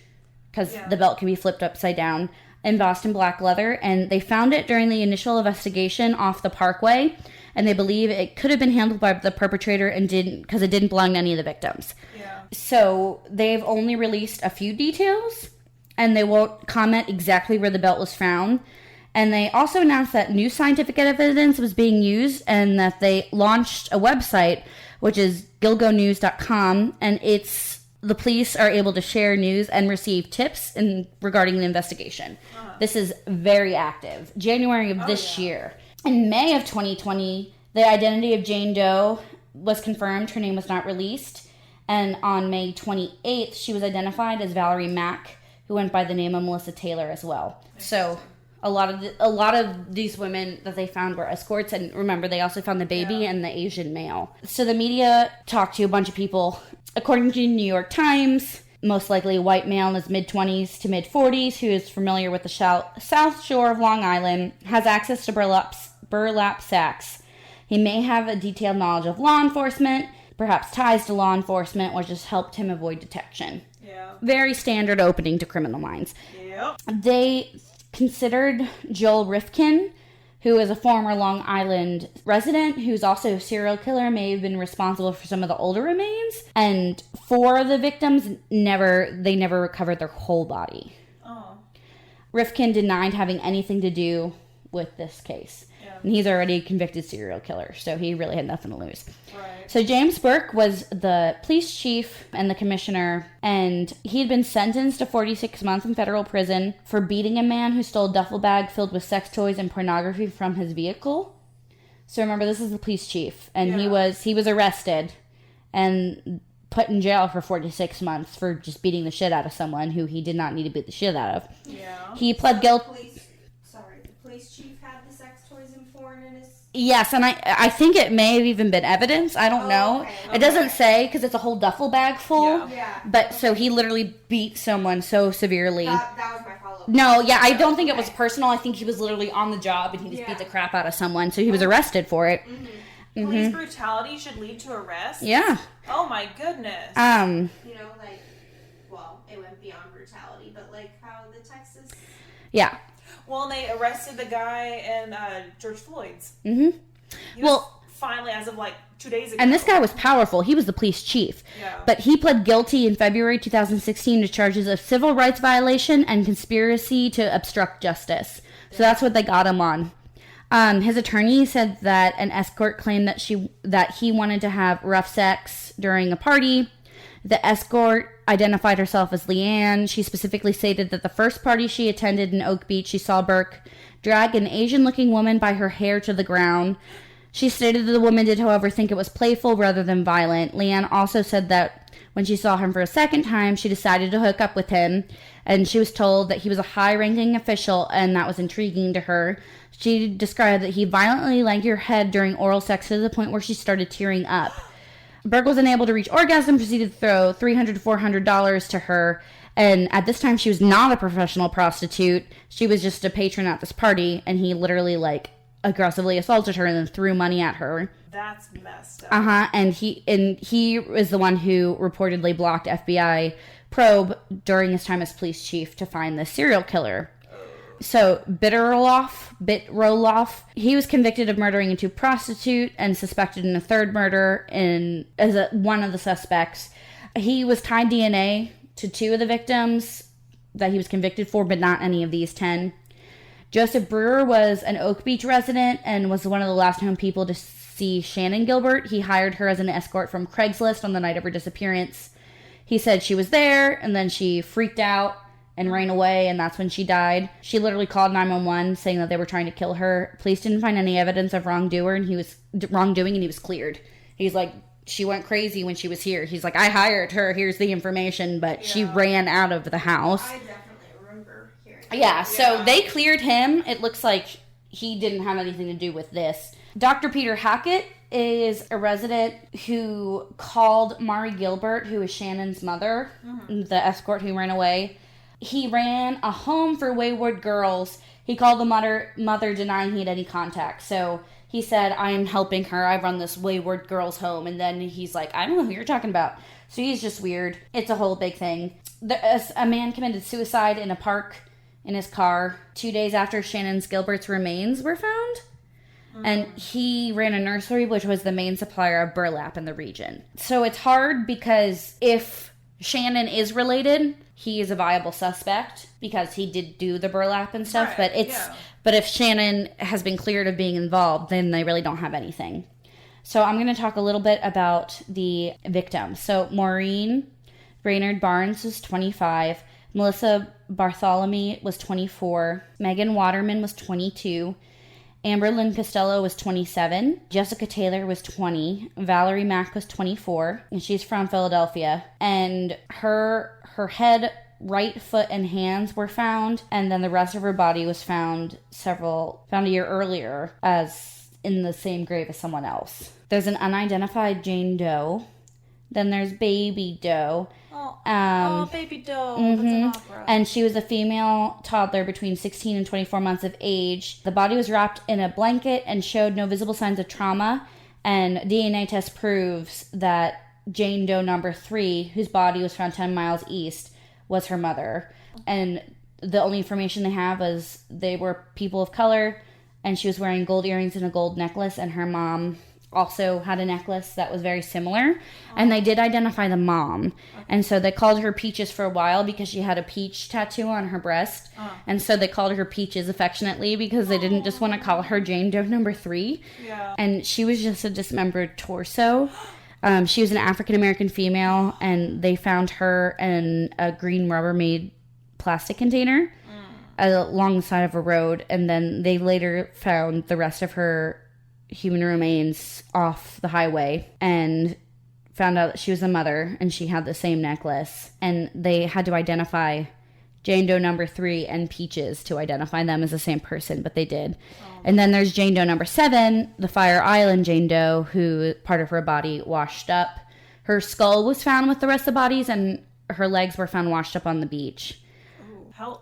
because the belt can be flipped upside down, embossed in black leather. And they found it during the initial investigation off the Parkway, and they believe it could have been handled by the perpetrator and because it didn't belong to any of the victims. Yeah. So they've only released a few details, and they won't comment exactly where the belt was found. And they also announced that new scientific evidence was being used, and that they launched a website, which is gilgonews.com, and the police are able to share news and receive tips regarding the investigation. This is very active. January of this year. In May of 2020, the identity of Jane Doe was confirmed. Her name was not released. And on May 28th, she was identified as Valerie Mack, who went by the name of Melissa Taylor as well. So a lot of these women that they found were escorts, and remember, they also found the baby and the Asian male. So the media talked to a bunch of people. According to the New York Times, most likely a white male in his mid-20s to mid-40s who is familiar with the South Shore of Long Island, has access to burlap sacks. He may have a detailed knowledge of law enforcement, perhaps ties to law enforcement, which has helped him avoid detection. Yeah. Very standard opening to Criminal Minds. Yep. They considered Joel Rifkin, who is a former Long Island resident, who's also a serial killer, may have been responsible for some of the older remains. And 4 of the victims, they never recovered their whole body. Oh. Rifkin denied having anything to do with this case. Yeah. And he's already a convicted serial killer, so he really had nothing to lose. Right. So James Burke was the police chief and the commissioner, and he had been sentenced to 46 months in federal prison for beating a man who stole a duffel bag filled with sex toys and pornography from his vehicle. So remember, this is the police chief, and he was arrested and put in jail for 46 months for just beating the shit out of someone who he did not need to beat the shit out of. Yeah. He pled guilty. police chief had the sex toys and porn in his... Yes, and I think it may have even been evidence. I don't know. Okay. It doesn't say because it's a whole duffel bag full. Yeah. But so he literally beat someone so severely. That was my follow-up. No, yeah, I don't think it was personal. I think he was literally on the job and he just beat the crap out of someone. So he was arrested for it. Mm-hmm. Police brutality should lead to arrest? Yeah. Oh my goodness. You know, like, well, it went beyond brutality, but like how the Texas... Yeah. Well, and they arrested the guy in George Floyd's. Mm-hmm. He was finally, as of like 2 days ago. And this guy was powerful. He was the police chief. Yeah. But he pled guilty in February 2016 to charges of civil rights violation and conspiracy to obstruct justice. So that's what they got him on. His attorney said that an escort claimed that he wanted to have rough sex during a party. The escort identified herself as Leanne. She specifically stated that the first party she attended in Oak Beach, she saw Burke drag an Asian-looking woman by her hair to the ground. She stated that the woman did, however, think it was playful rather than violent. Leanne also said that when she saw him for a second time, she decided to hook up with him, and she was told that he was a high-ranking official, and that was intriguing to her. She described that he violently laid her head during oral sex to the point where she started tearing up. Burke was unable to reach orgasm, proceeded to throw $300 to $400 to her, and at this time she was not a professional prostitute. She was just a patron at this party, and he literally, like, aggressively assaulted her and then threw money at her. That's messed up. And he was the one who reportedly blocked FBI probe during his time as police chief to find the serial killer. So Bitroloff, he was convicted of murdering a 2 prostitute and suspected in a 3rd murder as one of the suspects. He was tied DNA to 2 of the victims that he was convicted for, but not any of these 10. Joseph Brewer was an Oak Beach resident and was one of the last known people to see Shannon Gilbert. He hired her as an escort from Craigslist on the night of her disappearance. He said she was there, and then she freaked out and ran away, and that's when she died. She literally called 911 saying that they were trying to kill her. Police didn't find any evidence of wrongdoing, and he was cleared. He's like, she went crazy when she was here. He's like, I hired her, here's the information, but she ran out of the house. I definitely remember hearing that. Yeah, so they cleared him. It looks like he didn't have anything to do with this. Dr. Peter Hackett is a resident who called Mari Gilbert, who is Shannon's mother, the escort who ran away. He ran a home for wayward girls. He called the mother denying he had any contact. So he said, I'm helping her. I run this wayward girls home. And then he's like, I don't know who you're talking about. So he's just weird. It's a whole big thing. A man committed suicide in a park in his car 2 days after Shannon's Gilbert's remains were found. And he ran a nursery, which was the main supplier of burlap in the region. So it's hard because if Shannon is related, he is a viable suspect because he did do the burlap and stuff. Right, But if Shannon has been cleared of being involved, then they really don't have anything. So I'm going to talk a little bit about the victims. So Maureen Brainerd Barnes was 25. Melissa Bartholomew was 24. Megan Waterman was 22. Amber Lynn Costello was 27. Jessica Taylor was 20. Valerie Mack was 24. And she's from Philadelphia. And her head, right foot, and hands were found. And then the rest of her body was found a year earlier as in the same grave as someone else. There's an unidentified Jane Doe. Then there's Baby Doe. Baby Doe. That's an opera. And she was a female toddler between 16 and 24 months of age. The body was wrapped in a blanket and showed no visible signs of trauma. And DNA test proves that Jane Doe number 3, whose body was found 10 miles east, was her mother. And the only information they have is they were people of color, and she was wearing gold earrings and a gold necklace, and her mom also had a necklace that was very similar. And they did identify the mom. And so they called her Peaches for a while because she had a peach tattoo on her breast. And so they called her Peaches affectionately because they didn't just want to call her Jane Doe number 3. Yeah. And she was just a dismembered torso. She was an African-American female, and they found her in a green Rubbermaid plastic container along the side of a road. And then they later found the rest of her human remains off the highway and found out that she was a mother and she had the same necklace. And they had to identify Jane Doe number 3, and Peaches to identify them as the same person, but they did. And then there's Jane Doe number 7, the Fire Island Jane Doe, who part of her body washed up. Her skull was found with the rest of the bodies, and her legs were found washed up on the beach. Ooh, how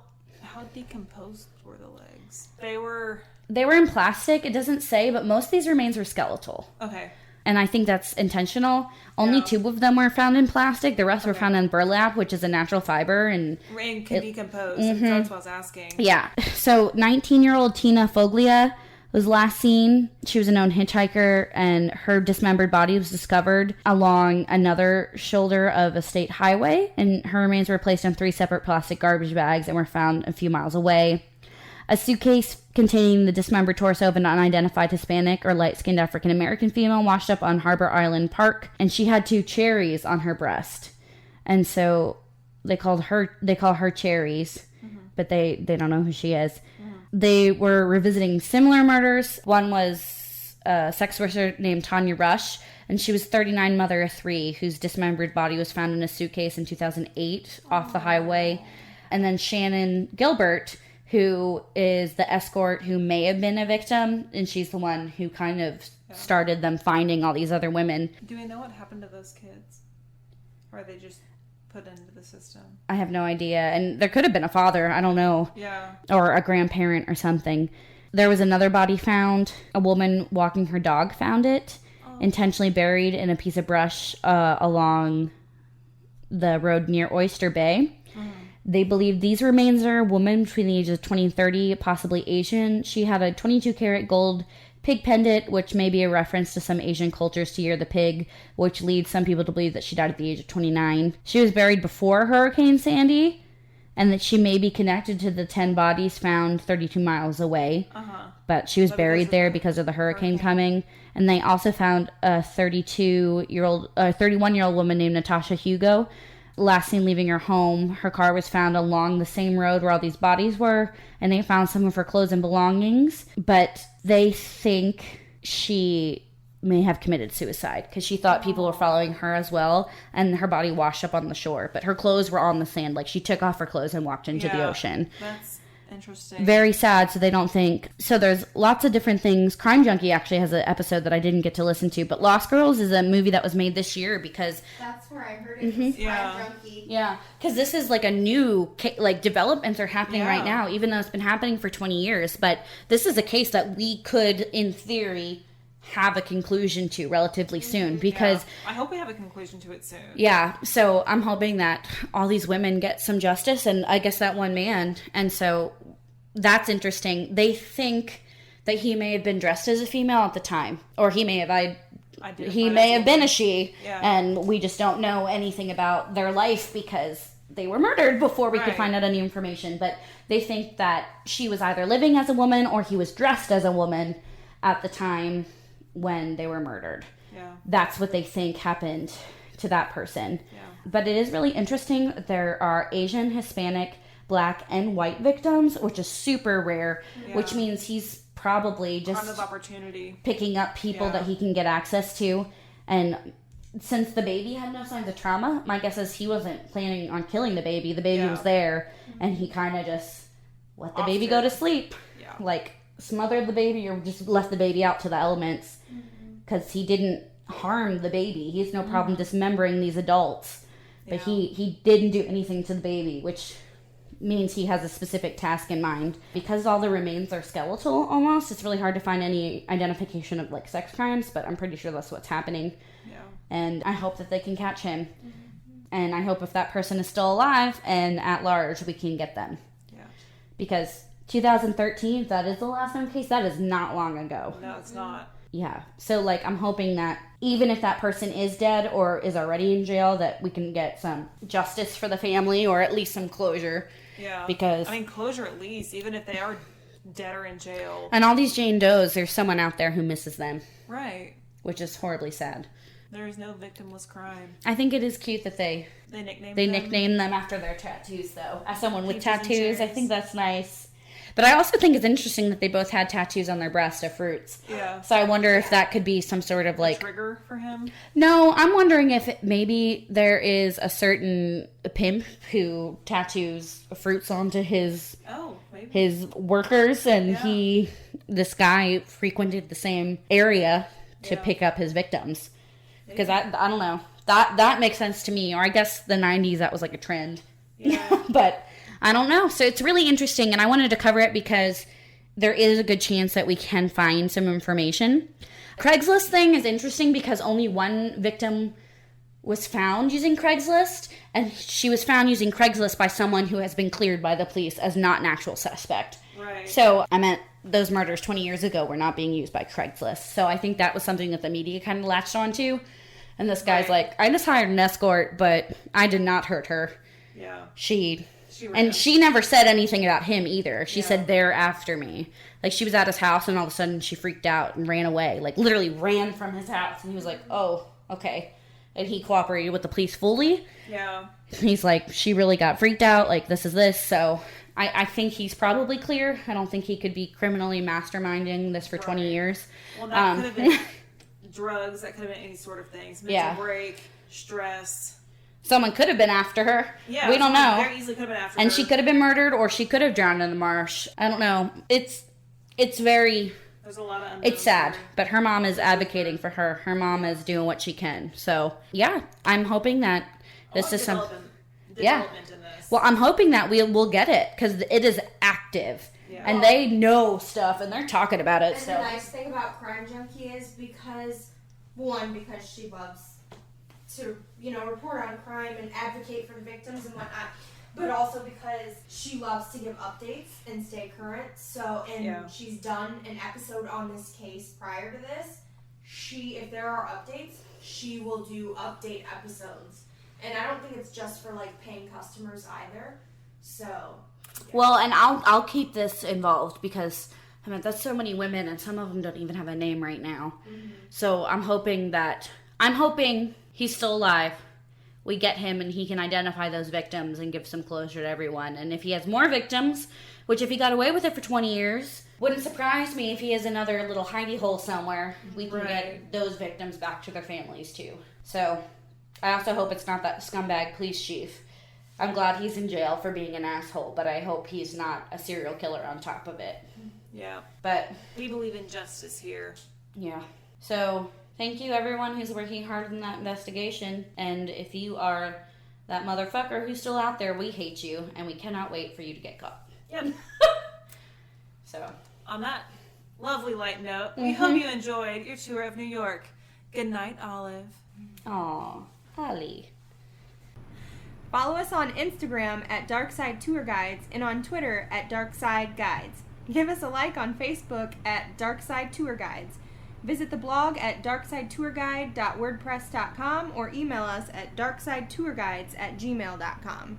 decomposed were the legs? They were in plastic. It doesn't say, but most of these remains were skeletal. Okay. And I think that's intentional. Only 2 of them were found in plastic. The rest were found in burlap, which is a natural fiber. And can decompose. That's what I was asking. Yeah. So 19-year-old Tina Foglia was last seen. She was a known hitchhiker, and her dismembered body was discovered along another shoulder of a state highway. And her remains were placed in 3 separate plastic garbage bags and were found a few miles away. A suitcase containing the dismembered torso of an unidentified Hispanic or light-skinned African-American female washed up on Harbor Island Park, and she had 2 cherries on her breast. And so they call her Cherries, but they don't know who she is. They were revisiting similar murders. One was a sex worker named Tanya Rush, and she was 39, mother of 3, whose dismembered body was found in a suitcase in 2008 off the highway. And then Shannon Gilbert, who is the escort who may have been a victim, and she's the one who kind of started them finding all these other women. Do we know what happened to those kids? Or are they just put into the system? I have no idea. And there could have been a father, I don't know. Yeah. Or a grandparent or something. There was another body found. A woman walking her dog found it, intentionally buried in a piece of brush along the road near Oyster Bay. They believe these remains are a woman between the ages of 20 and 30, possibly Asian. She had a 22-karat gold pig pendant, which may be a reference to some Asian cultures to Year the Pig, which leads some people to believe that she died at the age of 29. She was buried before Hurricane Sandy, and that she may be connected to the 10 bodies found 32 miles away. But she was buried there because of the hurricane coming. And they also found a 31-year-old woman named Natasha Hugo, last seen leaving her home. Her car was found along the same road where all these bodies were, and they found some of her clothes and belongings, but they think she may have committed suicide because she thought people were following her as well, and her body washed up on the shore, but her clothes were on the sand. Like, she took off her clothes and walked into the ocean. That's interesting. Very sad. So they don't think. So there's lots of different things. Crime Junkie actually has an episode that I didn't get to listen to, but Lost Girls is a movie that was made this year because that's where I heard it. Crime Junkie. Yeah, because this is like a new developments are happening right now, even though it's been happening for 20 years. But this is a case that we could, in theory, have a conclusion to relatively soon, because I hope we have a conclusion to it soon. Yeah, so I'm hoping that all these women get some justice, and I guess that one man. And so that's interesting. They think that he may have been dressed as a female at the time, or he may have been a she, and we just don't know anything about their life because they were murdered before we could find out any information. But they think that she was either living as a woman or he was dressed as a woman at the time when they were murdered. Yeah. That's what they think happened to that person. Yeah. But it is really interesting. There are Asian, Hispanic, Black, and white victims, which is super rare, which means he's probably just kind of opportunity picking up people that he can get access to. And since the baby had no signs of trauma, my guess is he wasn't planning on killing the baby. The baby was there, and he kind of just let the baby go to sleep. Yeah. Like, smothered the baby or just left the baby out to the elements, because he didn't harm the baby. He has no problem dismembering these adults, but he didn't do anything to the baby, which means he has a specific task in mind. Because all the remains are skeletal almost, it's really hard to find any identification of like sex crimes, but I'm pretty sure that's what's happening. And I hope that they can catch him, and I hope if that person is still alive and at large, we can get them. Because 2013, that is the last known case. That is not long ago. No, it's not. Yeah. So, like, I'm hoping that even if that person is dead or is already in jail, that we can get some justice for the family, or at least some closure. Yeah. Because I mean, closure at least, even if they are dead or in jail. And all these Jane Does, there's someone out there who misses them. Right. Which is horribly sad. There is no victimless crime. I think it is cute that they nickname them after their tattoos, though. As someone with tattoos, I think that's nice. But I also think it's interesting that they both had tattoos on their breast of fruits. Yeah. So I wonder if that could be some sort of like trigger for him. No, I'm wondering if maybe there is a certain pimp who tattoos fruits onto his workers, and this guy frequented the same area to pick up his victims. Because I don't know. That makes sense to me. Or I guess the 90s, that was like a trend. Yeah. But I don't know. So it's really interesting, and I wanted to cover it because there is a good chance that we can find some information. Craigslist thing is interesting because only one victim was found using Craigslist, and she was found using Craigslist by someone who has been cleared by the police as not an actual suspect. Right. So I meant those murders 20 years ago were not being used by Craigslist. So I think that was something that the media kind of latched onto. And this guy's like, I just hired an escort, but I did not hurt her. Yeah. She never said anything about him either. She said, they're after me. Like, she was at his house, and all of a sudden she freaked out and ran away. Like, literally ran from his house. And he was like, oh, okay. And he cooperated with the police fully. Yeah. He's like, she really got freaked out. Like, this is this. So I think he's probably clear. I don't think he could be criminally masterminding this for 20 years. Well, that could have been drugs. That could have been any sort of things. Mental break, stress. Someone could have been after her. Yeah, we don't know. Very easily could have been after her. And she could have been murdered, or she could have drowned in the marsh. I don't know. It's very... There's a lot of unknowns. It's sad, but her mom is advocating for her. Her mom is doing what she can. So, yeah, I'm hoping that this is some... Development in this. Well, I'm hoping that we'll get it, because it is active. Yeah. And they know stuff, and they're talking about it. And so the nice thing about Crime Junkie is because she loves to, report on crime and advocate for the victims and whatnot, but also because she loves to give updates and stay current. So, she's done an episode on this case prior to this. If there are updates, she will do update episodes. And I don't think it's just for, paying customers either. So... Yeah. Well, and I'll keep this involved because, that's so many women, and some of them don't even have a name right now. Mm-hmm. So I'm hoping he's still alive. We get him, and he can identify those victims and give some closure to everyone. And if he has more victims, which if he got away with it for 20 years, wouldn't surprise me if he has another little hidey hole somewhere. We can get those victims back to their families, too. So I also hope it's not that scumbag police chief. I'm glad he's in jail for being an asshole, but I hope he's not a serial killer on top of it. Yeah. But we believe in justice here. Yeah. So, thank you everyone who's working hard in that investigation. And if you are that motherfucker who's still out there, we hate you, and we cannot wait for you to get caught. Yep. So, on that lovely light note, we hope you enjoyed your tour of New York. Good night, Olive. Aw, Ollie. Follow us on Instagram at Darkside Tour Guides and on Twitter at Darkside Guides. Give us a like on Facebook at Darkside Tour Guides. Visit the blog at darksidetourguide.wordpress.com or email us at darksidetourguides@gmail.com.